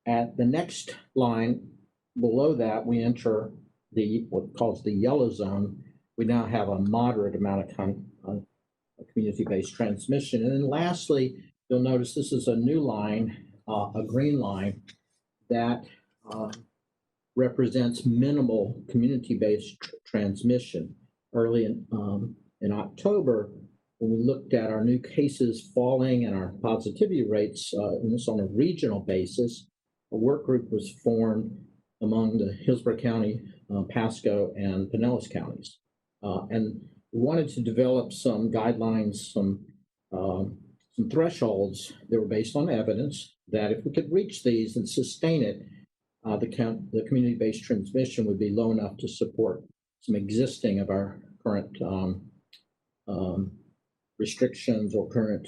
At the next line below that, we enter the what calls the yellow zone, we now have a moderate amount of community-based transmission. And then lastly, you'll notice this is a new line, a green line that represents minimal community-based transmission. Early in October, when we looked at our new cases falling and our positivity rates, and this on a regional basis, a work group was formed among the Hillsborough County, Pasco, and Pinellas counties. And we wanted to develop some guidelines, some thresholds that were based on evidence that if we could reach these and sustain it, the community-based transmission would be low enough to support some existing of our current restrictions or current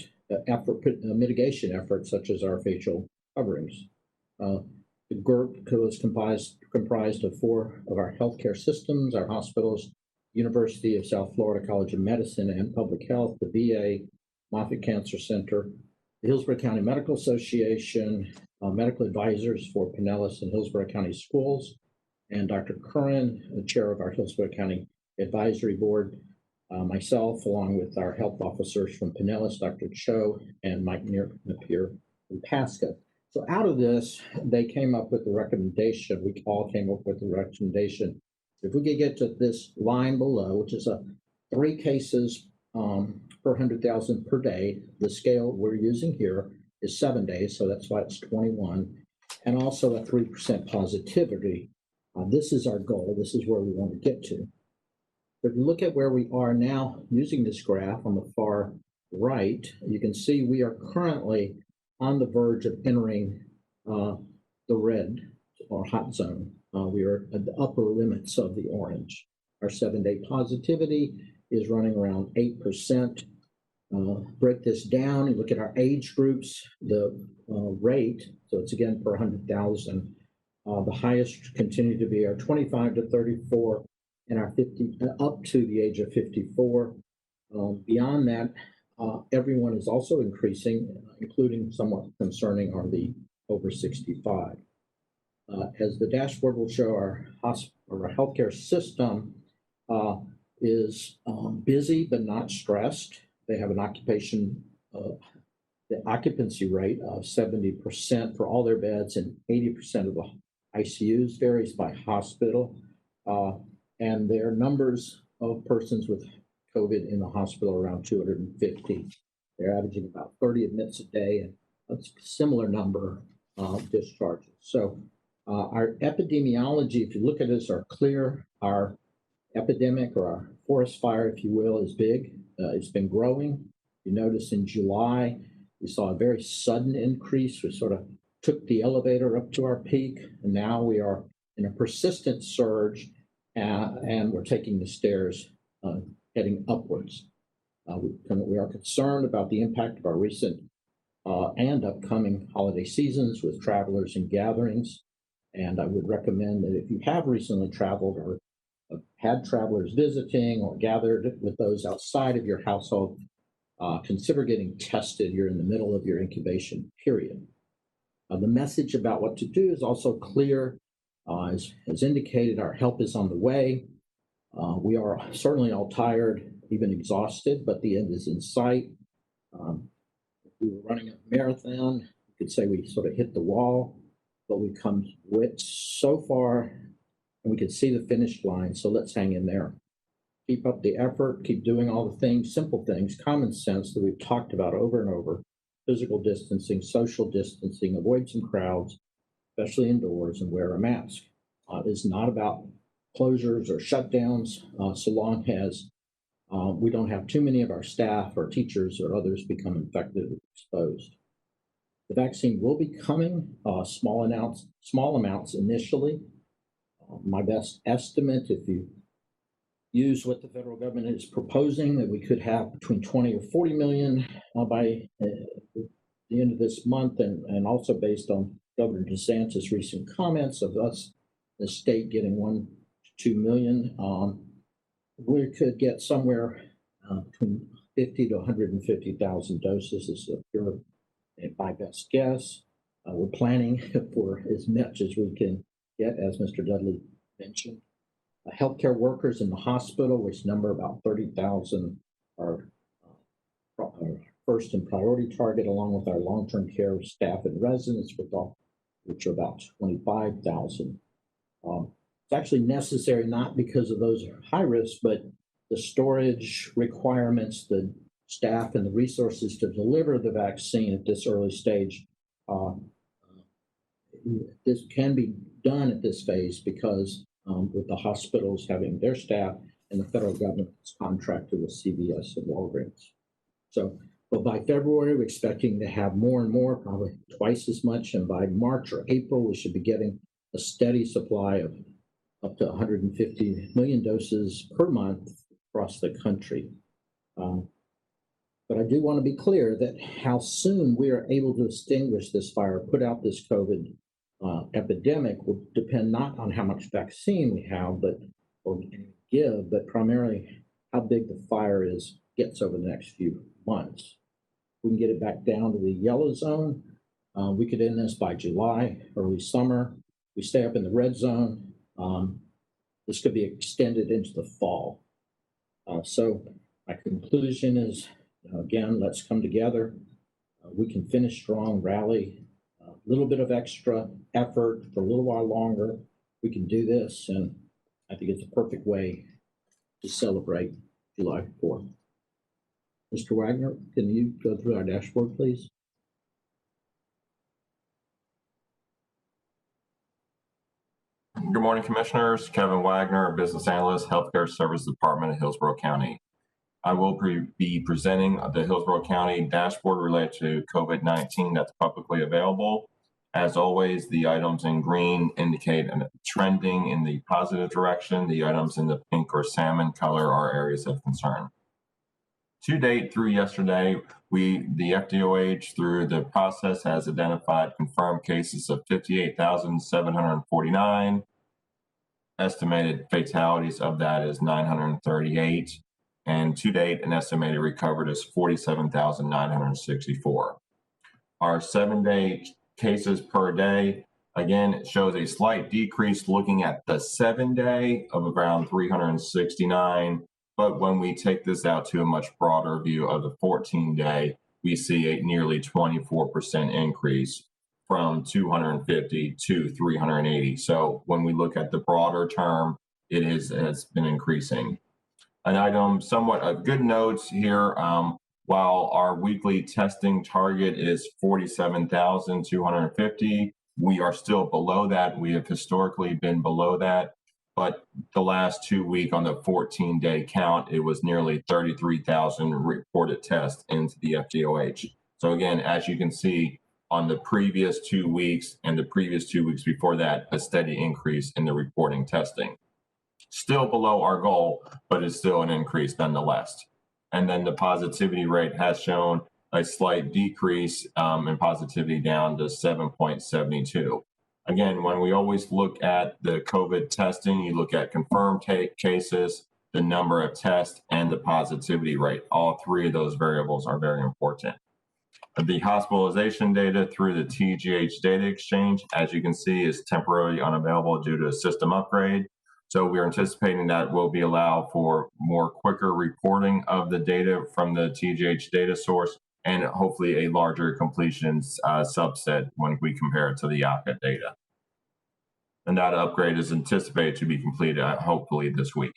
mitigation efforts, such as our facial coverings. The group was comprised of 4 of our healthcare systems, our hospitals, University of South Florida College of Medicine and Public Health, the VA, Moffitt Cancer Center, the Hillsborough County Medical Association, medical advisors for Pinellas and Hillsborough County Schools, and Dr. Curran, the chair of our Hillsborough County Advisory Board, myself, along with our health officers from Pinellas, Dr. Cho and Mike Napier from Pasco. So out of this, they came up with the recommendation, we all came up with the recommendation. If we could get to this line below, which is 3 cases per 100,000 per day, the scale we're using here is 7 days, so that's why it's 21, and also a 3% positivity. This is our goal. This is where we want to get to. If you look at where we are now using this graph on the far right, you can see we are currently on the verge of entering the red or hot zone. We are at the upper limits of the orange. Our 7-day positivity is running around 8%. Break this down and look at our age groups, the rate, so it's again per 100,000. The highest continue to be our 25 to 34 and our 50 up to the age of 54. Beyond that, everyone is also increasing, including somewhat concerning are the over 65. As the dashboard will show, our healthcare system is busy but not stressed. They have an the occupancy rate of 70% for all their beds and 80% of the ICUs, varies by hospital. And their numbers of persons with COVID in the hospital around 250. They're averaging about 30 admits a day and a similar number of discharges. So our epidemiology, if you look at this, are clear. Our epidemic or our forest fire, if you will, is big. It's been growing. You notice in July, we saw a very sudden increase. We sort of took the elevator up to our peak, and now we are in a persistent surge, and we're taking the stairs heading upwards. We are concerned about the impact of our recent and upcoming holiday seasons with travelers and gatherings. And I would recommend that if you have recently traveled or had travelers visiting or gathered with those outside of your household, consider getting tested. You're in the middle of your incubation period. The message about what to do is also clear. As indicated, our help is on the way. We are certainly all tired, even exhausted, but the end is in sight. If we were running a marathon, you could say we sort of hit the wall, but we've come so far, and we can see the finish line, so let's hang in there. Keep up the effort, keep doing all the things, simple things, common sense that we've talked about over and over. Physical distancing, social distancing, avoid some crowds, especially indoors, and wear a mask. It's not about closures or shutdowns, so long as we don't have too many of our staff or teachers or others become infected or exposed. The vaccine will be coming, small amounts initially. My best estimate, if you use what the federal government is proposing, that we could have between 20 or 40 million by the end of this month, and also based on Governor DeSantis' recent comments of us, the state getting 1 to 2 million, we could get somewhere between 50 to 150,000 doses. This is my best guess. We're planning for as much as we can get, as Mr. Dudley mentioned. Healthcare workers in the hospital, which number about 30,000, are our first and priority target, along with our long-term care staff and residents, which are about 25,000. It's actually necessary not because of those high risks, but the storage requirements, the staff and the resources to deliver the vaccine at this early stage. This can be done at this phase because with the hospitals having their staff and the federal government's contracted with CVS and Walgreens. So, but by February, we're expecting to have more and more, probably twice as much. And by March or April, we should be getting a steady supply of up to 150 million doses per month across the country. But I do want to be clear that how soon we are able to extinguish this fire, put out this COVID epidemic will depend not on how much vaccine we have, or give, but primarily how big the fire gets over the next few months. We can get it back down to the yellow zone. We could end this by July, early summer. We stay up in the red zone. This could be extended into the fall. So my conclusion is, again, let's come together. We can finish strong, rally, a little bit of extra effort for a little while longer. We can do this, and I think it's a perfect way to celebrate July 4th. Mr. Wagner, can you go through our dashboard, please? Good morning, Commissioners. Kevin Wagner, Business Analyst, Healthcare Services Department of Hillsborough County. I will be presenting the Hillsborough County dashboard related to COVID-19 that's publicly available. As always, the items in green indicate trending in the positive direction. The items in the pink or salmon color are areas of concern. To date, through yesterday, the FDOH, through the process, has identified confirmed cases of 58,749. Estimated fatalities of that is 938. And to date, an estimated recovered is 47,964. Our 7-day cases per day, again, it shows a slight decrease looking at the 7-day of around 369. But when we take this out to a much broader view of the 14-day, we see a nearly 24% increase from 250 to 380. So when we look at the broader term, it has been increasing. An item somewhat of good notes here, while our weekly testing target is 47,250, we are still below that. We have historically been below that. But the last 2 weeks on the 14-day count, it was nearly 33,000 reported tests into the FDOH. So again, as you can see, on the previous 2 weeks and the previous 2 weeks before that, a steady increase in the reporting testing. Still below our goal, but it's still an increase nonetheless. And then the positivity rate has shown a slight decrease in positivity down to 7.72. Again, when we always look at the COVID testing, you look at confirmed cases, the number of tests, and the positivity rate. All three of those variables are very important. The hospitalization data through the TGH data exchange, as you can see, is temporarily unavailable due to a system upgrade. So we're anticipating that will be allowed for more quicker reporting of the data from the TGH data source, and hopefully a larger completions subset when we compare it to the OPCA data. And that upgrade is anticipated to be completed hopefully this week.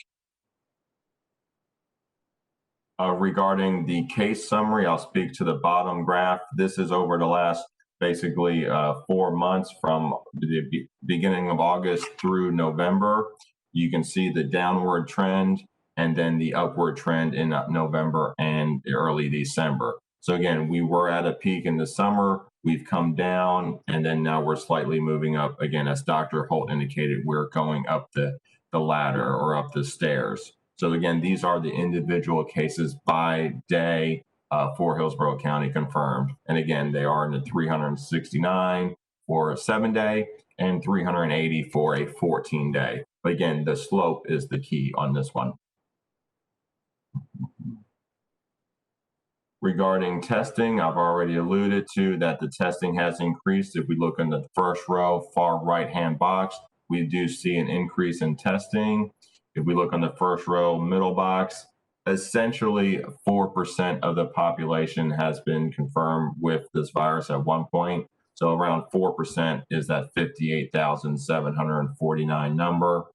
Regarding the case summary, I'll speak to the bottom graph. This is over the last basically 4 months from the beginning of August through November. You can see the downward trend and then the upward trend in November and early December. So again, we were at a peak in the summer, we've come down, and then now we're slightly moving up. Again, as Dr. Holt indicated, we're going up the ladder or up the stairs. So again, these are the individual cases by day for Hillsborough County confirmed. And again, they are in the 369 for a 7-day and 380 for a 14-day. But again, the slope is the key on this one. Regarding testing, I've already alluded to that the testing has increased. If we look in the first row, far right-hand box, we do see an increase in testing. If we look on the first row, middle box, essentially 4% of the population has been confirmed with this virus at one point. So around 4% is that 58,749 number.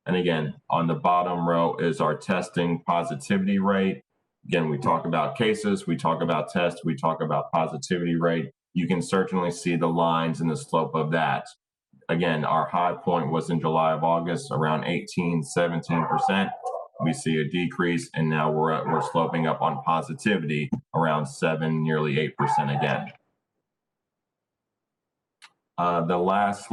And again, on the bottom row is our testing positivity rate. Again, we talk about cases, we talk about tests, we talk about positivity rate. You can certainly see the lines and the slope of that. Again, our high point was in July of August, around 17%. We see a decrease, and now we're sloping up on positivity around 7, nearly 8% again. The last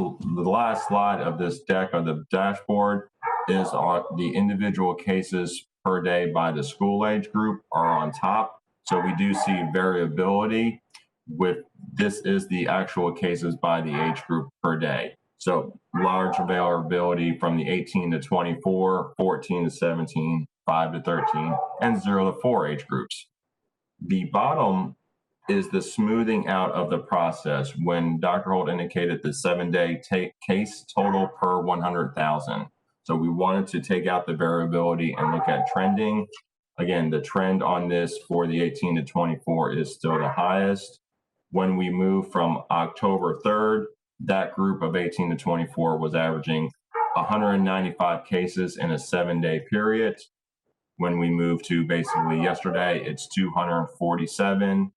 slide of this deck on the dashboard is the individual cases per day by the school age group are on top. So we do see variability with this is the actual cases by the age group per day. So large variability from the 18 to 24, 14 to 17, 5 to 13, and 0 to 4 age groups. The bottom is the smoothing out of the process when Dr. Holt indicated the 7-day case total per 100,000. So we wanted to take out the variability and look at trending. Again, the trend on this for the 18 to 24 is still the highest. When we move from October 3rd, that group of 18 to 24 was averaging 195 cases in a 7-day period. When we move to basically yesterday, it's 247.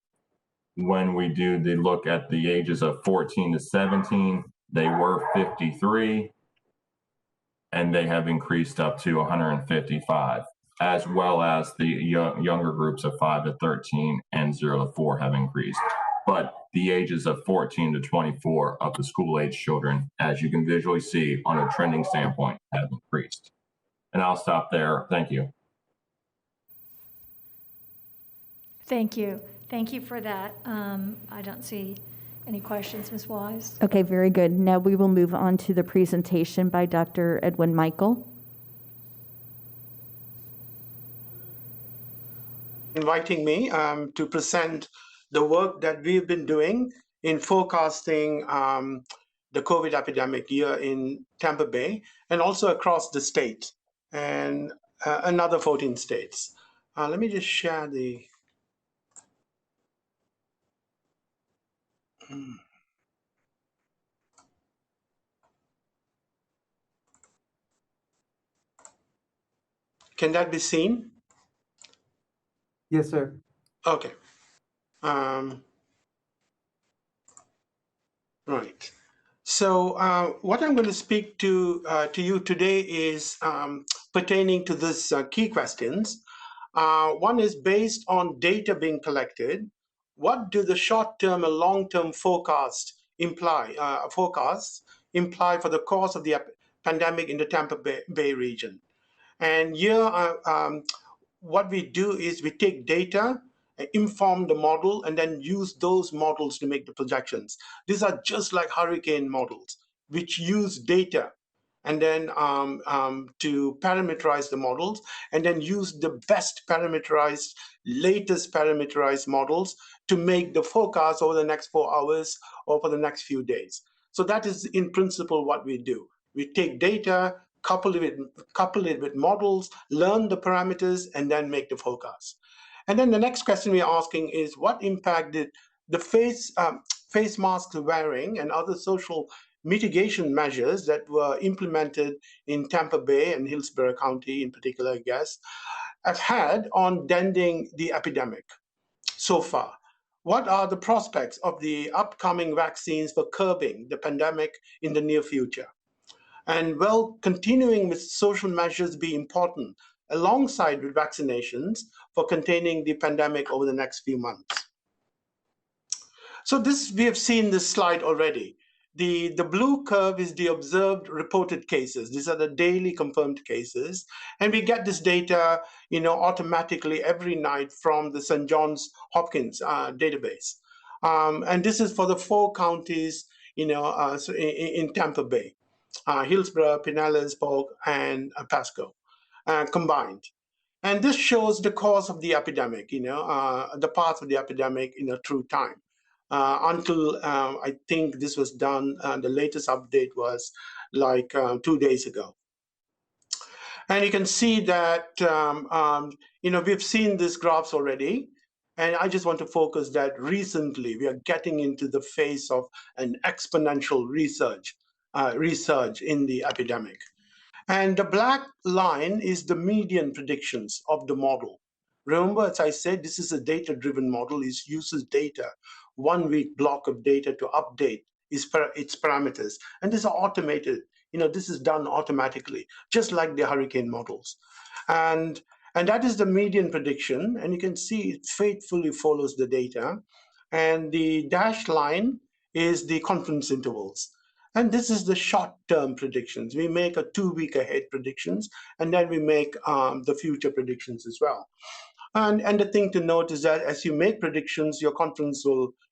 When we do the look at the ages of 14 to 17, they were 53, and they have increased up to 155, as well as the younger groups of 5 to 13 and 0 to 4 have increased. But the ages of 14 to 24 of the school-age children, as you can visually see on a trending standpoint, have increased. And I'll stop there. Thank you. Thank you. Thank you for that. I don't see any questions, Ms. Wise. Okay, very good. Now we will move on to the presentation by Dr. Edwin Michael. Inviting me to present the work that we've been doing in forecasting the COVID epidemic here in Tampa Bay and also across the state and another 14 states. Let me just share the. Can that be seen? Yes, sir. Okay. Right. So what I'm going to speak to you today is pertaining to this key questions. One is based on data being collected. What do the short-term and long-term forecasts imply for the course of the pandemic in the Tampa Bay region? And here, what we do is we take data, inform the model, and then use those models to make the projections. These are just like hurricane models, which use data and then to parameterize the models, and then use the best parameterized, latest parameterized models to make the forecast over the next 4 hours or for the next few days. So that is in principle what we do. We take data, couple it with models, learn the parameters, and then make the forecast. And then the next question we're asking is, what impact did the face masks wearing and other social mitigation measures that were implemented in Tampa Bay and Hillsborough County in particular, I guess, have had on ending the epidemic so far? What are the prospects of the upcoming vaccines for curbing the pandemic in the near future? And will continuing with social measures be important alongside with vaccinations for containing the pandemic over the next few months? So we have seen this slide already. The blue curve is the observed reported cases. These are the daily confirmed cases. And we get this data, automatically every night from the St. Johns Hopkins database. And this is for the 4 counties, in Tampa Bay. Hillsborough, Pinellas, Polk, and Pasco combined. And this shows the course of the epidemic, the path of the epidemic through time. Until I think this was done, the latest update was like 2 days ago. And you can see that, we've seen these graphs already. And I just want to focus that recently we are getting into the phase of an exponential resurge in the epidemic. And the black line is the median predictions of the model. Remember, as I said, this is a data-driven model. It uses data, 1 week block of data to update its parameters. And these are automated. This is done automatically, just like the hurricane models. And that is the median prediction. And you can see it faithfully follows the data. And the dashed line is the confidence intervals. And this is the short-term predictions. We make a 2-week ahead predictions, and then we make the future predictions as well. And the thing to note is that as you make predictions, your confidence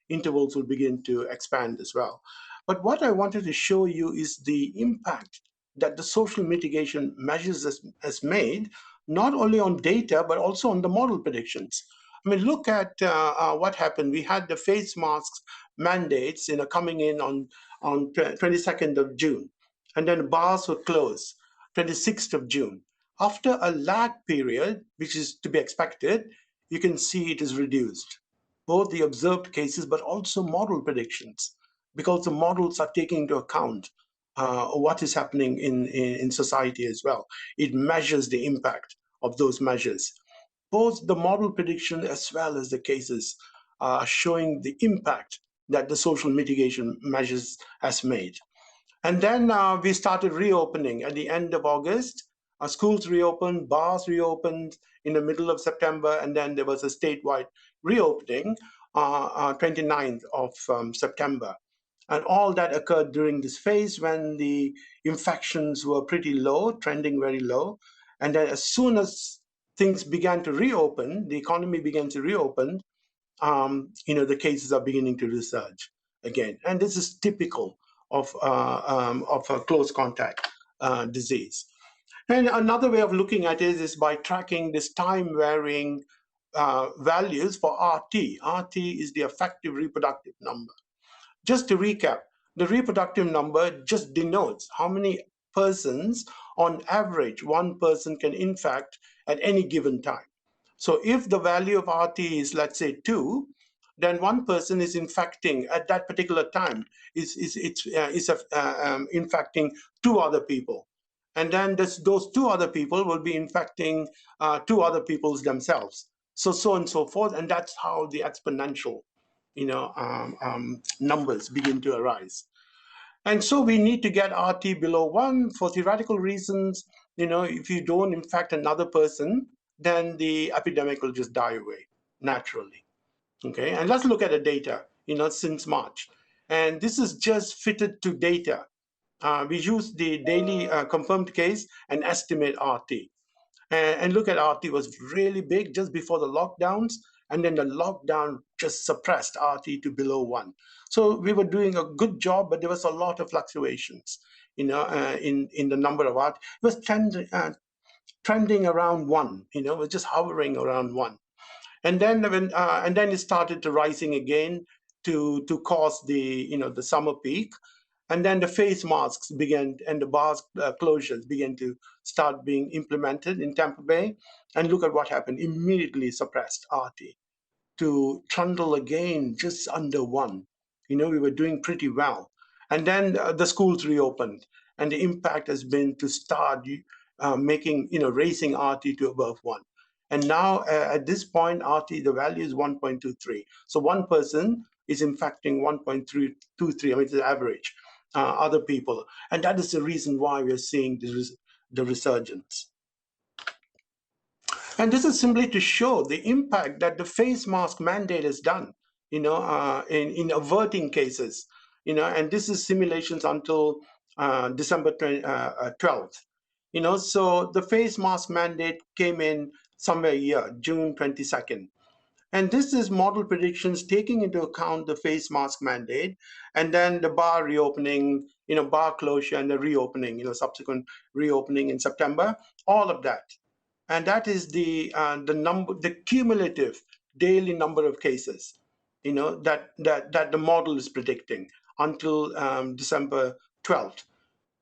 intervals will begin to expand as well. But what I wanted to show you is the impact that the social mitigation measures has made, not only on data, but also on the model predictions. I mean, look at what happened. We had the face masks mandates coming in on 22nd of June, and then bars were closed 26th of June. After a lag period, which is to be expected, you can see it is reduced, both the observed cases but also model predictions, because the models are taking into account what is happening in society as well. It measures the impact of those measures. Both the model prediction as well as the cases are showing the impact that the social mitigation measures has made. And then we started reopening at the end of August. Schools reopened, bars reopened in the middle of September, and then there was a statewide reopening 29th of September. And all that occurred during this phase when the infections were pretty low, trending very low. And then as soon as things began to reopen, the economy began to reopen, the cases are beginning to resurge again. And this is typical of a close contact disease. And another way of looking at it is by tracking this time varying values for RT. RT is the effective reproductive number. Just to recap, the reproductive number just denotes how many persons, on average, one person can infect at any given time. So if the value of RT is, let's say, 2, then one person is infecting at that particular time, is infecting 2 other people. And then those 2 other people will be infecting 2 other people themselves. So and so forth. And that's how the exponential numbers begin to arise. And so we need to get RT below 1 for theoretical reasons. If you don't infect another person, then the epidemic will just die away naturally. Okay, and let's look at the data, since March. And this is just fitted to data. We use the daily confirmed case and estimate RT. And look at RT was really big just before the lockdowns, and then the lockdown just suppressed RT to below 1. So we were doing a good job, but there was a lot of fluctuations, in the number of RT. It was trending around 1, it was just hovering around 1. And then it started to rising again to cause the summer peak. And then the face masks began and the bars closures began to start being implemented in Tampa Bay. And look at what happened. Immediately suppressed RT to trundle again just under 1. We were doing pretty well. And then the schools reopened. And the impact has been to start raising RT to above 1. And now at this point, RT, the value is 1.23. So one person is infecting 1.323, I mean, it's the average. Other people. And that is the reason why we're seeing the resurgence. And this is simply to show the impact that the face mask mandate has done, in averting cases, and this is simulations until December 12th. So the face mask mandate came in somewhere here, June 22nd. And this is model predictions taking into account the face mask mandate, and then the bar reopening, bar closure and the reopening, subsequent reopening in September, all of that. And that is the cumulative daily number of cases, that the model is predicting until December 12th.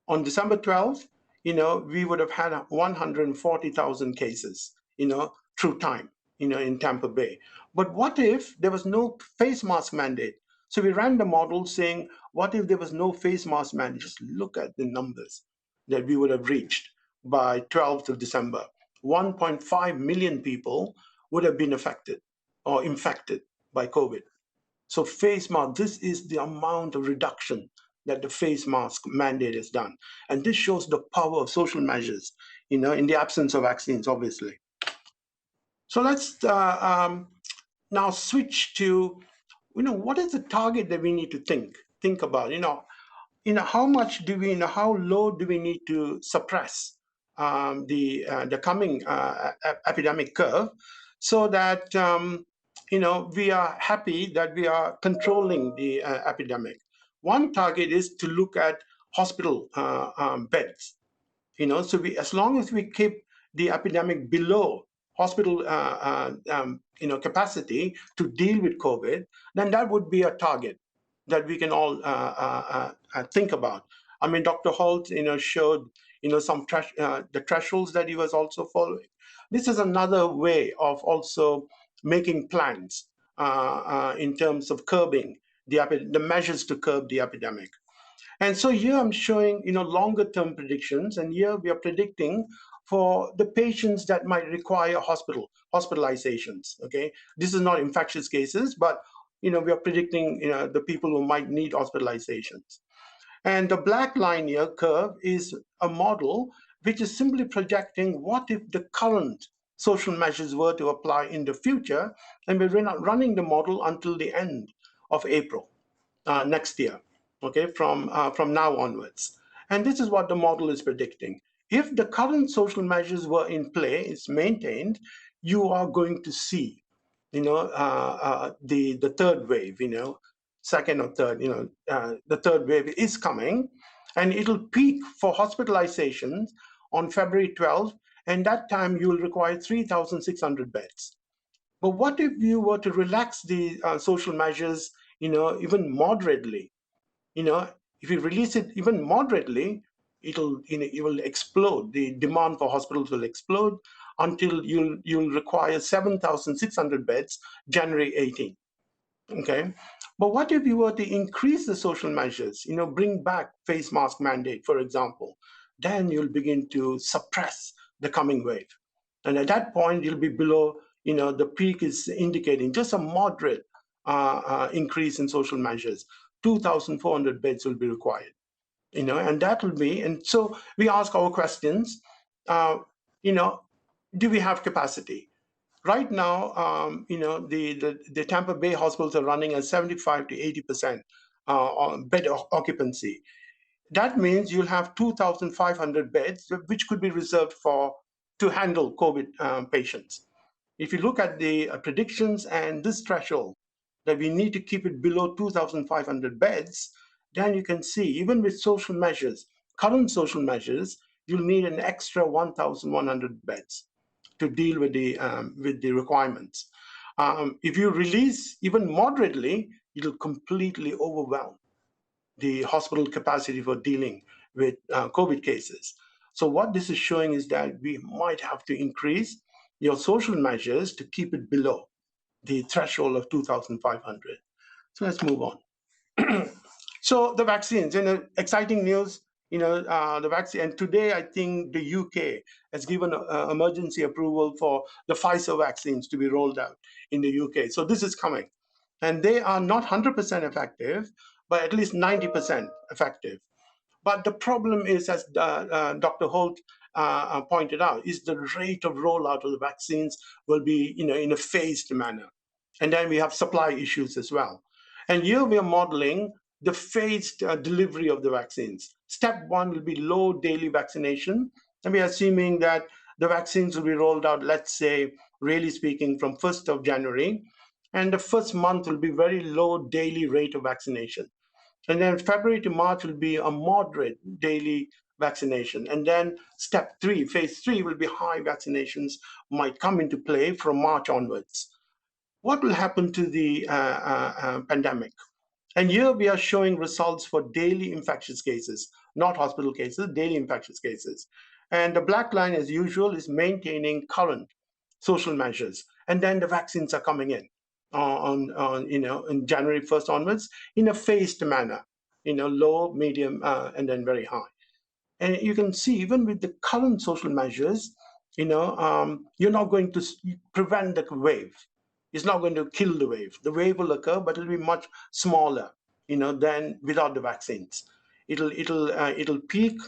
On December 12th, we would have had 140,000 cases, through time, in Tampa Bay. But what if there was no face mask mandate? So we ran the model saying, what if there was no face mask mandate? Just look at the numbers that we would have reached by 12th of December. 1.5 million people would have been affected or infected by COVID. So face mask, this is the amount of reduction that the face mask mandate has done. And this shows the power of social measures, in the absence of vaccines, obviously. So let's now switch to, what is the target that we need to think about? How much do we, how low do we need to suppress the coming epidemic curve so that we are happy that we are controlling the epidemic. One target is to look at hospital beds. So as long as we keep the epidemic below hospital capacity to deal with COVID, then that would be a target that we can all think about. I mean, Dr. Holt, showed, some the thresholds that he was also following. This is another way of also making plans in terms of curbing the measures to curb the epidemic. And so here I'm showing, longer term predictions, and here we are predicting for the patients that might require hospitalizations. Okay, this is not infectious cases, but we are predicting the people who might need hospitalizations. And the black line here curve is a model which is simply projecting what if the current social measures were to apply in the future, and we're running the model until the end of April next year. Okay, from now onwards. And this is what the model is predicting. If the current social measures were in play, it's maintained, you are going to see, the third wave, second or third, the third wave is coming, and it'll peak for hospitalizations on February 12th, and that time you will require 3,600 beds. But what if you were to relax the social measures, even moderately? If you release it even moderately, it will explode. The demand for hospitals will explode until you'll require 7,600 beds January 18. Okay, but what if you were to increase the social measures? Bring back face mask mandate, for example. Then you'll begin to suppress the coming wave, and at that point you'll be below. The peak is indicating just a moderate increase in social measures. 2,400 beds will be required, and that will be, and so we ask our questions, do we have capacity? Right now, the Tampa Bay hospitals are running at 75 to 80% on bed occupancy. That means you'll have 2,500 beds, which could be reserved to handle COVID patients. If you look at the predictions and this threshold, that we need to keep it below 2,500 beds, then you can see, even with social measures, current social measures, you'll need an extra 1,100 beds to deal with the requirements. If you release even moderately, it'll completely overwhelm the hospital capacity for dealing with COVID cases. So what this is showing is that we might have to increase your social measures to keep it below the threshold of 2,500. So let's move on. So the vaccines, exciting news, the vaccine. And today, I think the UK has given emergency approval for the Pfizer vaccines to be rolled out in the UK. So this is coming. And they are not 100% effective, but at least 90% effective. But the problem is, as Dr. Holt pointed out, is the rate of rollout of the vaccines will be in a phased manner. And then we have supply issues as well. And here we are modeling the phased delivery of the vaccines. Step one will be low daily vaccination. And we are assuming that the vaccines will be rolled out, let's say, really speaking, from 1st of January. And the first month will be very low daily rate of vaccination. And then February to March will be a moderate daily vaccination. And then step three, phase three, will be high vaccinations might come into play from March onwards. What will happen to the pandemic? And here we are showing results for daily infectious cases, not hospital cases, daily infectious cases. And the black line, as usual, is maintaining current social measures. And then the vaccines are coming in in January 1st onwards in a phased manner, low, medium, and then very high. And you can see even with the current social measures, you're not going to prevent the wave. It's not going to kill the wave. The wave will occur, but it'll be much smaller, than without the vaccines. It'll peak,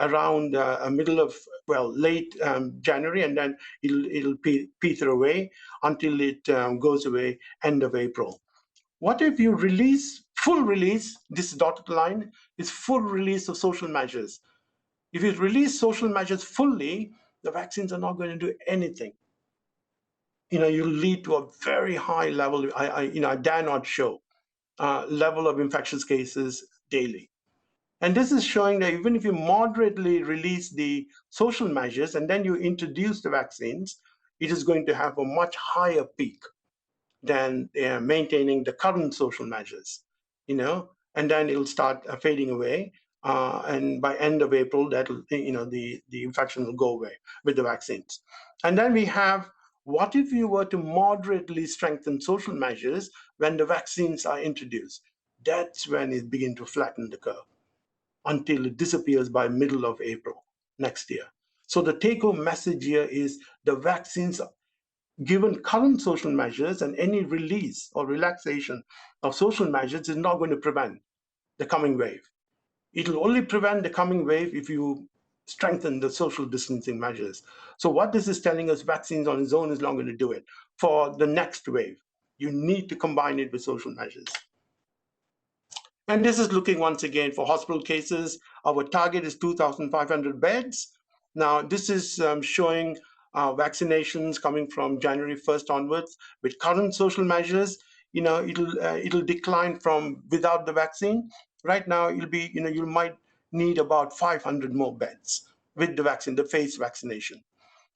around middle of late January, and then it'll peter away until it goes away end of April. What if you full release, this dotted line is full release of social measures. If you release social measures fully, the vaccines are not going to do anything. You'll lead to a very high level, I dare not show, level of infectious cases daily. And this is showing that even if you moderately release the social measures and then you introduce the vaccines, it is going to have a much higher peak than maintaining the current social measures, and then it'll start fading away. And by end of April, that'll, the infection will go away with the vaccines. And then we have, what if you were to moderately strengthen social measures when the vaccines are introduced? That's when it begins to flatten the curve until it disappears by middle of April next year. So the take-home message here is the vaccines, given current social measures and any release or relaxation of social measures, is not going to prevent the coming wave. It will only prevent the coming wave if you strengthen the social distancing measures. So what this is telling us, vaccines on its own is not going to do it. For the next wave, you need to combine it with social measures. And this is looking once again for hospital cases. Our target is 2,500 beds. Now, this is showing vaccinations coming from January 1st onwards with current social measures. It'll decline from without the vaccine. Right now, it'll be, you might need about 500 more beds with the vaccine, the phased vaccination.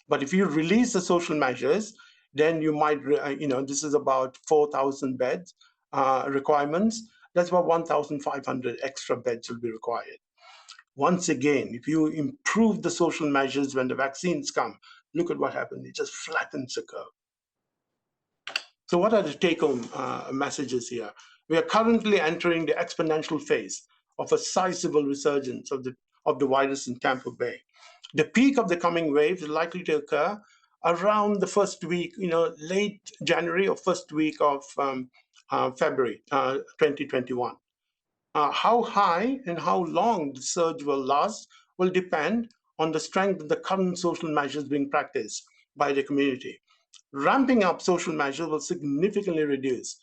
But if you release the social measures, then you might, this is about 4,000 beds requirements. That's about 1,500 extra beds will be required. Once again, if you improve the social measures when the vaccines come, look at what happened. It just flattens the curve. So what are the take-home messages here? We are currently entering the exponential phase of a sizable resurgence of the virus in Tampa Bay. The peak of the coming wave is likely to occur around the first week, late January or first week of February 2021. How high and how long the surge will last will depend on the strength of the current social measures being practiced by the community. Ramping up social measures will significantly reduce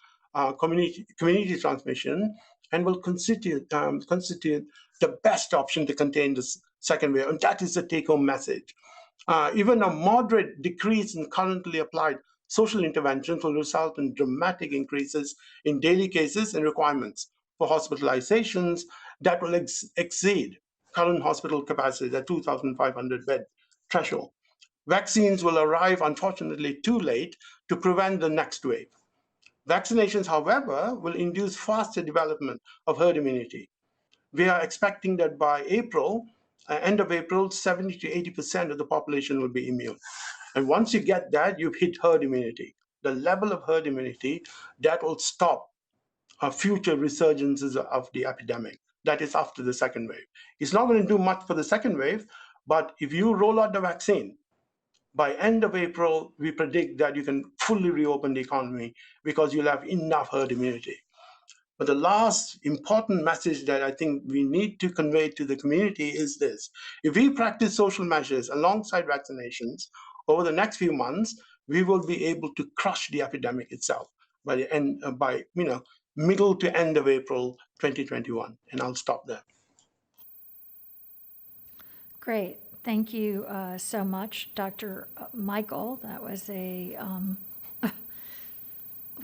community transmission and will constitute the best option to contain this second wave. And that is the take-home message. Even a moderate decrease in currently applied social interventions will result in dramatic increases in daily cases and requirements for hospitalizations that will exceed current hospital capacity, the 2,500 bed threshold. Vaccines will arrive, unfortunately, too late to prevent the next wave. Vaccinations, however, will induce faster development of herd immunity. We are expecting that by April, end of April, 70 to 80% of the population will be immune. And once you get that, you've hit herd immunity. The level of herd immunity that will stop future resurgences of the epidemic. That is after the second wave. It's not going to do much for the second wave, but if you roll out the vaccine, by end of April, we predict that you can fully reopen the economy because you'll have enough herd immunity. But the last important message that I think we need to convey to the community is this. If we practice social measures alongside vaccinations over the next few months, we will be able to crush the epidemic itself by the end, middle to end of April 2021. And I'll stop there. Great. Thank you so much, Dr. Michael. That was we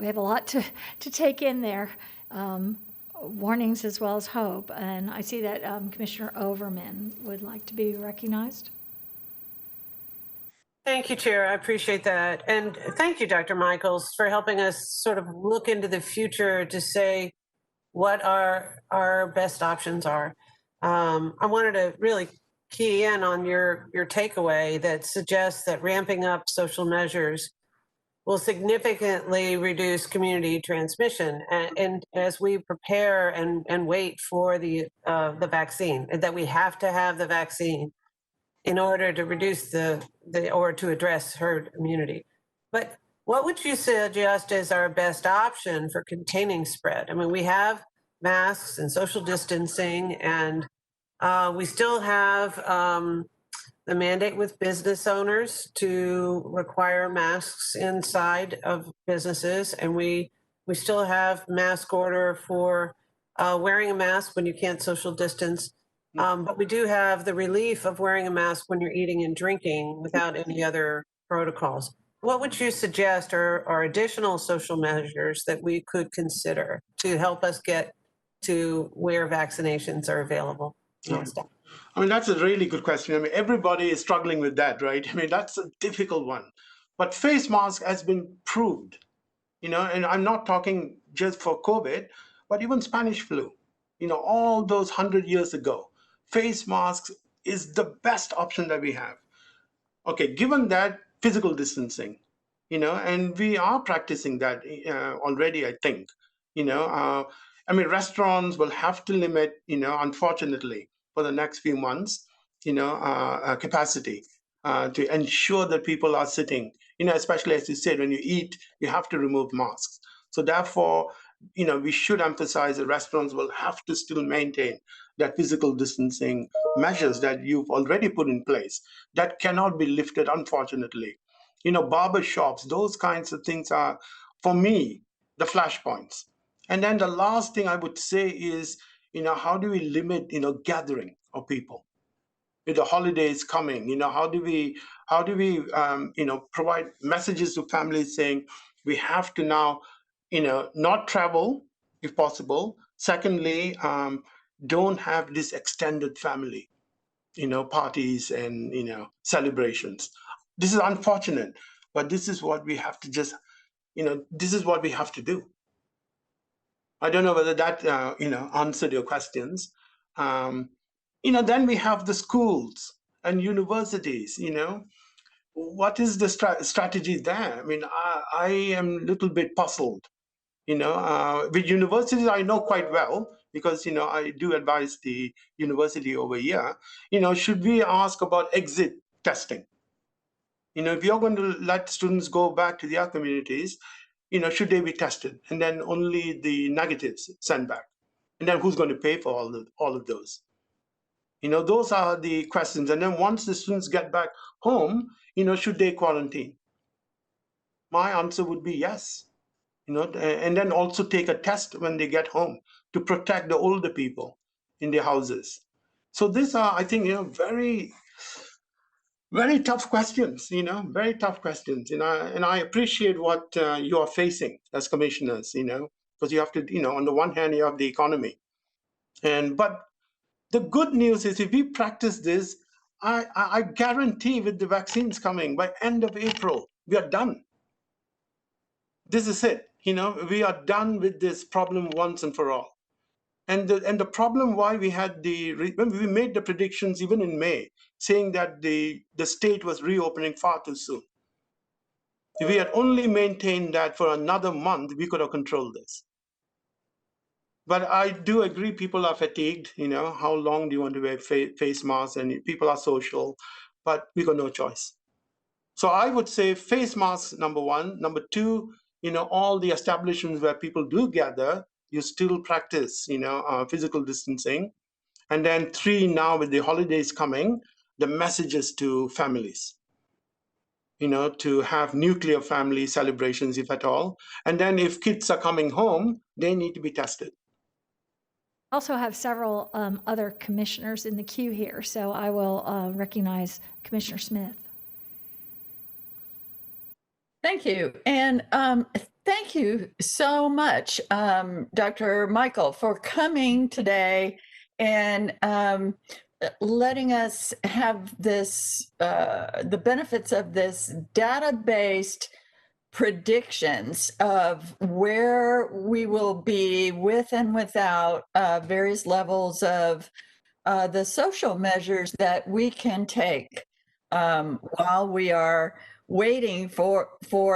have a lot to take in there, warnings as well as hope. And I see that Commissioner Overman would like to be recognized. Thank you, Chair. I appreciate that. And thank you, Dr. Michaels, for helping us sort of look into the future to say what our best options are. I wanted to really key in on your takeaway that suggests that ramping up social measures will significantly reduce community transmission. And as we prepare and wait for the vaccine, that we have to have the vaccine in order to reduce or to address herd immunity. But what would you suggest is our best option for containing spread? I mean, we have masks and social distancing, and we still have the mandate with business owners to require masks inside of businesses, and we still have mask order for wearing a mask when you can't social distance. But we do have the relief of wearing a mask when you're eating and drinking without any other protocols. What would you suggest are additional social measures that we could consider to help us get to where vaccinations are available? Yeah. I mean, that's a really good question. I mean, everybody is struggling with that, right? I mean, that's a difficult one. But face mask has been proved, and I'm not talking just for COVID, but even Spanish flu, all those 100 years ago, face masks is the best option that we have. Okay, given that physical distancing, and we are practicing that already, I think, I mean, restaurants will have to limit, unfortunately, for the next few months, capacity to ensure that people are sitting, especially as you said, when you eat, you have to remove masks. So therefore, we should emphasize that restaurants will have to still maintain that physical distancing measures that you've already put in place that cannot be lifted, unfortunately. Barber shops, those kinds of things are, for me, the flashpoints. And then the last thing I would say is, how do we limit, gathering of people? With the holidays coming, how do we provide messages to families saying we have to now, not travel if possible. Secondly, don't have this extended family, parties and, celebrations. This is unfortunate, but this is what we have to just, this is what we have to do. I don't know whether that, answered your questions. Then we have the schools and universities, what is the strategy there? I mean, I am a little bit puzzled. With universities, I know quite well because, I do advise the university over here. Should we ask about exit testing? If you're going to let students go back to their communities, should they be tested? And then only the negatives sent back. And then who's going to pay for all of those? Those are the questions. And then once the students get back home, should they quarantine? My answer would be yes. And then also take a test when they get home to protect the older people in their houses. So these are, I think, very, very tough questions, very tough questions. And I appreciate what you are facing as commissioners, because you have to, on the one hand, you have the economy. But the good news is if we practice this, I guarantee with the vaccines coming by end of April, we are done. This is it. We are done with this problem once and for all. And the problem why we had when we made the predictions even in May, saying that the state was reopening far too soon. If we had only maintained that for another month, we could have controlled this. But I do agree people are fatigued. How long do you want to wear face masks? And people are social, but we got no choice. So I would say face masks, number one. Number two, all the establishments where people do gather, you still practice, physical distancing. And then three, now with the holidays coming, the messages to families, to have nuclear family celebrations, if at all. And then if kids are coming home, they need to be tested. Also have several other commissioners in the queue here, so I will recognize Commissioner Smith. Thank you. And thank you so much, Dr. Michael, for coming today and letting us have this, the benefits of this data-based predictions of where we will be with and without various levels of the social measures that we can take while we are waiting for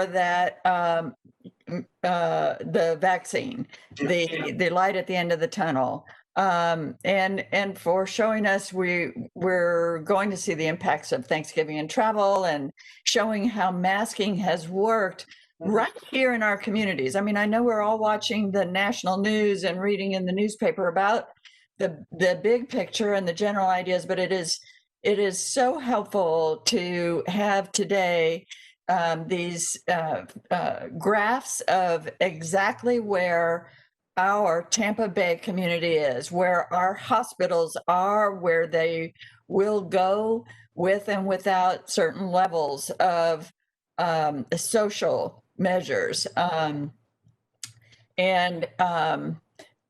that the vaccine, the light at the end of the tunnel, and for showing us we're going to see the impacts of Thanksgiving and travel, and showing how masking has worked right here in our communities. I mean, I know we're all watching the national news and reading in the newspaper about the big picture and the general ideas, but it is so helpful to have today these graphs of exactly where our Tampa Bay community is, where our hospitals are, where they will go with and without certain levels of social measures, and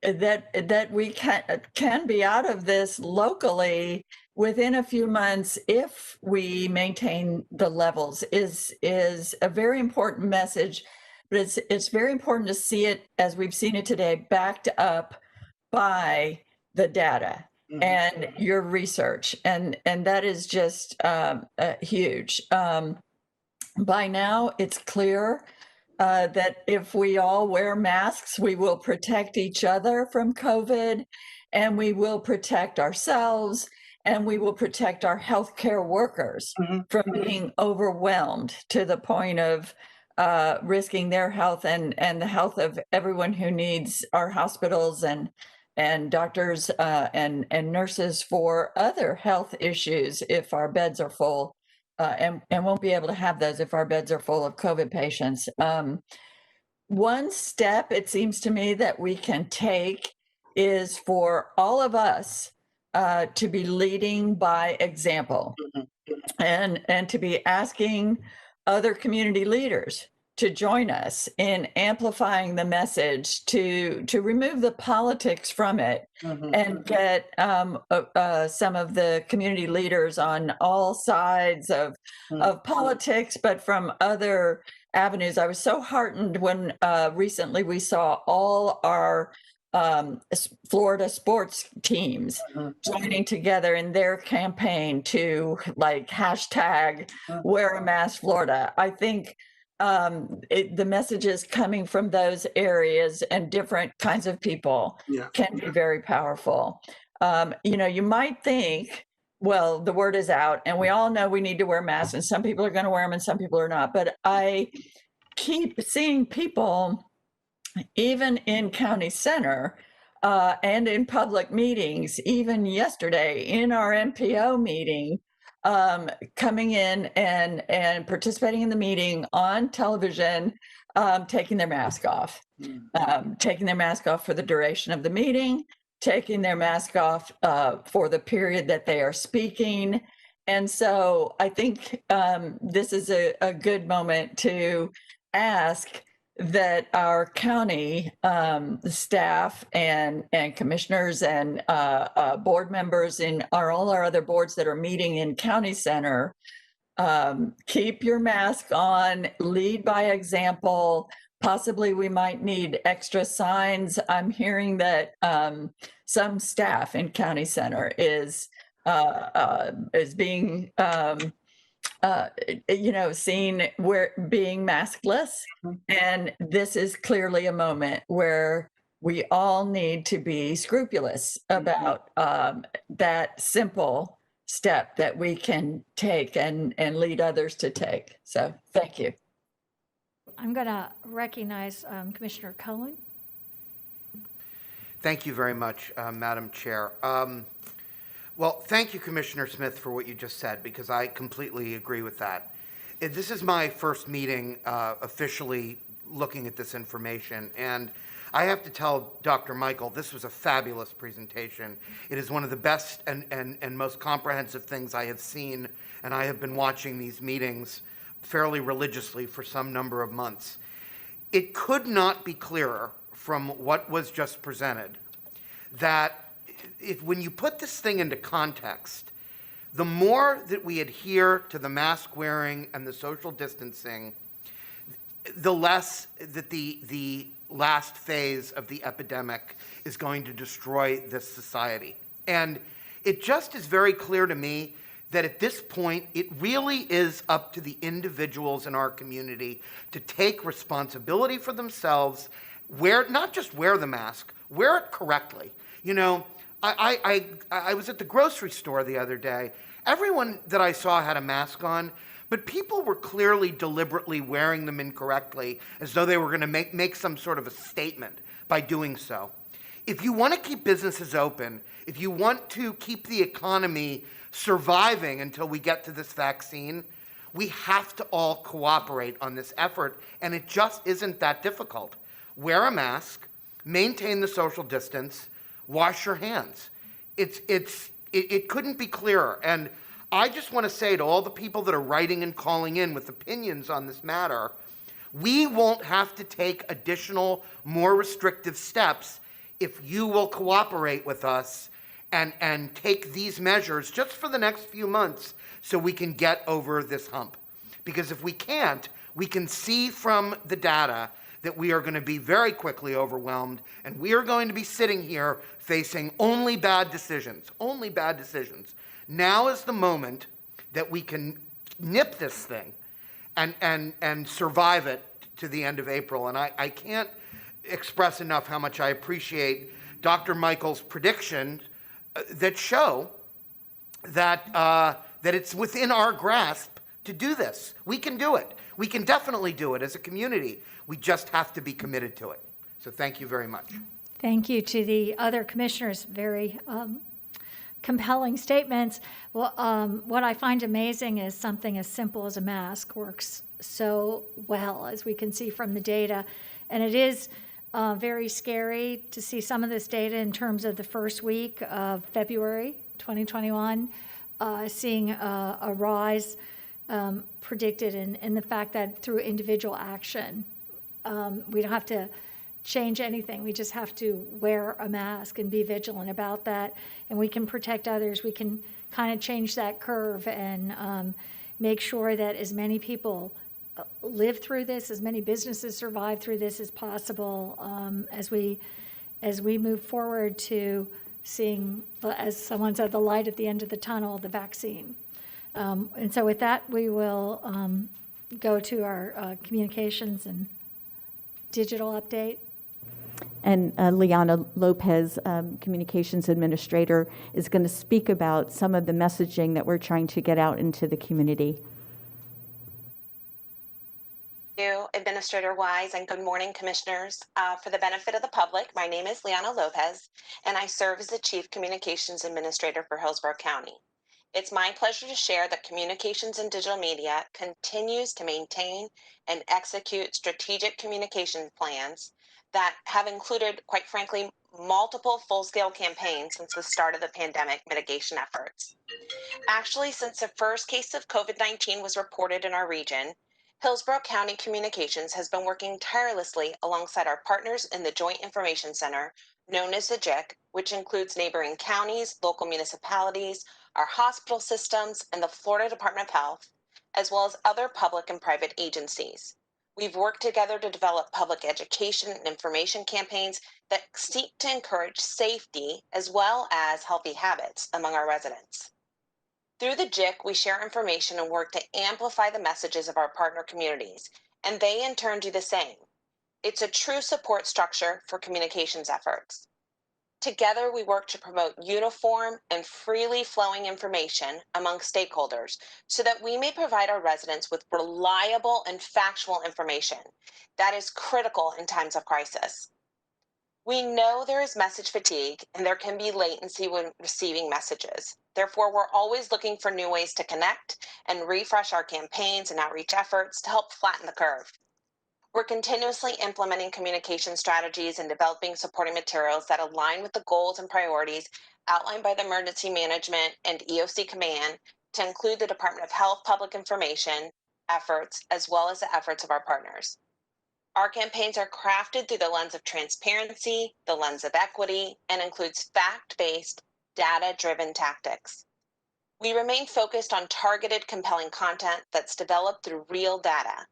that we can be out of this locally within a few months if we maintain the levels is a very important message. But it's very important to see it, as we've seen it today, backed up by the data and your research, and that is just huge. By now, it's clear that if we all wear masks, we will protect each other from COVID, and we will protect ourselves, and we will protect our healthcare workers from being overwhelmed to the point of risking their health and the health of everyone who needs our hospitals and doctors and nurses for other health issues if our beds are full. And won't be able to have those if our beds are full of COVID patients. One step, it seems to me, that we can take is for all of us to be leading by example, and to be asking other community leaders to join us in amplifying the message, to remove the politics from it, and get some of the community leaders on all sides of politics, but from other avenues. I was so heartened when recently we saw all our Florida sports teams joining together in their campaign to hashtag wear a mask Florida. I think the messages coming from those areas and different kinds of people can be very powerful. You might think, well, the word is out and we all know we need to wear masks, and some people are going to wear them and some people are not. But I keep seeing people, even in county center and in public meetings, even yesterday in our MPO meeting, coming in and participating in the meeting on television, taking their mask off, taking their mask off for the duration of the meeting, taking their mask off for the period that they are speaking. And so I think this is a good moment to ask that our county staff and commissioners and board members in all our other boards that are meeting in county center, keep your mask on, lead by example. Possibly we might need extra signs. I'm hearing that some staff in county center is being seen being maskless. And this is clearly a moment where we all need to be scrupulous about that simple step that we can take and lead others to take. So thank you. I'm going to recognize Commissioner Cohen. Thank you very much, Madam Chair. Well, thank you, Commissioner Smith, for what you just said, because I completely agree with that. This is my first meeting officially looking at this information, and I have to tell Dr. Michael, this was a fabulous presentation. It is one of the best and most comprehensive things I have seen, and I have been watching these meetings fairly religiously for some number of months. It could not be clearer from what was just presented that when you put this thing into context, the more that we adhere to the mask wearing and the social distancing, the less that the last phase of the epidemic is going to destroy this society. And it just is very clear to me that at this point, it really is up to the individuals in our community to take responsibility for themselves, not just wear the mask, wear it correctly. You know, I was at the grocery store the other day. Everyone that I saw had a mask on, but people were clearly deliberately wearing them incorrectly, as though they were going to make some sort of a statement by doing so. If you want to keep businesses open, if you want to keep the economy surviving until we get to this vaccine, we have to all cooperate on this effort, and it just isn't that difficult. Wear a mask, maintain the social distance, wash your hands. It couldn't be clearer. And I just want to say to all the people that are writing and calling in with opinions on this matter, we won't have to take additional, more restrictive steps if you will cooperate with us and take these measures just for the next few months so we can get over this hump. Because if we can't, we can see from the data that we are going to be very quickly overwhelmed, and we are going to be sitting here facing only bad decisions, only bad decisions. Now is the moment that we can nip this thing and survive it to the end of April. And I can't express enough how much I appreciate Dr. Michael's prediction that show that it's within our grasp to do this. We can do it. We can definitely do it as a community. We just have to be committed to it. So thank you very much. Thank you to the other commissioners. Very compelling statements. Well, what I find amazing is something as simple as a mask works so well, as we can see from the data. And it is very scary to see some of this data in terms of the first week of February 2021, seeing a rise predicted in the fact that through individual action, we don't have to change anything. We just have to wear a mask and be vigilant about that. And we can protect others. We can kind of change that curve and make sure that as many people live through this, as many businesses survive through this as possible, as we move forward to seeing, as someone said, the light at the end of the tunnel, the vaccine. And so with that, we will go to our communications and digital update. And Liana Lopez, Communications Administrator, is going to speak about some of the messaging that we're trying to get out into the community. Thank you, Administrator Wise, and good morning, Commissioners. For the benefit of the public, my name is Liana Lopez, and I serve as the Chief Communications Administrator for Hillsborough County. It's my pleasure to share that Communications and Digital Media continues to maintain and execute strategic communications plans that have included, quite frankly, multiple full-scale campaigns since the start of the pandemic mitigation efforts. Actually, since the first case of COVID-19 was reported in our region, Hillsborough County Communications has been working tirelessly alongside our partners in the Joint Information Center, known as the JIC, which includes neighboring counties, local municipalities, our hospital systems, and the Florida Department of Health, as well as other public and private agencies. We've worked together to develop public education and information campaigns that seek to encourage safety as well as healthy habits among our residents. Through the JIC, we share information and work to amplify the messages of our partner communities, and they in turn do the same. It's a true support structure for communications efforts. Together, we work to promote uniform and freely flowing information among stakeholders so that we may provide our residents with reliable and factual information that is critical in times of crisis. We know there is message fatigue and there can be latency when receiving messages. Therefore, we're always looking for new ways to connect and refresh our campaigns and outreach efforts to help flatten the curve. We're continuously implementing communication strategies and developing supporting materials that align with the goals and priorities outlined by the Emergency Management and EOC Command to include the Department of Health public information efforts, as well as the efforts of our partners. Our campaigns are crafted through the lens of transparency, the lens of equity, and includes fact-based, data-driven tactics. We remain focused on targeted, compelling content that's developed through real data.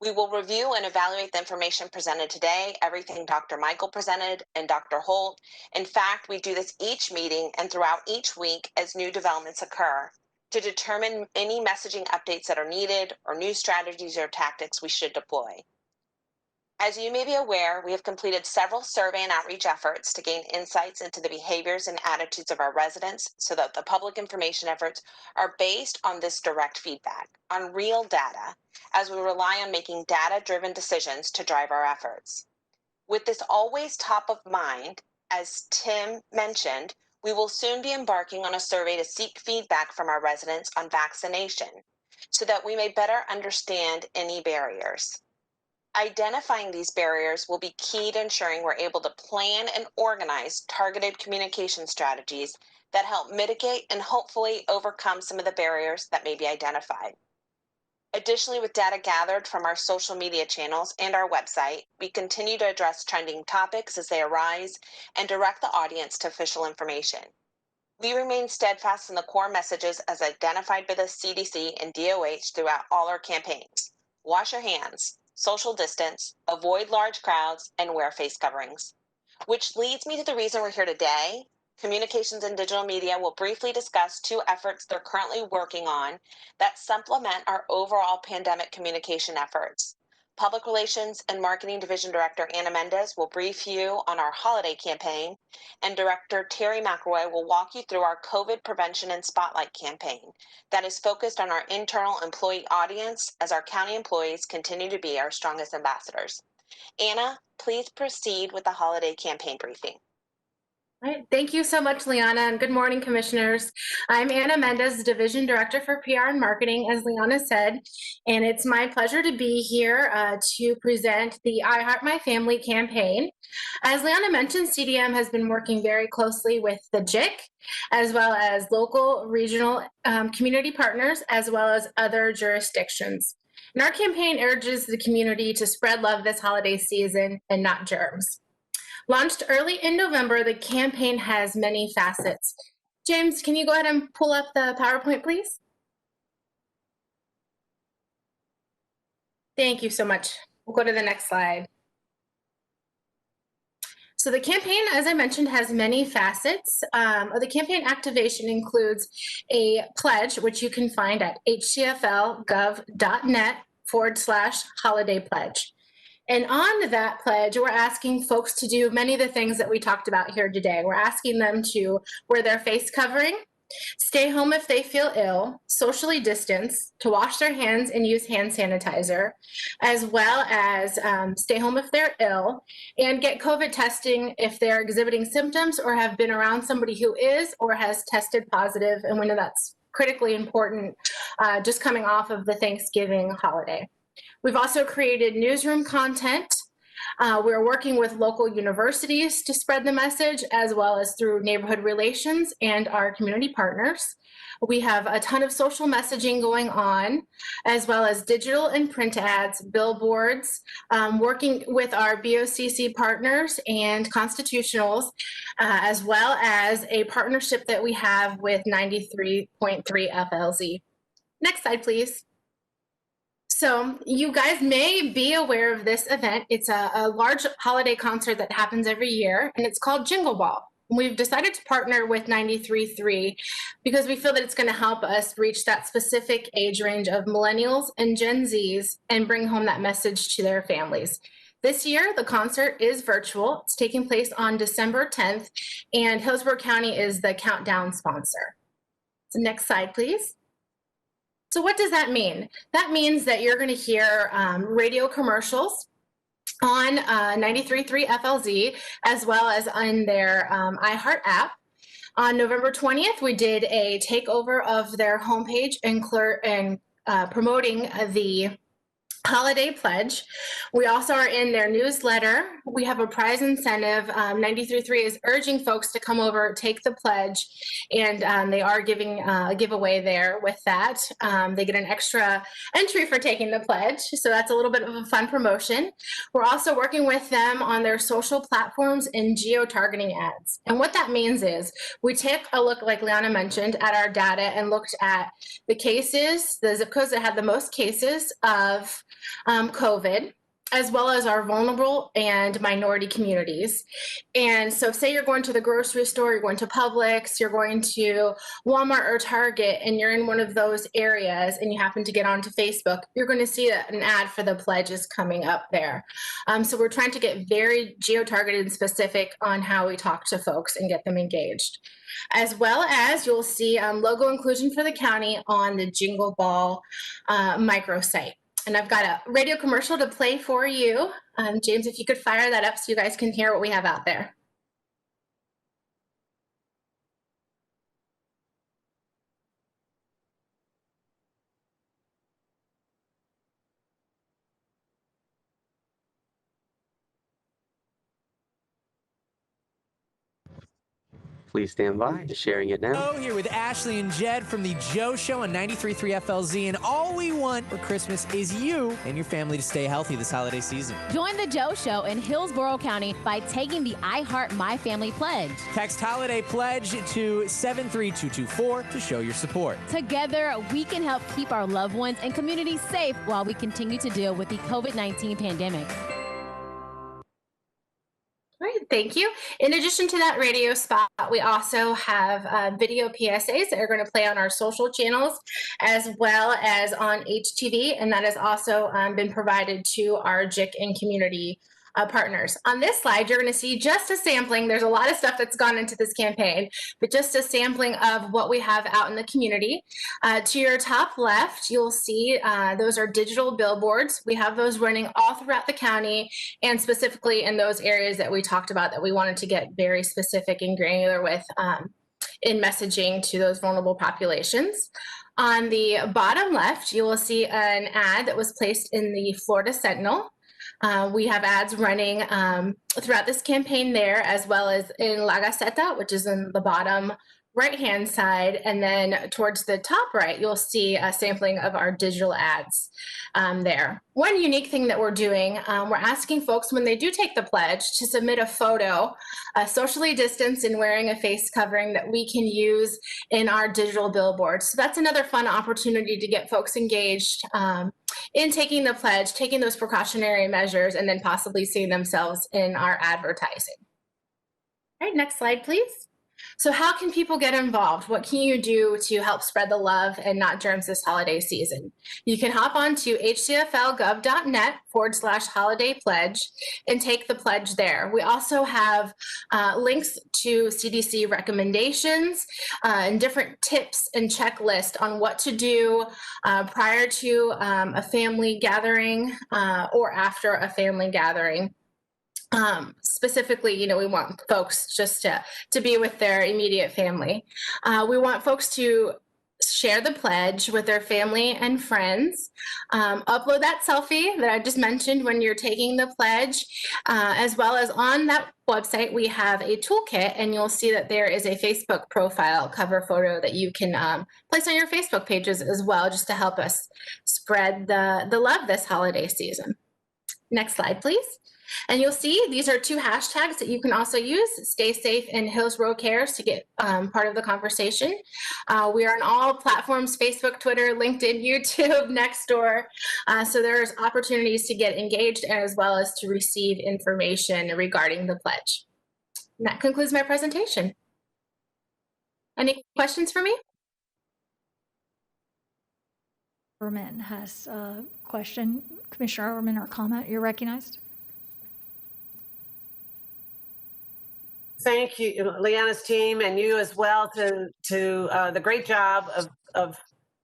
We will review and evaluate the information presented today, everything Dr. Michael presented and Dr. Holt. In fact, we do this each meeting and throughout each week as new developments occur to determine any messaging updates that are needed or new strategies or tactics we should deploy. As you may be aware, we have completed several survey and outreach efforts to gain insights into the behaviors and attitudes of our residents so that the public information efforts are based on this direct feedback, on real data, as we rely on making data-driven decisions to drive our efforts. With this always top of mind, as Tim mentioned, we will soon be embarking on a survey to seek feedback from our residents on vaccination so that we may better understand any barriers. Identifying these barriers will be key to ensuring we're able to plan and organize targeted communication strategies that help mitigate and hopefully overcome some of the barriers that may be identified. Additionally, with data gathered from our social media channels and our website, we continue to address trending topics as they arise and direct the audience to official information. We remain steadfast in the core messages as identified by the CDC and DOH throughout all our campaigns. Wash your hands, social distance, avoid large crowds, and wear face coverings. Which leads me to the reason we're here today. Communications and Digital Media will briefly discuss two efforts they're currently working on that supplement our overall pandemic communication efforts. Public Relations and Marketing Division Director Anna Mendez will brief you on our holiday campaign, and Director Terry McElroy will walk you through our COVID Prevention and Spotlight campaign that is focused on our internal employee audience as our county employees continue to be our strongest ambassadors. Anna, please proceed with the holiday campaign briefing. All right. Thank you so much, Liana, and good morning, commissioners. I'm Anna Mendez, Division Director for PR and Marketing, as Liana said, and it's my pleasure to be here to present the I Heart My Family campaign. As Liana mentioned, CDM has been working very closely with the JIC, as well as local, regional community partners, as well as other jurisdictions. And our campaign urges the community to spread love this holiday season and not germs. Launched early in November, the campaign has many facets. James, can you go ahead and pull up the PowerPoint, please? Thank you so much. We'll go to the next slide. So the campaign, as I mentioned, has many facets. The campaign activation includes a pledge, which you can find at hcflgov.net/holiday pledge. And on that pledge, we're asking folks to do many of the things that we talked about here today. We're asking them to wear their face covering, stay home if they feel ill, socially distance, to wash their hands and use hand sanitizer, as well as stay home if they're ill, and get COVID testing if they're exhibiting symptoms or have been around somebody who is or has tested positive. And we know that's critically important just coming off of the Thanksgiving holiday. We've also created newsroom content. We're working with local universities to spread the message, as well as through neighborhood relations and our community partners. We have a ton of social messaging going on, as well as digital and print ads, billboards, working with our BOCC partners and constitutionals, as well as a partnership that we have with 93.3 FLZ. Next slide, please. So you guys may be aware of this event. It's a large holiday concert that happens every year, and it's called Jingle Ball. We've decided to partner with 93.3 because we feel that it's going to help us reach that specific age range of millennials and Gen Zs and bring home that message to their families. This year, the concert is virtual. It's taking place on December 10th, and Hillsborough County is the countdown sponsor. So next slide, please. So what does that mean? That means that you're going to hear radio commercials on 93.3 FLZ, as well as on their iHeart app. On November 20th, we did a takeover of their homepage and promoting the holiday pledge. We also are in their newsletter. We have a prize incentive. 93.3 is urging folks to come over, take the pledge, and they are giving a giveaway there with that. They get an extra entry for taking the pledge, so that's a little bit of a fun promotion. We're also working with them on their social platforms and geo-targeting ads. And what that means is we take a look, like Liana mentioned, at our data and looked at the cases, the zip codes that had the most cases of COVID, as well as our vulnerable and minority communities. And so say you're going to the grocery store, you're going to Publix, you're going to Walmart or Target, and you're in one of those areas and you happen to get onto Facebook, you're going to see an ad for the pledges coming up there. So we're trying to get very geo-targeted and specific on how we talk to folks and get them engaged. As well as you'll see logo inclusion for the county on the Jingle Ball microsite. And I've got a radio commercial to play for you. James, if you could fire that up so you guys can hear what we have out there. Please stand by. Sharing it now. Here with Ashley and Jed from the Joe Show on 93.3 FLZ, and all we want for Christmas is you and your family to stay healthy this holiday season. Join the Joe Show in Hillsborough County by taking the iHeart My Family Pledge. Text Holiday Pledge to 73224 to show your support. Together, we can help keep our loved ones and communities safe while we continue to deal with the COVID-19 pandemic. All right, thank you. In addition to that radio spot, we also have video PSAs that are going to play on our social channels as well as on HTV, and that has also been provided to our JIC and community partners. On this slide, you're going to see just a sampling. There's a lot of stuff that's gone into this campaign, but just a sampling of what we have out in the community. To your top left, you'll see those are digital billboards. We have those running all throughout the county and specifically in those areas that we talked about that we wanted to get very specific and granular with in messaging to those vulnerable populations. On the bottom left, you will see an ad that was placed in the Florida Sentinel. We have ads running throughout this campaign there, as well as in La Gaceta, which is in the bottom right-hand side. And then towards the top right, you'll see a sampling of our digital ads there. One unique thing that we're doing, we're asking folks when they do take the pledge to submit a photo, socially distanced and wearing a face covering that we can use in our digital billboards. So that's another fun opportunity to get folks engaged in taking the pledge, taking those precautionary measures, and then possibly seeing themselves in our advertising. All right, next slide, please. So how can people get involved? What can you do to help spread the love and not germs this holiday season? You can hop on to hcflgov.net/holiday pledge and take the pledge there. We also have links to CDC recommendations and different tips and checklists on what to do prior to a family gathering or after a family gathering. Specifically, we want folks just to be with their immediate family. We want folks to share the pledge with their family and friends. Upload that selfie that I just mentioned when you're taking the pledge, as well as on that website, we have a toolkit, and you'll see that there is a Facebook profile cover photo that you can place on your Facebook pages as well, just to help us spread the love this holiday season. Next slide, please. And you'll see these are 2 hashtags that you can also use, Stay Safe and Hillsborough Cares, to get part of the conversation. We are on all platforms, Facebook, Twitter, LinkedIn, YouTube, Nextdoor. So there's opportunities to get engaged as well as to receive information regarding the pledge. And that concludes my presentation. Any questions for me? Overman has a question. Commissioner Overman, or comment, you're recognized. Thank you, Leanna's team, and you as well to the great job of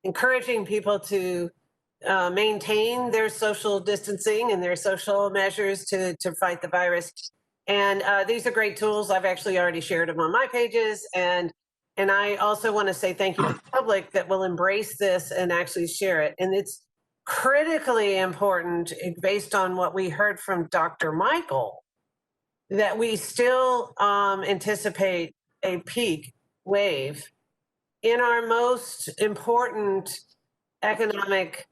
encouraging people to maintain their social distancing and their social measures to fight the virus. And these are great tools. I've actually already shared them on my pages. And I also want to say thank you to the public that will embrace this and actually share it. And critically important, based on what we heard from Dr. Michael, that we still anticipate a peak wave in our most important economic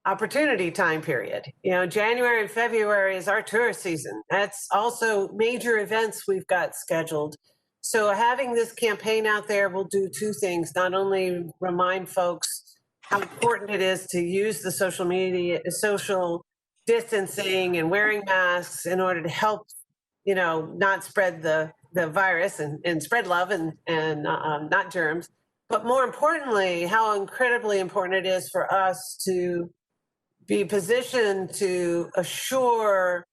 opportunity time period. You know, January and February is our tourist season. That's also major events we've got scheduled. So having this campaign out there will do two things: not only remind folks how important it is to use the social distancing and wearing masks in order to help, you know, not spread the virus and spread love and not germs, but more importantly, how incredibly important it is for us to be positioned to assure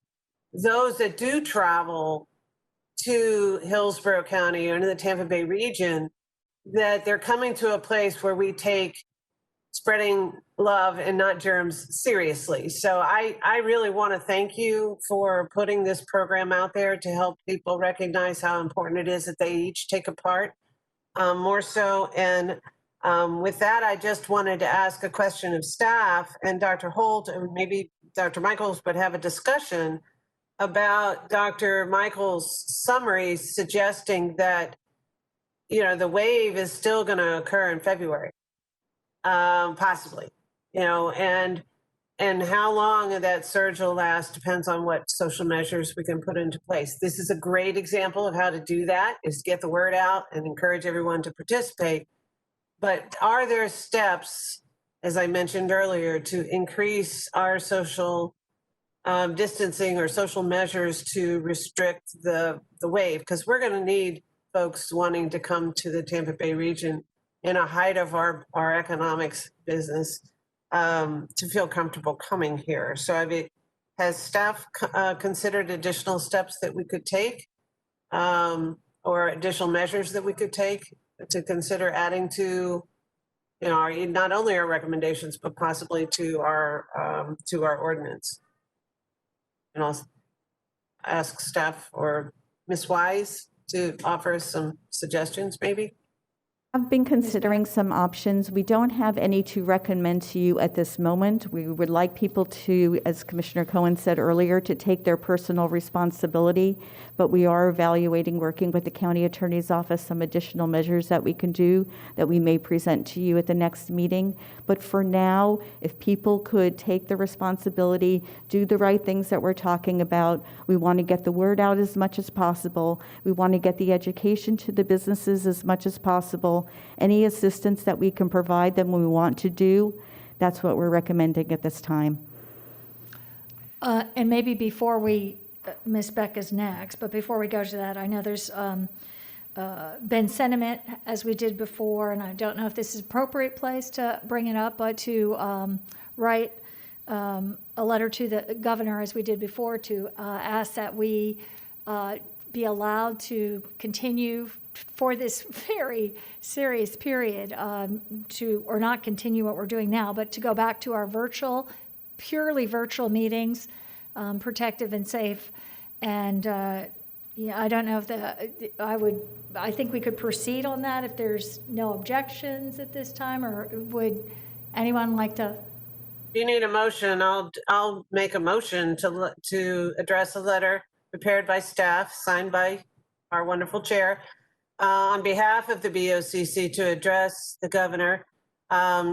those that do travel to Hillsborough County or into the Tampa Bay region that they're coming to a place where we take spreading love and not germs seriously. So I really want to thank you for putting this program out there to help people recognize how important it is that they each take a part, more so. And with that, I just wanted to ask a question of staff, and Dr. Holt and maybe Dr. Michaels would have a discussion about Dr. Michaels' summary suggesting that, you know, the wave is still going to occur in February, possibly, you know, and how long that surge will last depends on what social measures we can put into place. This is a great example of how to do that, is get the word out and encourage everyone to participate. But are there steps, as I mentioned earlier, to increase our social distancing or social measures to restrict the wave? Because we're going to need folks wanting to come to the Tampa Bay region in a height of our economics business to feel comfortable coming here. So I mean, has staff considered additional steps that we could take, or additional measures that we could take to consider adding to, you know, not only our recommendations, but possibly to our ordinance? And I'll ask staff or Ms. Wise to offer some suggestions, maybe. I've been considering some options. We don't have any to recommend to you at this moment. We would like people to, as Commissioner Cohen said earlier, to take their personal responsibility, but we are evaluating, working with the County Attorney's Office, some additional measures that we can do that we may present to you at the next meeting. But for now, if people could take the responsibility, do the right things that we're talking about, we want to get the word out as much as possible. We want to get the education to the businesses as much as possible. Any assistance that we can provide them, we want to do. That's what we're recommending at this time. And maybe before we, Ms. Beck is next, but before we go to that, I know there's been sentiment, as we did before, and I don't know if this is an appropriate place to bring it up, but to write a letter to the governor, as we did before, to ask that we be allowed to continue for this very serious period or not continue what we're doing now, but to go back to our purely virtual meetings, protective and safe. And yeah, I don't know if I think we could proceed on that if there's no objections at this time, or would anyone like to? If you need a motion, I'll make a motion to address a letter prepared by staff, signed by our wonderful chair, on behalf of the BOCC to address the governor,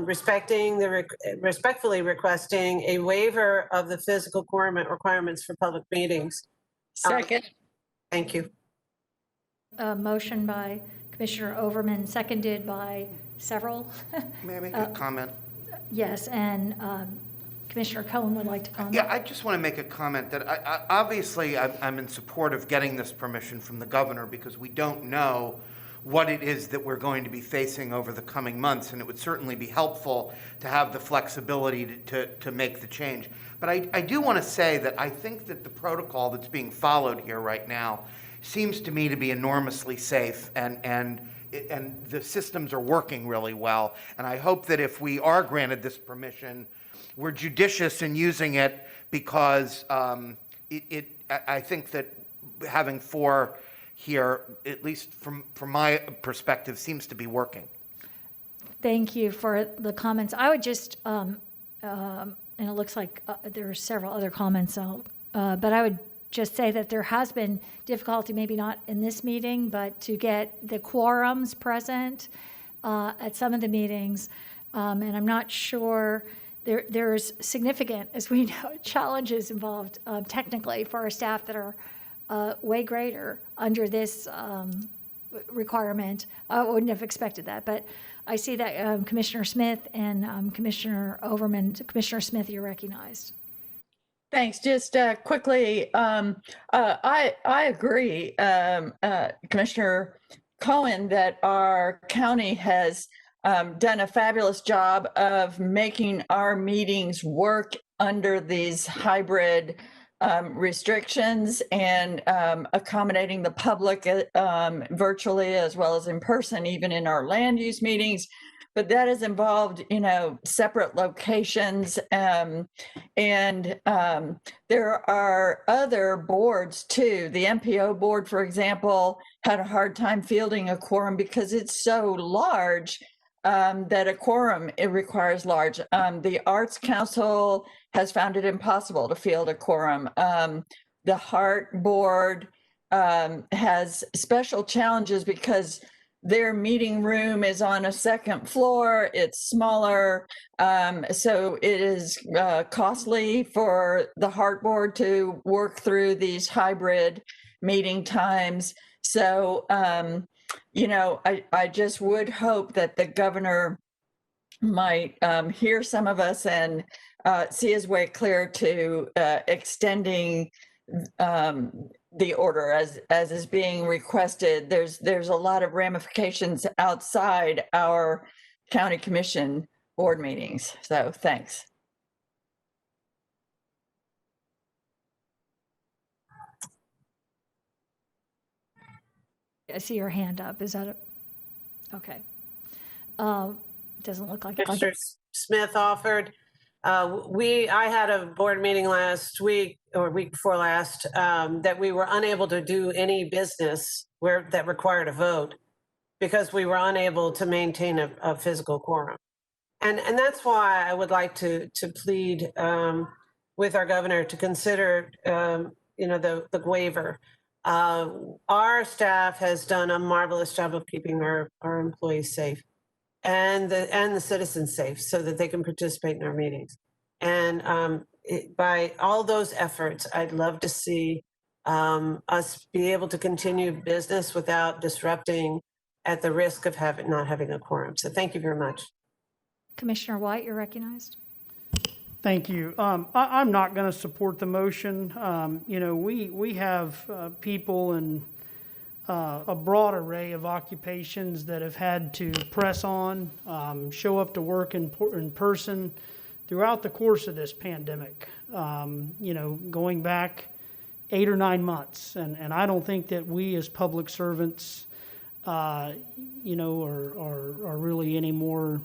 respectfully requesting a waiver of the physical requirements for public meetings. Second. Thank you. A motion by Commissioner Overman, seconded by several. May I make a comment? Yes, and Commissioner Cohen would like to comment. Yeah, I just want to make a comment that obviously I'm in support of getting this permission from the governor, because we don't know what it is that we're going to be facing over the coming months, and it would certainly be helpful to have the flexibility to make the change. But I do want to say that I think that the protocol that's being followed here right now seems to me to be enormously safe, and the systems are working really well. And I hope that if we are granted this permission, we're judicious in using it, because I think that having 4 here, at least from my perspective, seems to be working. Thank you for the comments. I would just and it looks like there are several other comments, but I would just say that there has been difficulty, maybe not in this meeting, but to get the quorums present at some of the meetings. And I'm not sure, there's significant, as we know, challenges involved technically for our staff that are way greater under this requirement. I wouldn't have expected that, but I see that Commissioner Smith and Commissioner Overman. Commissioner Smith, you're recognized. Thanks. Just quickly, I agree, Commissioner Cohen, that our county has done a fabulous job of making our meetings work under these hybrid restrictions and accommodating the public virtually as well as in person, even in our land use meetings. But that has involved, separate locations. And there are other boards too. The MPO board, for example, had a hard time fielding a quorum because it's so large that a quorum, it requires large. The Arts Council has found it impossible to field a quorum. The Heart Board has special challenges because their meeting room is on a second floor. It's smaller. So it is costly for the Heart Board to work through these hybrid meeting times. So, I just would hope that the governor might hear some of us and see his way clear to extending the order as is being requested. There's a lot of ramifications outside our county commission board meetings. So thanks. I see your hand up. Is that okay? Doesn't look like it. Mr. Smith offered. I had a board meeting last week or week before last that we were unable to do any business that required a vote because we were unable to maintain a physical quorum. And that's why I would like to plead with our governor to consider, the waiver. Our staff has done a marvelous job of keeping our employees safe and the citizens safe so that they can participate in our meetings. And by all those efforts, I'd love to see us be able to continue business without disrupting at the risk of not having a quorum. So thank you very much. Commissioner White, you're recognized. Thank you. I'm not going to support the motion. We have people in a broad array of occupations that have had to press on, show up to work in person throughout the course of this pandemic, going back 8 or 9 months. And I don't think that we as public servants, are really any more,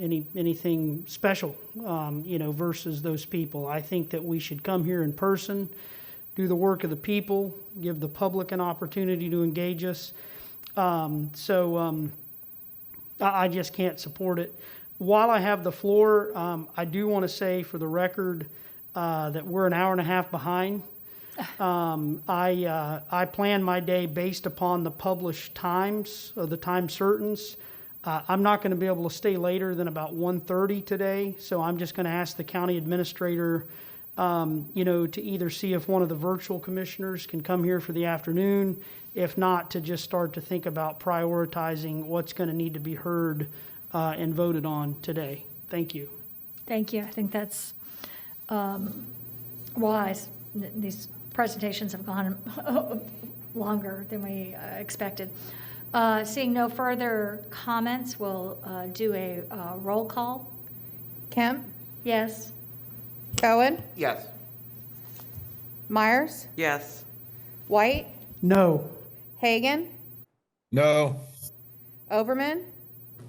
anything special, versus those people. I think that we should come here in person, do the work of the people, give the public an opportunity to engage us. I just can't support it. While I have the floor, I do want to say for the record that we're an hour and a half behind. I plan my day based upon the published times, the time certains. I'm not going to be able to stay later than about 1:30 today, so I'm just going to ask the county administrator to either see if one of the virtual commissioners can come here for the afternoon, if not, to just start to think about prioritizing what's going to need to be heard and voted on today. Thank you. Thank you. I think that's wise. These presentations have gone longer than we expected. Seeing no further comments, we'll do a roll call. Kemp? Yes. Cohen? Yes. Myers? Yes. White? No. Hagan? No. Overman?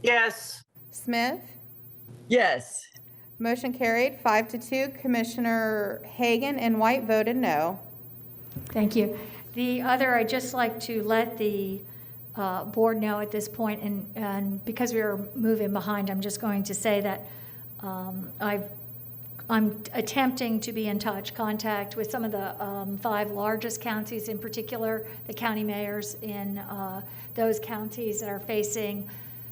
Yes. Smith? Yes. Motion carried 5-2. Commissioner Hagan and White voted no. Thank you. The other, I'd just like to let the board know at this point, and because we are moving behind, I'm just going to say that I've I'm attempting to be in contact with some of the 5 largest counties, in particular, the county mayors in those counties that are facing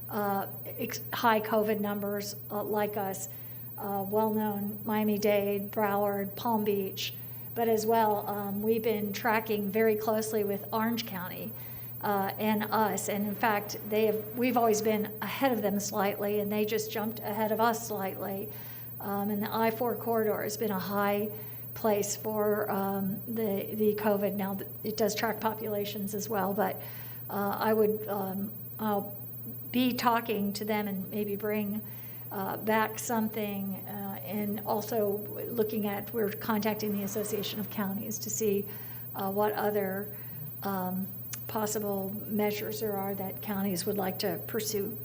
high COVID numbers like us, well-known Miami-Dade, Broward, Palm Beach, but as well, we've been tracking very closely with Orange County and us, and in fact, we've always been ahead of them slightly, and they just jumped ahead of us slightly. And the I-4 corridor has been a high place for the COVID. Now, it does track populations as well, but I'll be talking to them and maybe bring back something, and also we're contacting the Association of Counties to see what other possible measures there are that counties would like to pursue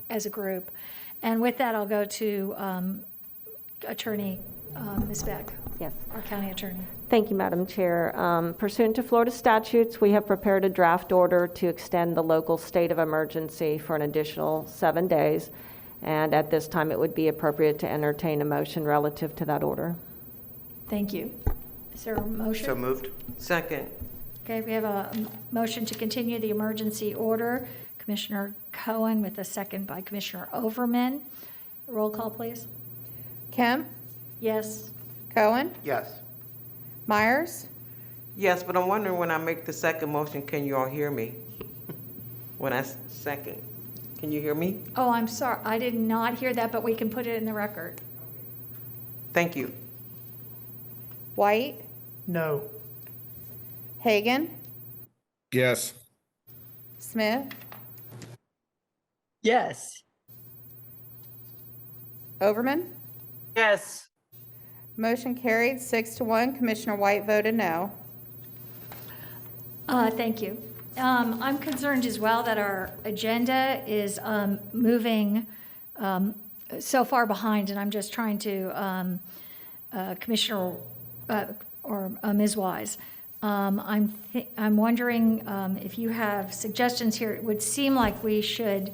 as a group. And with that, I'll go to Attorney Ms. Beck. Yes. Our county attorney. Thank you, Madam Chair. Pursuant to Florida statutes, we have prepared a draft order to extend the local state of emergency for an additional 7 days. And at this time, it would be appropriate to entertain a motion relative to that order. Thank you. Is there a motion? So moved. Second. Okay, we have a motion to continue the emergency order. Commissioner Cohen with a second by Commissioner Overman. Roll call, please. Kemp, Yes. Cohen, Yes. Myers, Yes, but I'm wondering when I make the second motion, can you all hear me? When I second, can you hear me? Oh, I'm sorry. I did not hear that, but we can put it in the record. Thank you. White, No. Hagan, Yes. Smith, Yes. Overman. Yes. Motion carried 6-1. Commissioner White voted no. Thank you. I'm concerned as well that our agenda is moving so far behind, and I'm just trying to, Commissioner or Ms. Wise, I'm wondering if you have suggestions here. It would seem like we should,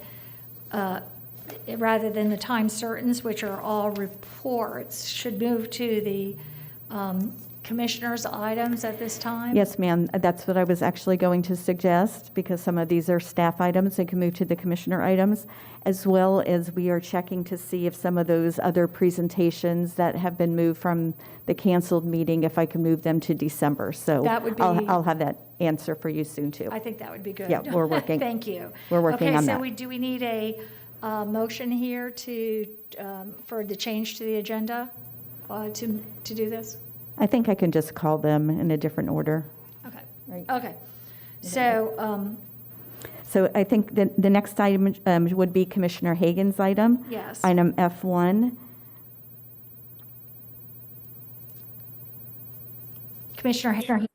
rather than the time certains, which are all reports, should move to the commissioner's items at this time? Yes, ma'am. That's what I was actually going to suggest, because some of these are staff items and can move to the commissioner items, as well as we are checking to see if some of those other presentations that have been moved from the canceled meeting, if I can move them to December. So That would be- I'll have that answer for you soon, too. I think that would be good. Yeah, we're working. Thank you. We're working on that. Okay, so do we need a motion here to, for the change to the agenda to do this? I think I can just call them in a different order. Okay. Right. Okay. So, So I think the next item would be Commissioner Hagan's item. Yes. Item F1. Commissioner Hagan.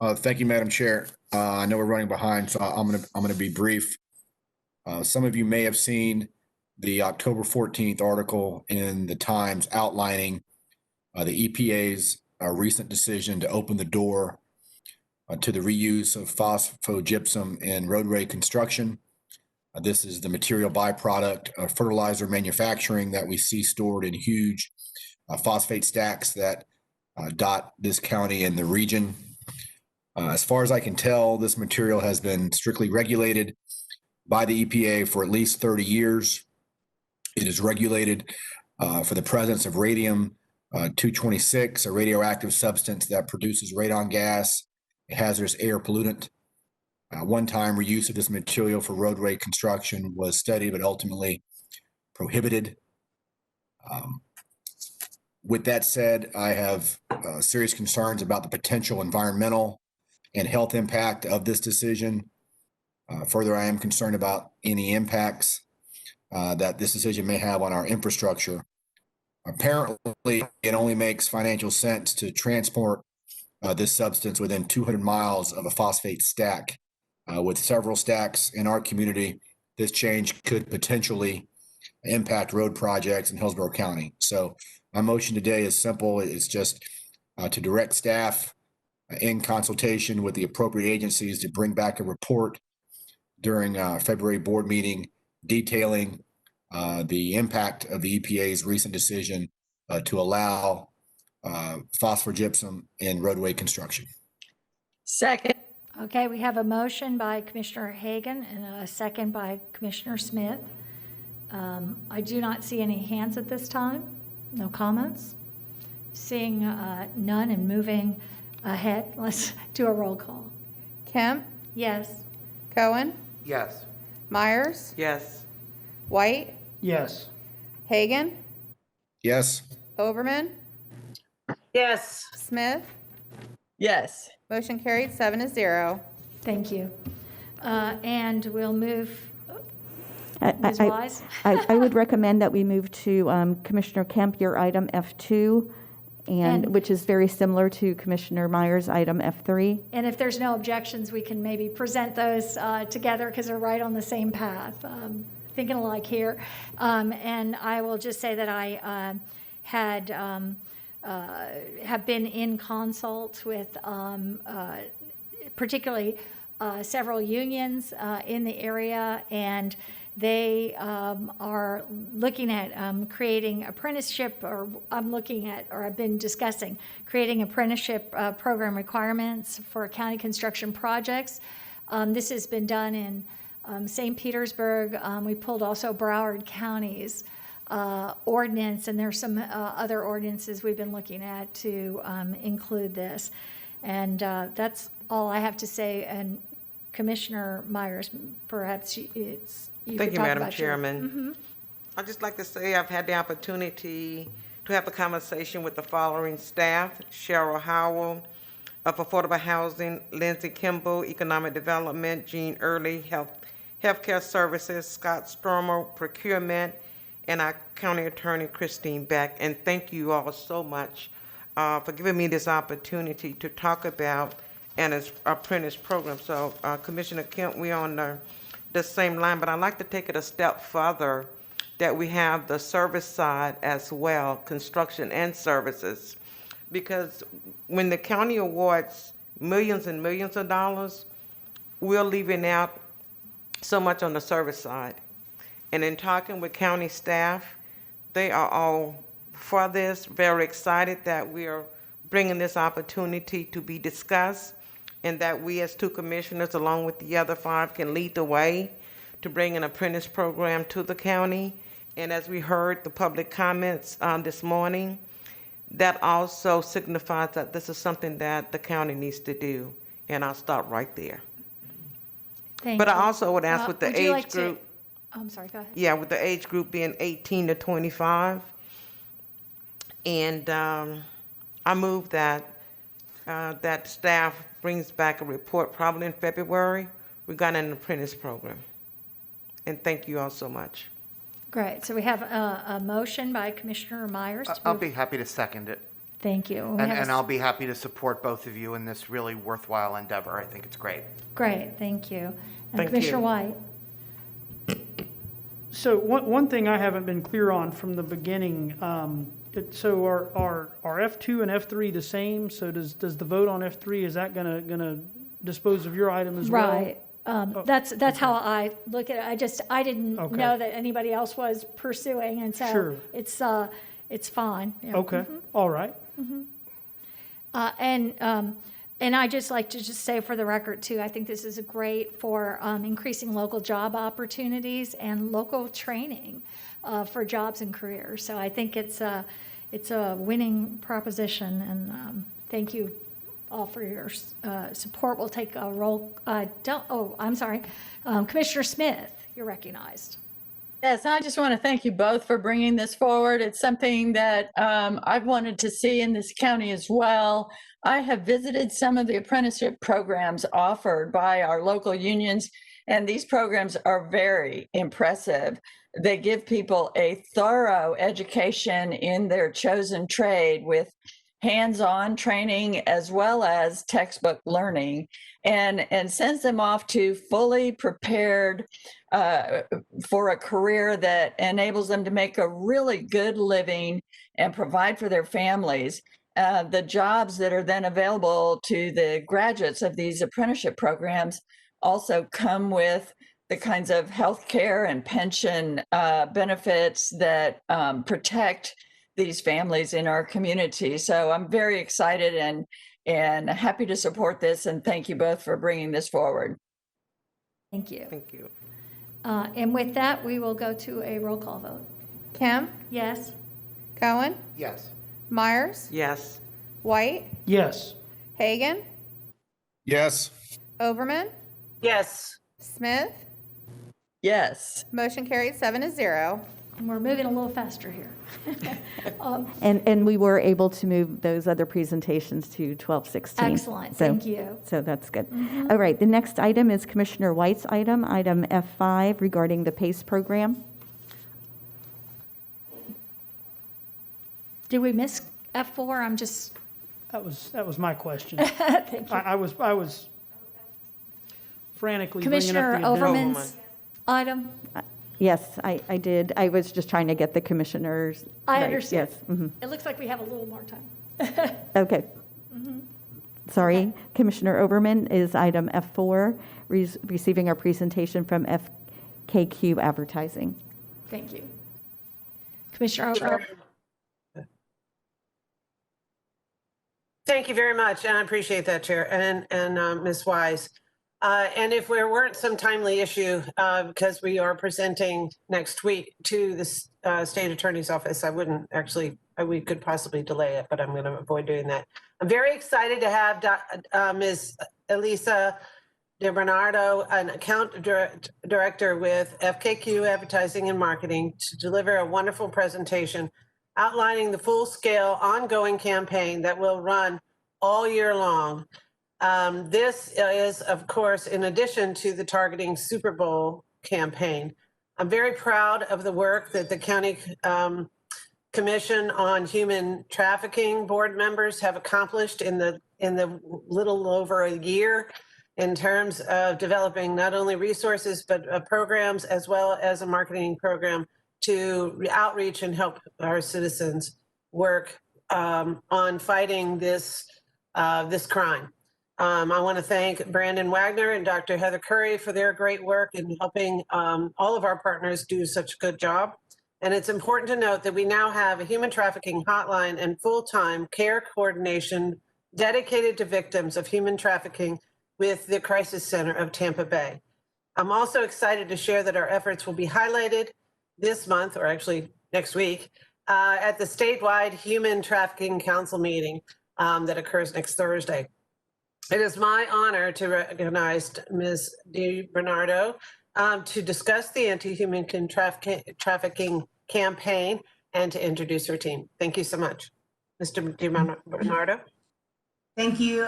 Thank you, Madam Chair. I know we're running behind, so I'm gonna be brief. Some of you may have seen the October 14th article in the Times outlining the EPA's recent decision to open the door to the reuse of phosphogypsum in roadway construction. This is the material byproduct of fertilizer manufacturing that we see stored in huge phosphate stacks that dot this county and the region. As far as I can tell, this material has been strictly regulated by the EPA for at least 30 years. It is regulated for the presence of radium-226, a radioactive substance that produces radon gas, a hazardous air pollutant. One-time reuse of this material for roadway construction was studied, but ultimately prohibited. With that said, I have serious concerns about the potential environmental and health impact of this decision. Further, I am concerned about any impacts that this decision may have on our infrastructure. Apparently, it only makes financial sense to transport this substance within 200 miles of a phosphate stack. With several stacks in our community, this change could potentially impact road projects in Hillsborough County. So my motion today is simple. It's just to direct staff in consultation with the appropriate agencies to bring back a report during February board meeting detailing the impact of the EPA's recent decision to allow phosphogypsum in roadway construction. Second. Okay, we have a motion by Commissioner Hagan and a second by Commissioner Smith. I do not see any hands at this time. No comments. Seeing none and moving ahead, let's do a roll call. Kemp, Yes. Cohen, Yes. Myers, Yes. White, Yes. Hagan, Yes. Overman, Yes. Smith. Yes. Motion carried 7-0. Thank you. And we'll move, I- Ms. I- Wise? I would recommend that we move to Commissioner Kemp, your item F2, And- which is very similar to Commissioner Myers' item F3. And if there's no objections, we can maybe present those together because they're right on the same path. Thinking alike here. And I will just say that I have been in consult with particularly several unions in the area, and they are looking at creating apprenticeship, or I've been discussing creating apprenticeship program requirements for county construction projects. This has been done in St. Petersburg. We pulled also Broward County's ordinance, and there's some other ordinances we've been looking at to include this. And that's all I have to say. And Commissioner Myers, perhaps you Thank could you, talk Madam about your- Chairman. I'd just like to say I've had the opportunity to have a conversation with the following staff: Cheryl Howell of Affordable Housing, Lindsay Kimball, Economic Development, Jean Early, Healthcare Services, Scott Stormer, Procurement, and our County Attorney, Christine Beck. And thank you all so much for giving me this opportunity to talk about an apprentice program. So Commissioner Kemp, we're on the same line, but I'd like to take it a step further, that we have the service side as well, construction and services. Because when the county awards millions and millions of dollars, we're leaving out so much on the service side. And in talking with county staff, they are all for this, very excited that we are bringing this opportunity to be discussed, and that we as two commissioners, along with the other 5, can lead the way to bring an apprentice program to the county. And as we heard the public comments this morning, that also signifies that this is something that the county needs to do. And I'll stop right there. Thank But you. I also would ask with the Would you age like to- group, I'm sorry, go ahead. yeah, with the age group being 18 to 25. And I move that that staff brings back a report probably in February regarding an apprentice program. And thank you all so much. Great. So we have a motion by Commissioner Myers. to I'll move- be happy to second it. Thank you. We have a And I'll be happy to support both of you in this really worthwhile endeavor. I think it's great. Great, thank you. And Thank Commissioner you. White? So one thing I haven't been clear on from the beginning, so are F2 and F3 the same? So does the vote on F3, is that gonna dispose of your item as well? Right. That's how I look at it. I didn't Okay. know that anybody else was pursuing, and so Sure. it's fine. Yeah. Okay, all right. And I just like to just say for the record too, I think this is great for increasing local job opportunities and local training for jobs and careers. So I think it's a winning proposition, and thank you all for your support. We'll take a roll. I'm sorry. Commissioner Smith, you're recognized. Yes, I just want to thank you both for bringing this forward. It's something that I've wanted to see in this county as well. I have visited some of the apprenticeship programs offered by our local unions, and these programs are very impressive. They give people a thorough education in their chosen trade with hands-on training as well as textbook learning, and sends them off to fully prepared for a career that enables them to make a really good living and provide for their families. The jobs that are then available to the graduates of these apprenticeship programs also come with the kinds of health care and pension benefits that protect these families in our community. So I'm very excited and happy to support this, and thank you both for bringing this forward. Thank you. Thank you. And with that, we will go to a roll call vote. Kim, Yes? Cohen, Yes. Myers, Yes. White, Yes. Hagan, Yes. Overman, Yes. Smith. Yes. Motion carried 7-0. And we're moving a little faster here. And we were able to move those other presentations to 12:16. Excellent, thank you. So that's good. All right, the next item is Commissioner White's item F5 regarding the PACE program. Did we miss F4? I'm just, That was my question. thank you. I was frantically bringing Commissioner up the addendum. Overman's item? Yes, I did. I was just trying to get the commissioners. I right, understand. Yes. Mhm. It looks like we have a little more time. Okay. Sorry, Commissioner Overman is item F4, receiving our presentation from FKQ Advertising. Thank you. Commissioner Overman? Thank you very much, and I appreciate that, Chair, and Ms. Wise. And if there weren't some timely issue, because we are presenting next week to the State Attorney's Office, we could possibly delay it, but I'm going to avoid doing that. I'm very excited to have Ms. Elisa DiBernardo, an account director with FKQ Advertising and Marketing, to deliver a wonderful presentation outlining the full-scale ongoing campaign that will run all year long. This is, of course, in addition to the Targeting Super Bowl campaign. I'm very proud of the work that the County Commission on Human Trafficking board members have accomplished in the little over a year in terms of developing not only resources, but programs, as well as a marketing program to outreach and help our citizens work on fighting this crime. I want to thank Brandon Wagner and Dr. Heather Curry for their great work in helping all of our partners do such a good job. And it's important to note that we now have a human trafficking hotline and full-time care coordination dedicated to victims of human trafficking with the Crisis Center of Tampa Bay. I'm also excited to share that our efforts will be highlighted this month, or actually next week, at the statewide Human Trafficking Council meeting that occurs next Thursday. It is my honor to recognize Ms. DiBernardo to discuss the anti-human trafficking campaign and to introduce her team. Thank you so much. Mr. DiBernardo. Thank you,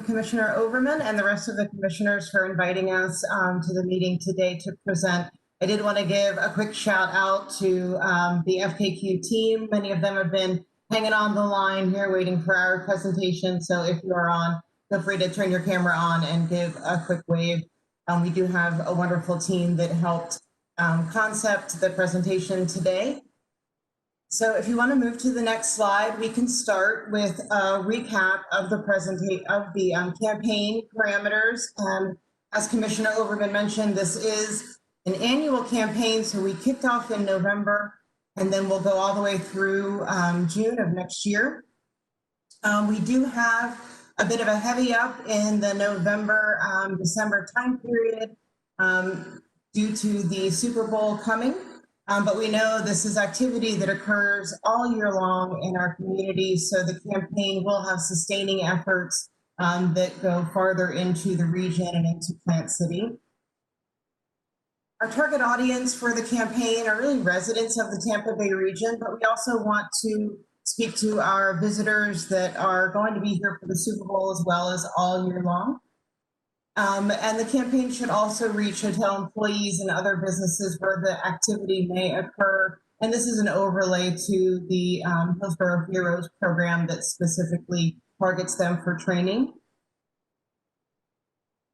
Commissioner Overman and the rest of the commissioners for inviting us to the meeting today to present. I did want to give a quick shout out to the FKQ team. Many of them have been hanging on the line here waiting for our presentation. So if you are on, feel free to turn your camera on and give a quick wave. We do have a wonderful team that helped concept the presentation today. So if you want to move to the next slide, we can start with a recap of the campaign parameters. As Commissioner Overman mentioned, this is an annual campaign, so we kicked off in November, and then we'll go all the way through June of next year. We do have a bit of a heavy up in the November, December time period due to the Super Bowl coming. But we know this is activity that occurs all year long in our community, so the campaign will have sustaining efforts that go farther into the region and into Plant City. Our target audience for the campaign are really residents of the Tampa Bay region, but we also want to speak to our visitors that are going to be here for the Super Bowl as well as all year long. And the campaign should also reach hotel employees and other businesses where the activity may occur. And this is an overlay to the Hillsborough Heroes program that specifically targets them for training.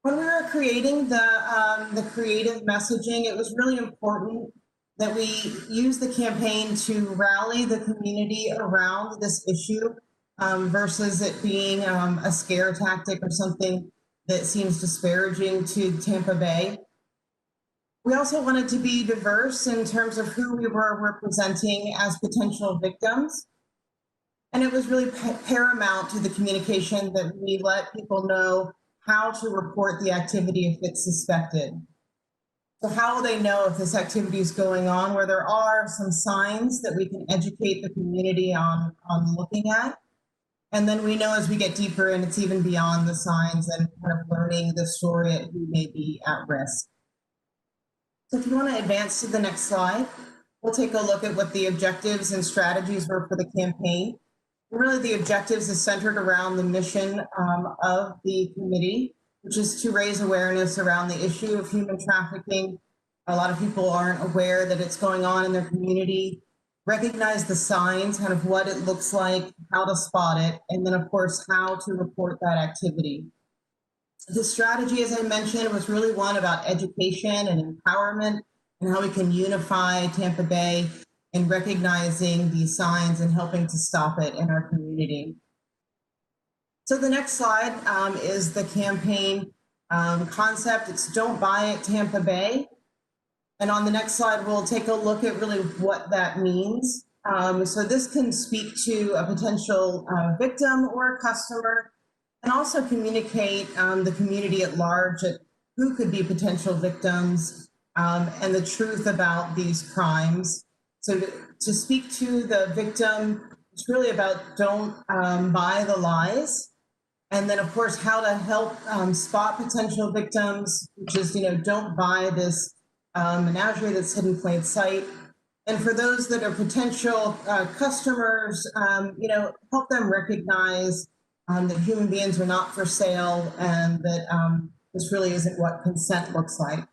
When we were creating the creative messaging, it was really important that we use the campaign to rally the community around this issue versus it being a scare tactic or something that seems disparaging to Tampa Bay. We also wanted to be diverse in terms of who we were representing as potential victims. And it was really paramount to the communication that we let people know how to report the activity if it's suspected. So how will they know if this activity is going on, where there are some signs that we can educate the community on looking at? And then we know as we get deeper and it's even beyond the signs and kind of learning the story at who may be at risk. So if you want to advance to the next slide, we'll take a look at what the objectives and strategies were for the campaign. Really, the objectives is centered around the mission of the committee, which is to raise awareness around the issue of human trafficking. A lot of people aren't aware that it's going on in their community. Recognize the signs, kind of what it looks like, how to spot it, and then, of course, how to report that activity. The strategy, as I mentioned, was really one about education and empowerment and how we can unify Tampa Bay in recognizing these signs and helping to stop it in our community. So the next slide is the campaign concept. It's Don't Buy It Tampa Bay. And on the next slide, we'll take a look at really what that means. So this can speak to a potential victim or a customer, and also communicate the community at large at who could be potential victims and the truth about these crimes. So to speak to the victim, it's really about don't buy the lies. And then, of course, how to help spot potential victims, which is, don't buy this menagerie that's hidden in plain sight. And for those that are potential customers, help them recognize that human beings are not for sale and that this really isn't what consent looks like.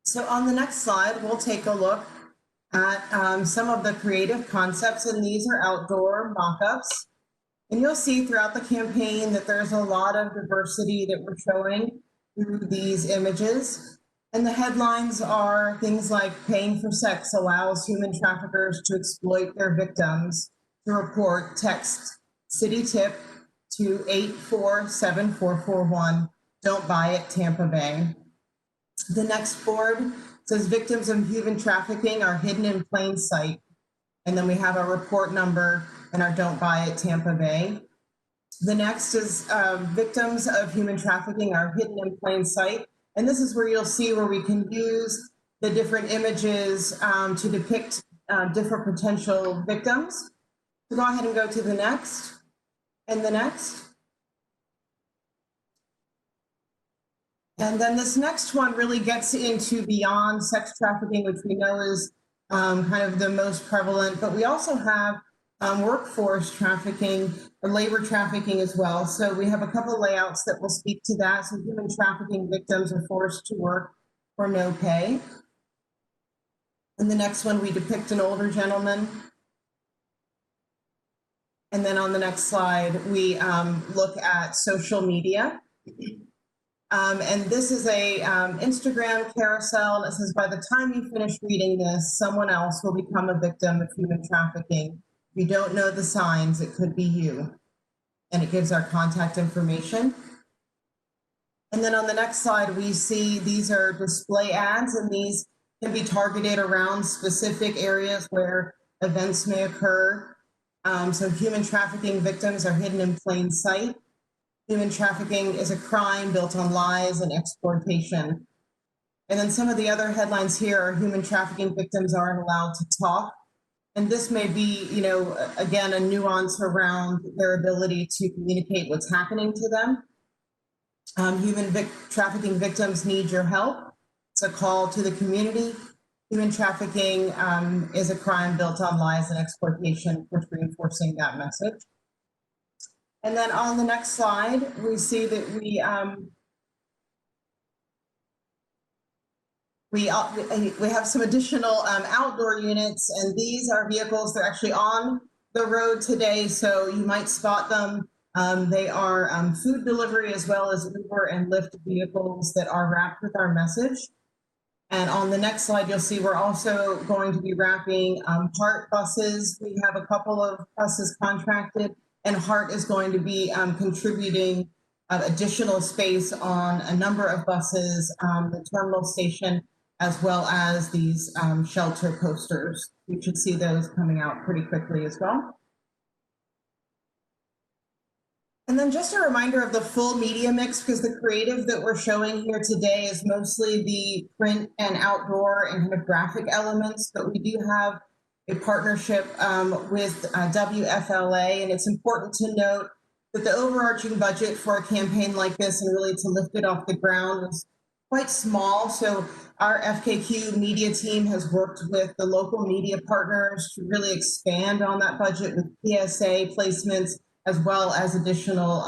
So on the next slide, we'll take a look at some of the creative concepts, and these are outdoor mock-ups. And you'll see throughout the campaign that there's a lot of diversity that we're showing through these images. And the headlines are things like "Paying for Sex Allows Human Traffickers to Exploit Their Victims." To report, text city tip to 847441. Don't buy it, Tampa Bay. The next board says victims of human trafficking are hidden in plain sight. And then we have our report number and our Don't Buy It, Tampa Bay. The next is victims of human trafficking are hidden in plain sight. And this is where you'll see where we can use the different images to depict different potential victims. So go ahead and go to the next and the next. And then this next one really gets into beyond sex trafficking, which we know is kind of the most prevalent, but we also have workforce trafficking or labor trafficking as well. So we have a couple of layouts that will speak to that. So human trafficking victims are forced to work for no pay. And the next one, we depict an older gentleman. And then on the next slide, we look at social media. And this is a Instagram carousel. And it says, by the time you finish reading this, someone else will become a victim of human trafficking. If you don't know the signs, it could be you. And it gives our contact information. And then on the next slide, we see these are display ads, and these can be targeted around specific areas where events may occur. So human trafficking victims are hidden in plain sight. Human trafficking is a crime built on lies and exploitation. And then some of the other headlines here are human trafficking victims aren't allowed to talk. And this may be, again, a nuance around their ability to communicate what's happening to them. Human trafficking victims need your help. It's a call to the community. Human trafficking is a crime built on lies and exploitation, which reinforcing that message. And then on the next slide, we see that we have some additional outdoor units, and these are vehicles. They're actually on the road today, so you might spot them. They are food delivery as well as Uber and Lyft vehicles that are wrapped with our message. And on the next slide, you'll see we're also going to be wrapping Heart buses. We have a couple of buses contracted, and Heart is going to be contributing additional space on a number of buses, the terminal station, as well as these shelter posters. You should see those coming out pretty quickly as well. And then just a reminder of the full media mix, because the creative that we're showing here today is mostly the print and outdoor and kind of graphic elements, but we do have a partnership with WFLA, and it's important to note that the overarching budget for a campaign like this and really to lift it off the ground was quite small. So our FKQ media team has worked with the local media partners to really expand on that budget with PSA placements, as well as additional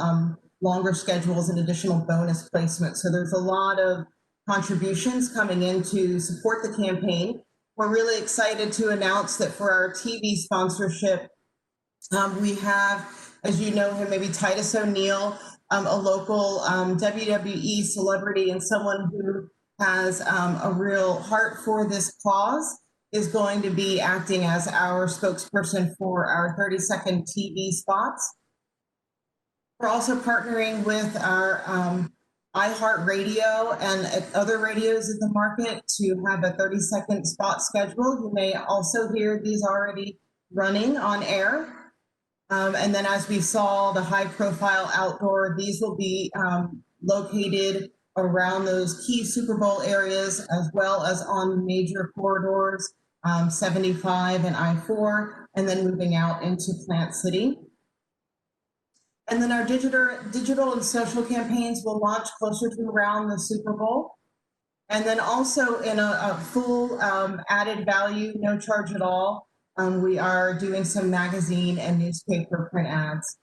longer schedules and additional bonus placements. So there's a lot of contributions coming in to support the campaign. We're really excited to announce that for our TV sponsorship, we have, as you know him, maybe Titus O'Neil, a local WWE celebrity and someone who has a real heart for this cause, is going to be acting as our spokesperson for our 30-second TV spots. We're also partnering with our iHeartRadio and other radios in the market to have a 30-second spot schedule. You may also hear these already running on air. And then as we saw, the high-profile outdoor, these will be located around those key Super Bowl areas, as well as on major corridors, 75 and I-4, and then moving out into Plant City. And then our digital and social campaigns will launch closer to around the Super Bowl. And then also in a full added value, no charge at all, we are doing some magazine and newspaper print ads.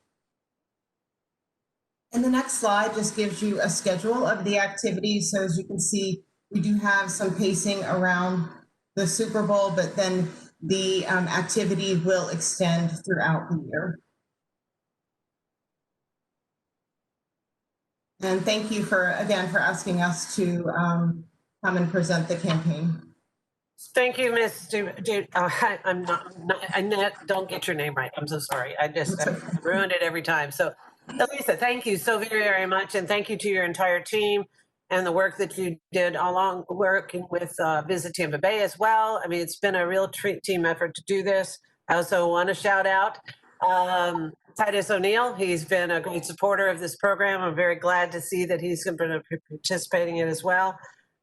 And the next slide just gives you a schedule of the activities. So as you can see, we do have some pacing around the Super Bowl, but then the activity will extend throughout the year. And thank you again for asking us to come and present the campaign. Thank you, Ms. Don't get your name right. I'm so sorry. I ruined it every time. So, Elisa, thank you so very, very much. And thank you to your entire team and the work that you did along working with Visit Tampa Bay as well. I mean, it's been a real team effort to do this. I also want to shout out Titus O'Neil. He's been a great supporter of this program. I'm very glad to see that he's going to be participating in it as well.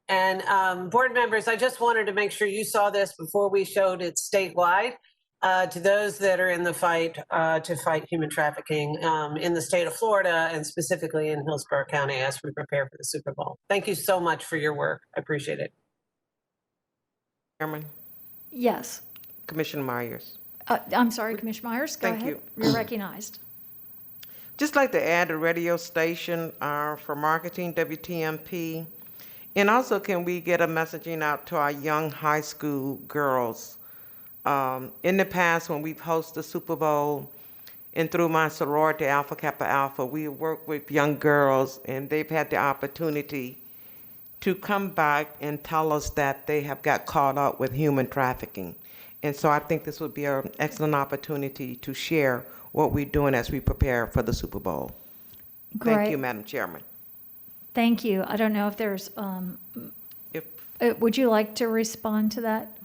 And board members, I just wanted to make sure you saw this before we showed it statewide to those that are in the fight to fight human trafficking in the state of Florida and specifically in Hillsborough County as we prepare for the Super Bowl. Thank you so much for your work. I appreciate it. Chairman, Yes. Commissioner Myers. I'm sorry, Commissioner Myers, go Thank ahead. you. You're recognized. Just like to add a radio station for marketing, WTMP. And also, can we get a messaging out to our young high school girls? In the past, when we've hosted the Super Bowl, and through my sorority, Alpha Kappa Alpha, we work with young girls, and they've had the opportunity to come back and tell us that they have got caught up with human trafficking. And so I think this would be an excellent opportunity to share what we're doing as we prepare for the Super Bowl. Great. Thank you, Madam Chairman. Thank you. I don't know if there's, would you like to respond to that?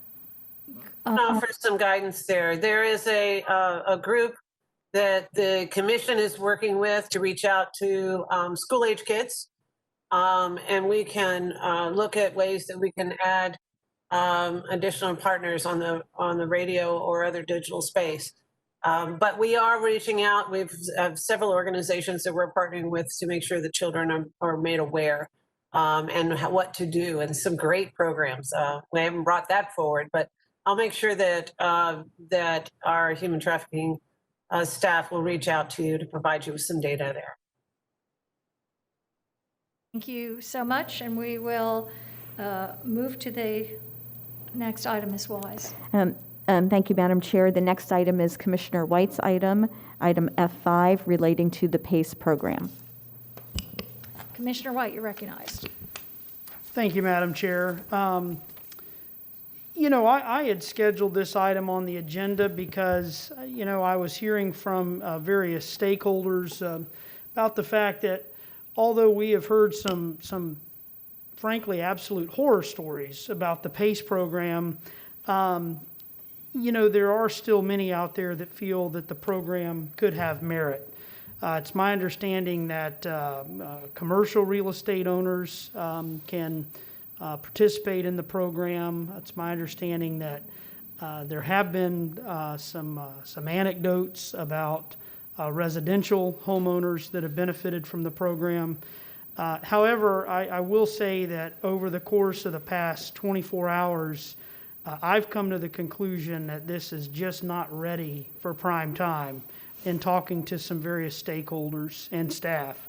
For some guidance there. There is a group that the commission is working with to reach out to school-age kids. And we can look at ways that we can add additional partners on the radio or other digital space. But we are reaching out. We have several organizations that we're partnering with to make sure that children are made aware and what to do, and some great programs. We haven't brought that forward, but I'll make sure that that our human trafficking staff will reach out to you to provide you with some data there. Thank you so much, and we will move to the next item, Ms. Wise. Thank you, Madam Chair. The next item is Commissioner White's item F5, relating to the PACE program. Commissioner White, you're recognized. Thank you, Madam Chair. You know, I had scheduled this item on the agenda because, you know, I was hearing from various stakeholders about the fact that although we have heard some frankly absolute horror stories about the PACE program, there are still many out there that feel that the program could have merit. It's my understanding that commercial real estate owners can participate in the program. It's my understanding that there have been some anecdotes about residential homeowners that have benefited from the program. However, I will say that over the course of the past 24 hours, I've come to the conclusion that this is just not ready for prime time in talking to some various stakeholders and staff.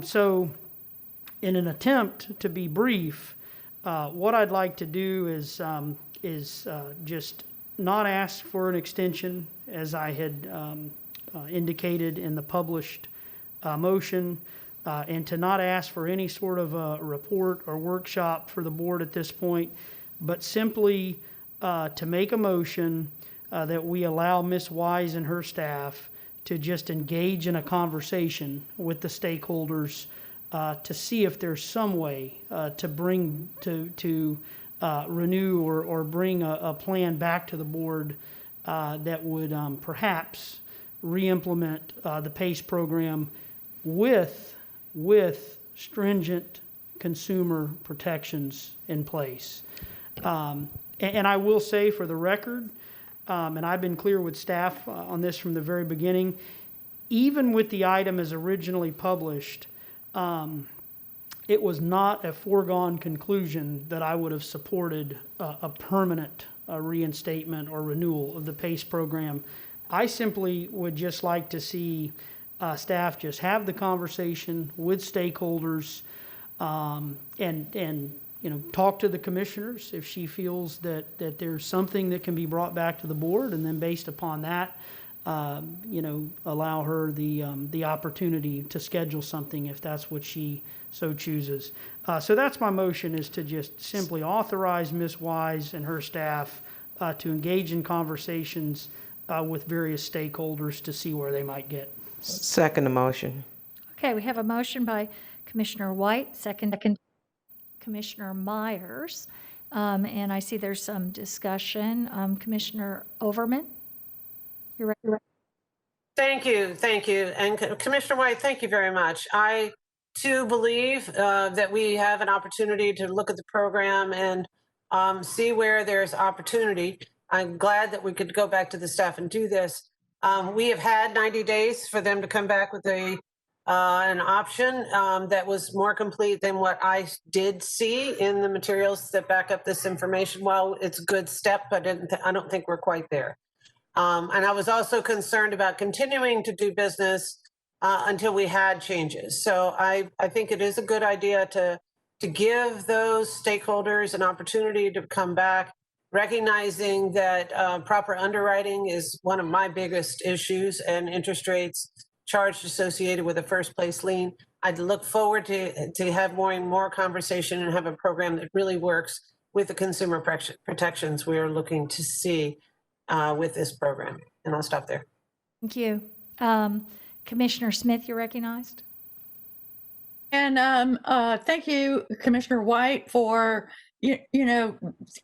So in an attempt to be brief, what I'd like to do is just not ask for an extension as I had indicated in the published motion, and to not ask for any sort of a report or workshop for the board at this point, but simply to make a motion that we allow Ms. Wise and her staff to just engage in a conversation with the stakeholders to see if there's some way to bring to renew or bring a plan back to the board that would perhaps re-implement the PACE program with stringent consumer protections in place. And I will say for the record, and I've been clear with staff on this from the very beginning, even with the item as originally published, it was not a foregone conclusion that I would have supported a permanent reinstatement or renewal of the PACE program. I simply would just like to see staff just have the conversation with stakeholders and talk to the commissioners if she feels that there's something that can be brought back to the board, and then based upon that, allow her the opportunity to schedule something if that's what she so chooses. So that's my motion, is to just simply authorize Ms. Wise and her staff to engage in conversations with various stakeholders to see where they might get. Second the motion. Okay, we have a motion by Commissioner White, second Commissioner Myers, and I see there's some discussion. Commissioner Overman, you're right. Thank you. And Commissioner White, thank you very much. I too believe that we have an opportunity to look at the program and see where there's opportunity. I'm glad that we could go back to the staff and do this. We have had 90 days for them to come back with an option that was more complete than what I did see in the materials that back up this information. Well, it's a good step, but I don't think we're quite there. And I was also concerned about continuing to do business until we had changes. So I think it is a good idea to give those stakeholders an opportunity to come back, recognizing that proper underwriting is one of my biggest issues, and interest rates charged associated with a first place lien. I'd look forward to have more and more conversation and have a program that really works with the consumer protections we're looking to see with this program. And I'll stop there. Thank you. Commissioner Smith, you're recognized. And thank you, Commissioner White, for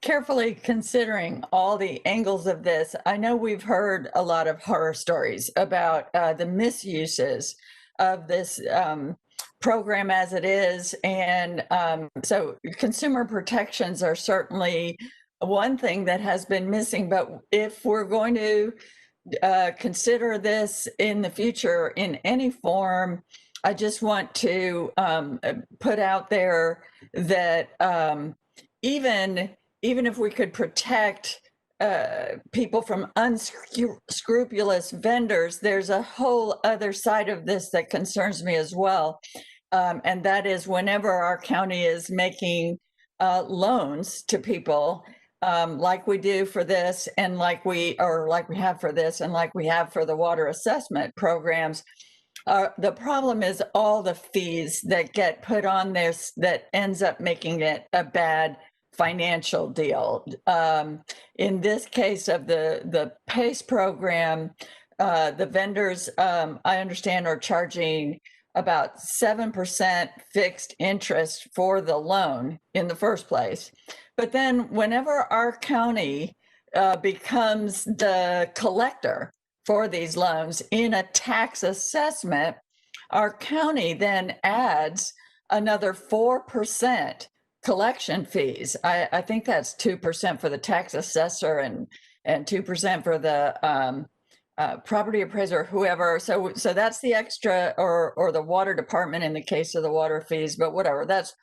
carefully considering all the angles of this. I know we've heard a lot of horror stories about the misuses of this program as it is, and so consumer protections are certainly one thing that has been missing. But if we're going to consider this in the future in any form, I just want to put out there that even if we could protect people from unscrupulous vendors, there's a whole other side of this that concerns me as well. And that is whenever our county is making loans to people, like we do for this, and like we have for this, and like we have for the water assessment programs. The problem is all the fees that get put on this that ends up making it a bad financial deal. In this case of the PACE program, the vendors, I understand, are charging about 7% fixed interest for the loan in the first place. But then whenever our county becomes the collector for these loans in a tax assessment, our county then adds another 4% collection fees. I think that's 2% for the tax assessor and 2% for the property appraiser, whoever. So that's the extra, or the water department in the case of the water fees, but whatever. That's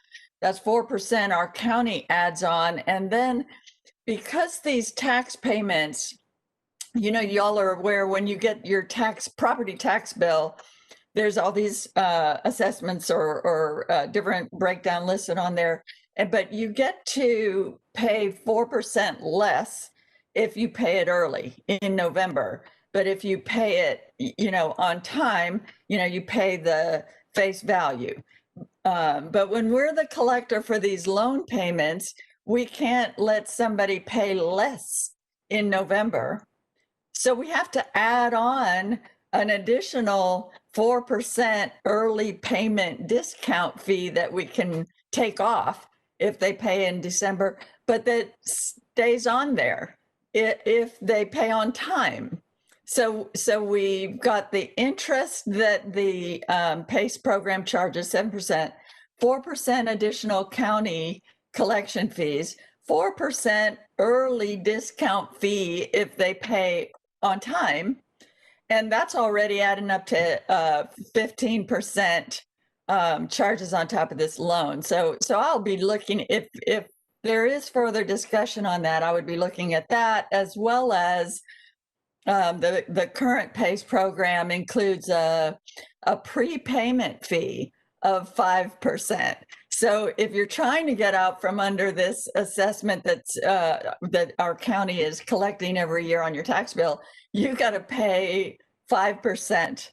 4% our county adds on. And then because these tax payments, y'all are aware when you get your property tax bill, there's all these assessments or different breakdown listed on there, but you get to pay 4% less if you pay it early in November. But if you pay it, on time, you pay the face value. But when we're the collector for these loan payments, we can't let somebody pay less in November. So we have to add on an additional 4% early payment discount fee that we can take off if they pay in December, but that stays on there if they pay on time. So we've got the interest that the PACE program charges, 7%, 4% additional county collection fees, 4% early discount fee if they pay on time. And that's already adding up to 15% charges on top of this loan. So I'll be looking, if there is further discussion on that, I would be looking at that, as well as the current PACE program includes a prepayment fee of 5%. So if you're trying to get out from under this assessment that our county is collecting every year on your tax bill, you got to pay 5%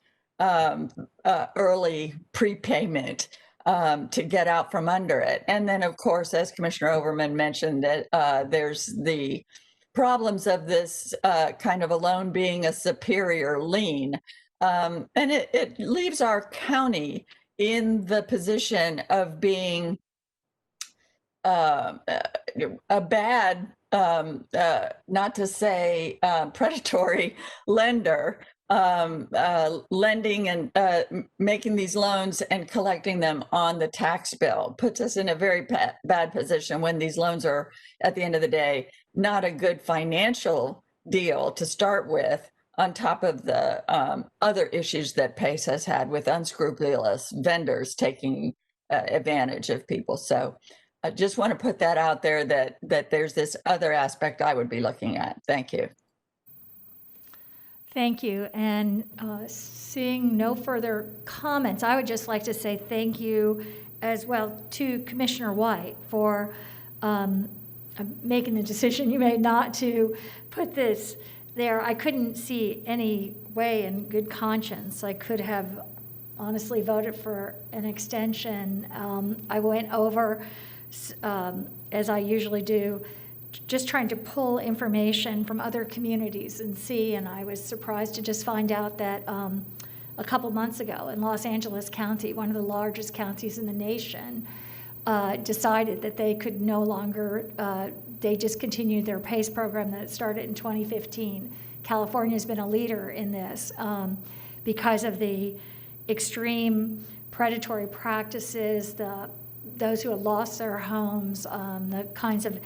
early prepayment to get out from under it. And then, of course, as Commissioner Overman mentioned, that there's the problems of this kind of a loan being a superior lien. And it leaves our county in the position of being a bad, not to say predatory lender, lending and making these loans and collecting them on the tax bill. Puts us in a very bad position when these loans are, at the end of the day, not a good financial deal to start with, on top of the other issues that PACE has had with unscrupulous vendors taking advantage of people. So I just want to put that out there, that there's this other aspect I would be looking at. Thank you. Thank you. And seeing no further comments, I would just like to say thank you as well to Commissioner White for making the decision you made not to put this there. I couldn't see any way in good conscience I could have honestly voted for an extension. I went over, as I usually do, just trying to pull information from other communities and see, and I was surprised to just find out that a couple months ago in Los Angeles County, one of the largest counties in the nation, decided that they could no longer, they discontinued their PACE program that started in 2015. California has been a leader in this because of the extreme predatory practices, those who had lost their homes, the kinds of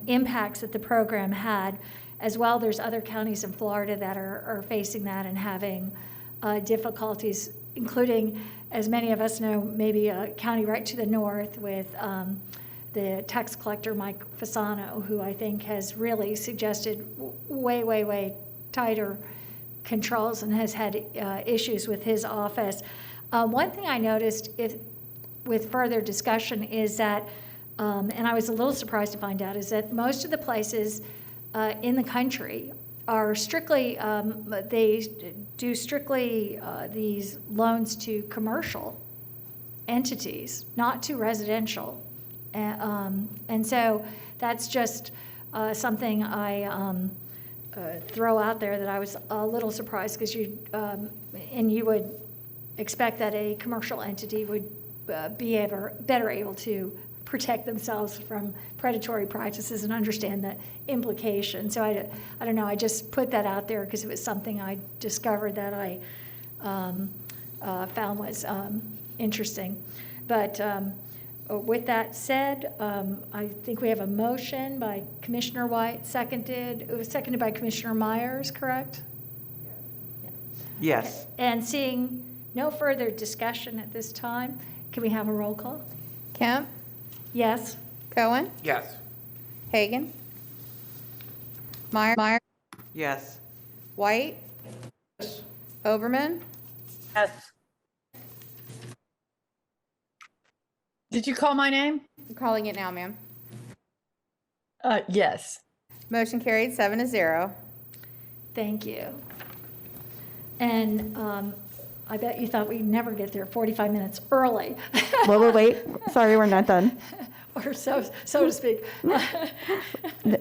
impacts that the program had. As well, there's other counties in Florida that are facing that and having difficulties, including, as many of us know, maybe a county right to the north with the tax collector, Mike Fasano, who I think has really suggested way, way, way tighter controls and has had issues with his office. One thing I noticed with further discussion is that, and I was a little surprised to find out, is that most of the places in the country are strictly, they do strictly these loans to commercial entities, not to residential. And so that's just something I throw out there that I was a little surprised, because you would expect that a commercial entity would be better able to protect themselves from predatory practices and understand the implication. So I don't know, I just put that out there because it was something I discovered that I found was interesting. But with that said, I think we have a motion by Commissioner White, seconded. It was seconded by Commissioner Myers, correct? Yes. And seeing no further discussion at this time, can we have a roll call? Kemp, Yes. Cohen, Yes. Hagan, Meyer, Yes. White, Overman, Yes. Did you call my name? I'm calling it now, ma'am. Yes. Motion carried 7-0. Thank you. And I bet you thought we'd never get there 45 minutes early. Wait. Sorry, we're not done. Or so to speak.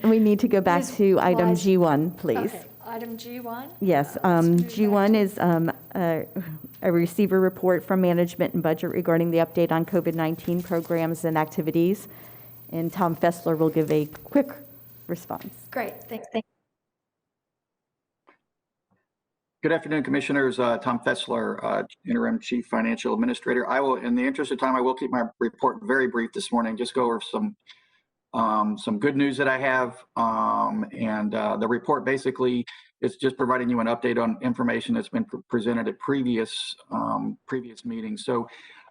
We need to go back Ms. to item Wise. G1, please. Okay, item G1. Yes, Let's move back G1 is a receiver report from management and budget regarding the update on COVID-19 programs and activities. And Tom Fessler will give a quick response. Great, thanks. Good afternoon, Commissioners. Tom Fessler, Interim Chief Financial Administrator. I will, in the interest of time, I will keep my report very brief this morning. Just go over some good news that I have. The report basically is just providing you an update on information that's been presented at previous meetings. So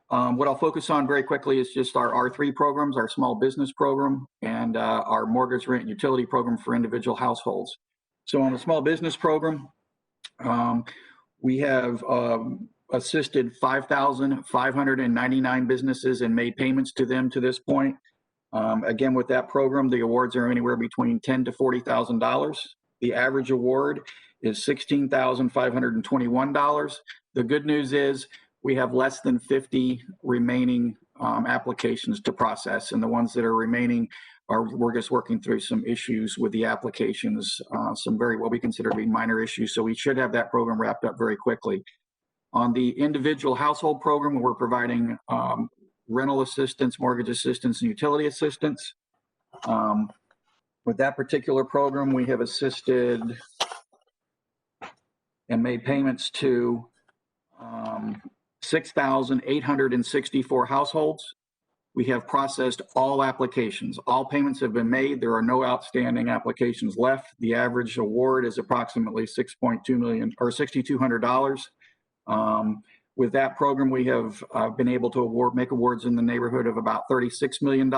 what I'll focus on very quickly is just our R3 programs, our small business program, and our mortgage rent utility program for individual households. So on the small business program, we have assisted 5,599 businesses and made payments to them to this point. Again, with that program, the awards are anywhere between $10,000 to $40,000. The average award is $16,521. The good news is we have less than 50 remaining applications to process, and the ones that are remaining we're just working through some issues with the applications, some very what we consider to be minor issues. So we should have that program wrapped up very quickly. On the individual household program, we're providing rental assistance, mortgage assistance, and utility assistance. With that particular program, we have assisted and made payments to 6,864 households. We have processed all applications. All payments have been made. There are no outstanding applications left. The average award is approximately $6.2 million or $6,200. With that program, we have been able to make awards in the neighborhood of about $36 million.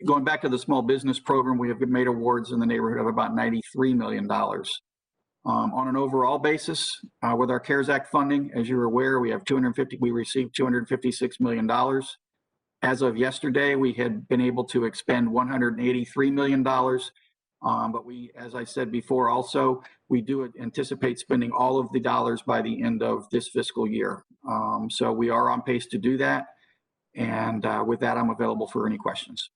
Going back to the small business program, we have made awards in the neighborhood of about $93 million. On an overall basis, with our CARES Act funding, as you're aware, we received $256 million. As of yesterday, we had been able to expend $183 million. But as I said before, also, we do anticipate spending all of the dollars by the end of this fiscal year. So we are on pace to do that. And with that, I'm available for any questions.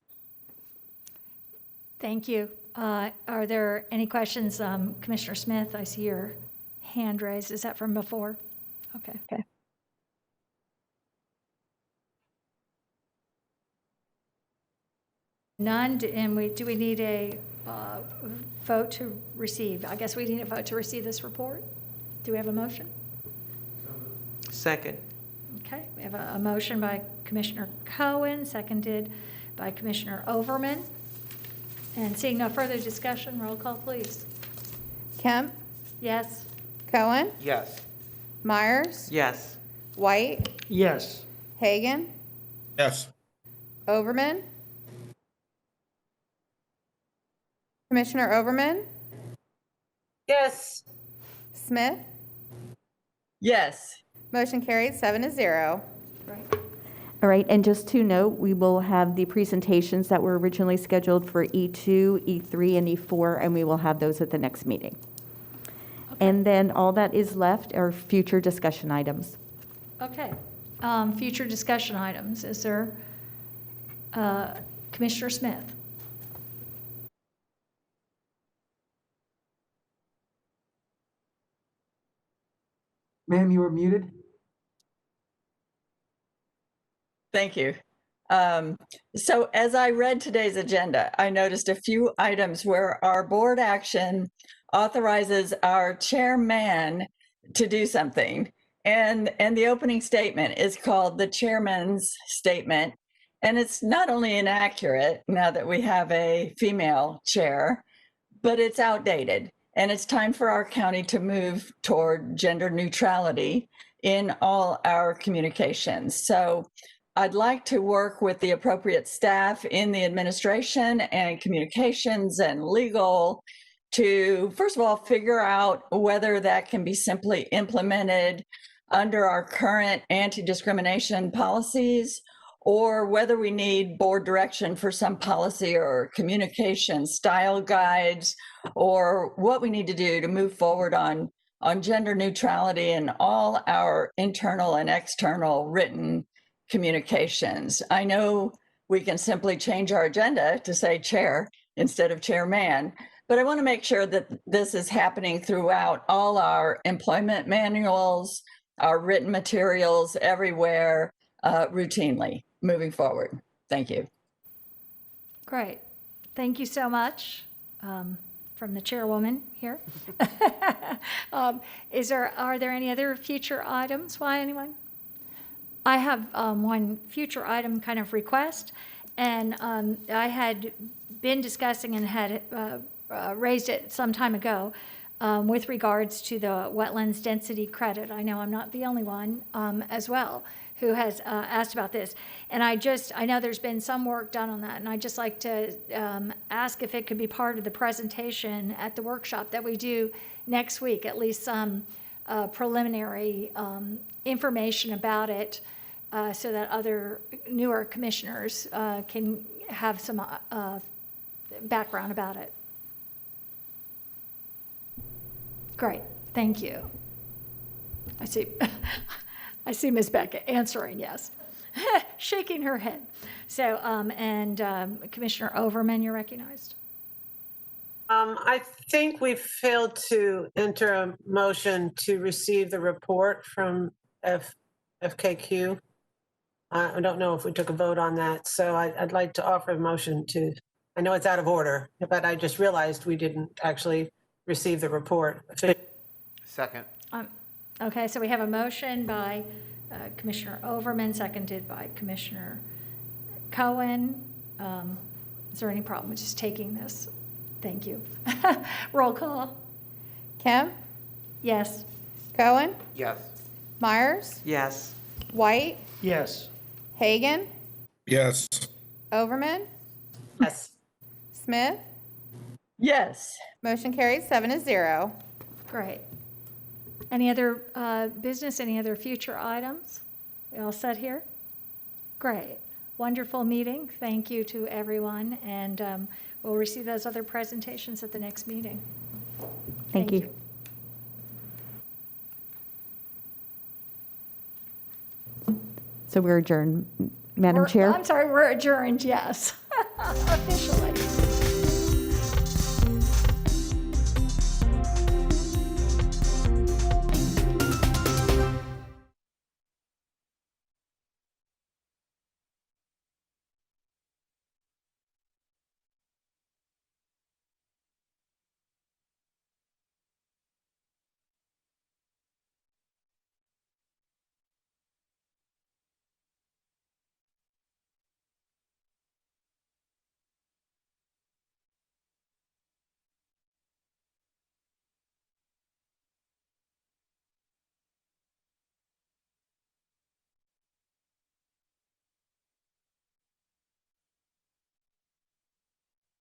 Thank you. Are there any questions? Commissioner Smith, I see your hand raised. Is that from before? Okay. None, and do we need a vote to receive? I guess we need a vote to receive this report. Do we have a motion? Second. Okay, we have a motion by Commissioner Cohen, seconded by Commissioner Overman. And seeing no further discussion, roll call, please. Kemp, Yes. Cohen, Yes. Myers, Yes. White, Yes. Hagan, Yes. Overman. Commissioner Overman, Yes. Smith, Yes. motion carried 7-0. All right, and just to note, we will have the presentations that were originally scheduled for E2, E3, and E4, and we will have those at the next meeting. And then all that is left are future discussion items. Okay. Future discussion items. Is there Commissioner Smith? Ma'am, you are muted. Thank you. So as I read today's agenda, I noticed a few items where our board action authorizes our chairman to do something. And the opening statement is called the chairman's statement. And it's not only inaccurate now that we have a female chair, but it's outdated. And it's time for our county to move toward gender neutrality in all our communications. So I'd like to work with the appropriate staff in the administration and communications and legal to, first of all, figure out whether that can be simply implemented under our current anti-discrimination policies, or whether we need board direction for some policy or communication style guides, or what we need to do to move forward on gender neutrality in all our internal and external written communications. I know we can simply change our agenda to say chair instead of chairman, but I want to make sure that this is happening throughout all our employment manuals, our written materials, everywhere, routinely moving forward. Thank you. Great. Thank you so much from the chairwoman here. Are there any other future items? Why, anyone? I have one future item kind of request, and I had been discussing and had raised it some time ago with regards to the wetlands density credit. I know I'm not the only one as well who has asked about this. And I know there's been some work done on that, and I'd just like to ask if it could be part of the presentation at the workshop that we do next week, at least some preliminary information about it so that other newer commissioners can have some background about it. Great, thank you. I see Ms. Beckett answering yes, shaking her head. So, Commissioner Overman, you're recognized. I think we failed to enter a motion to receive the report from FKQ. I don't know if we took a vote on that, so I'd like to offer a motion to, I know it's out of order, but I just realized we didn't actually receive the report. Second. Okay, so we have a motion by Commissioner Overman, seconded by Commissioner Cohen. Is there any problem with just taking this? Thank you. Roll call. Kim? Yes. Cohen? Yes. Myers? Yes. White? Yes. Hagan? Yes. Overman? Yes. Smith? Yes. Motion carries 7-0. Great. Any other business, any other future items? We all set here? Great. Wonderful meeting. Thank you to everyone, and we'll receive those other presentations at the next meeting. Thank you. So we're adjourned, Madam Chair. I'm sorry, we're adjourned, yes, officially.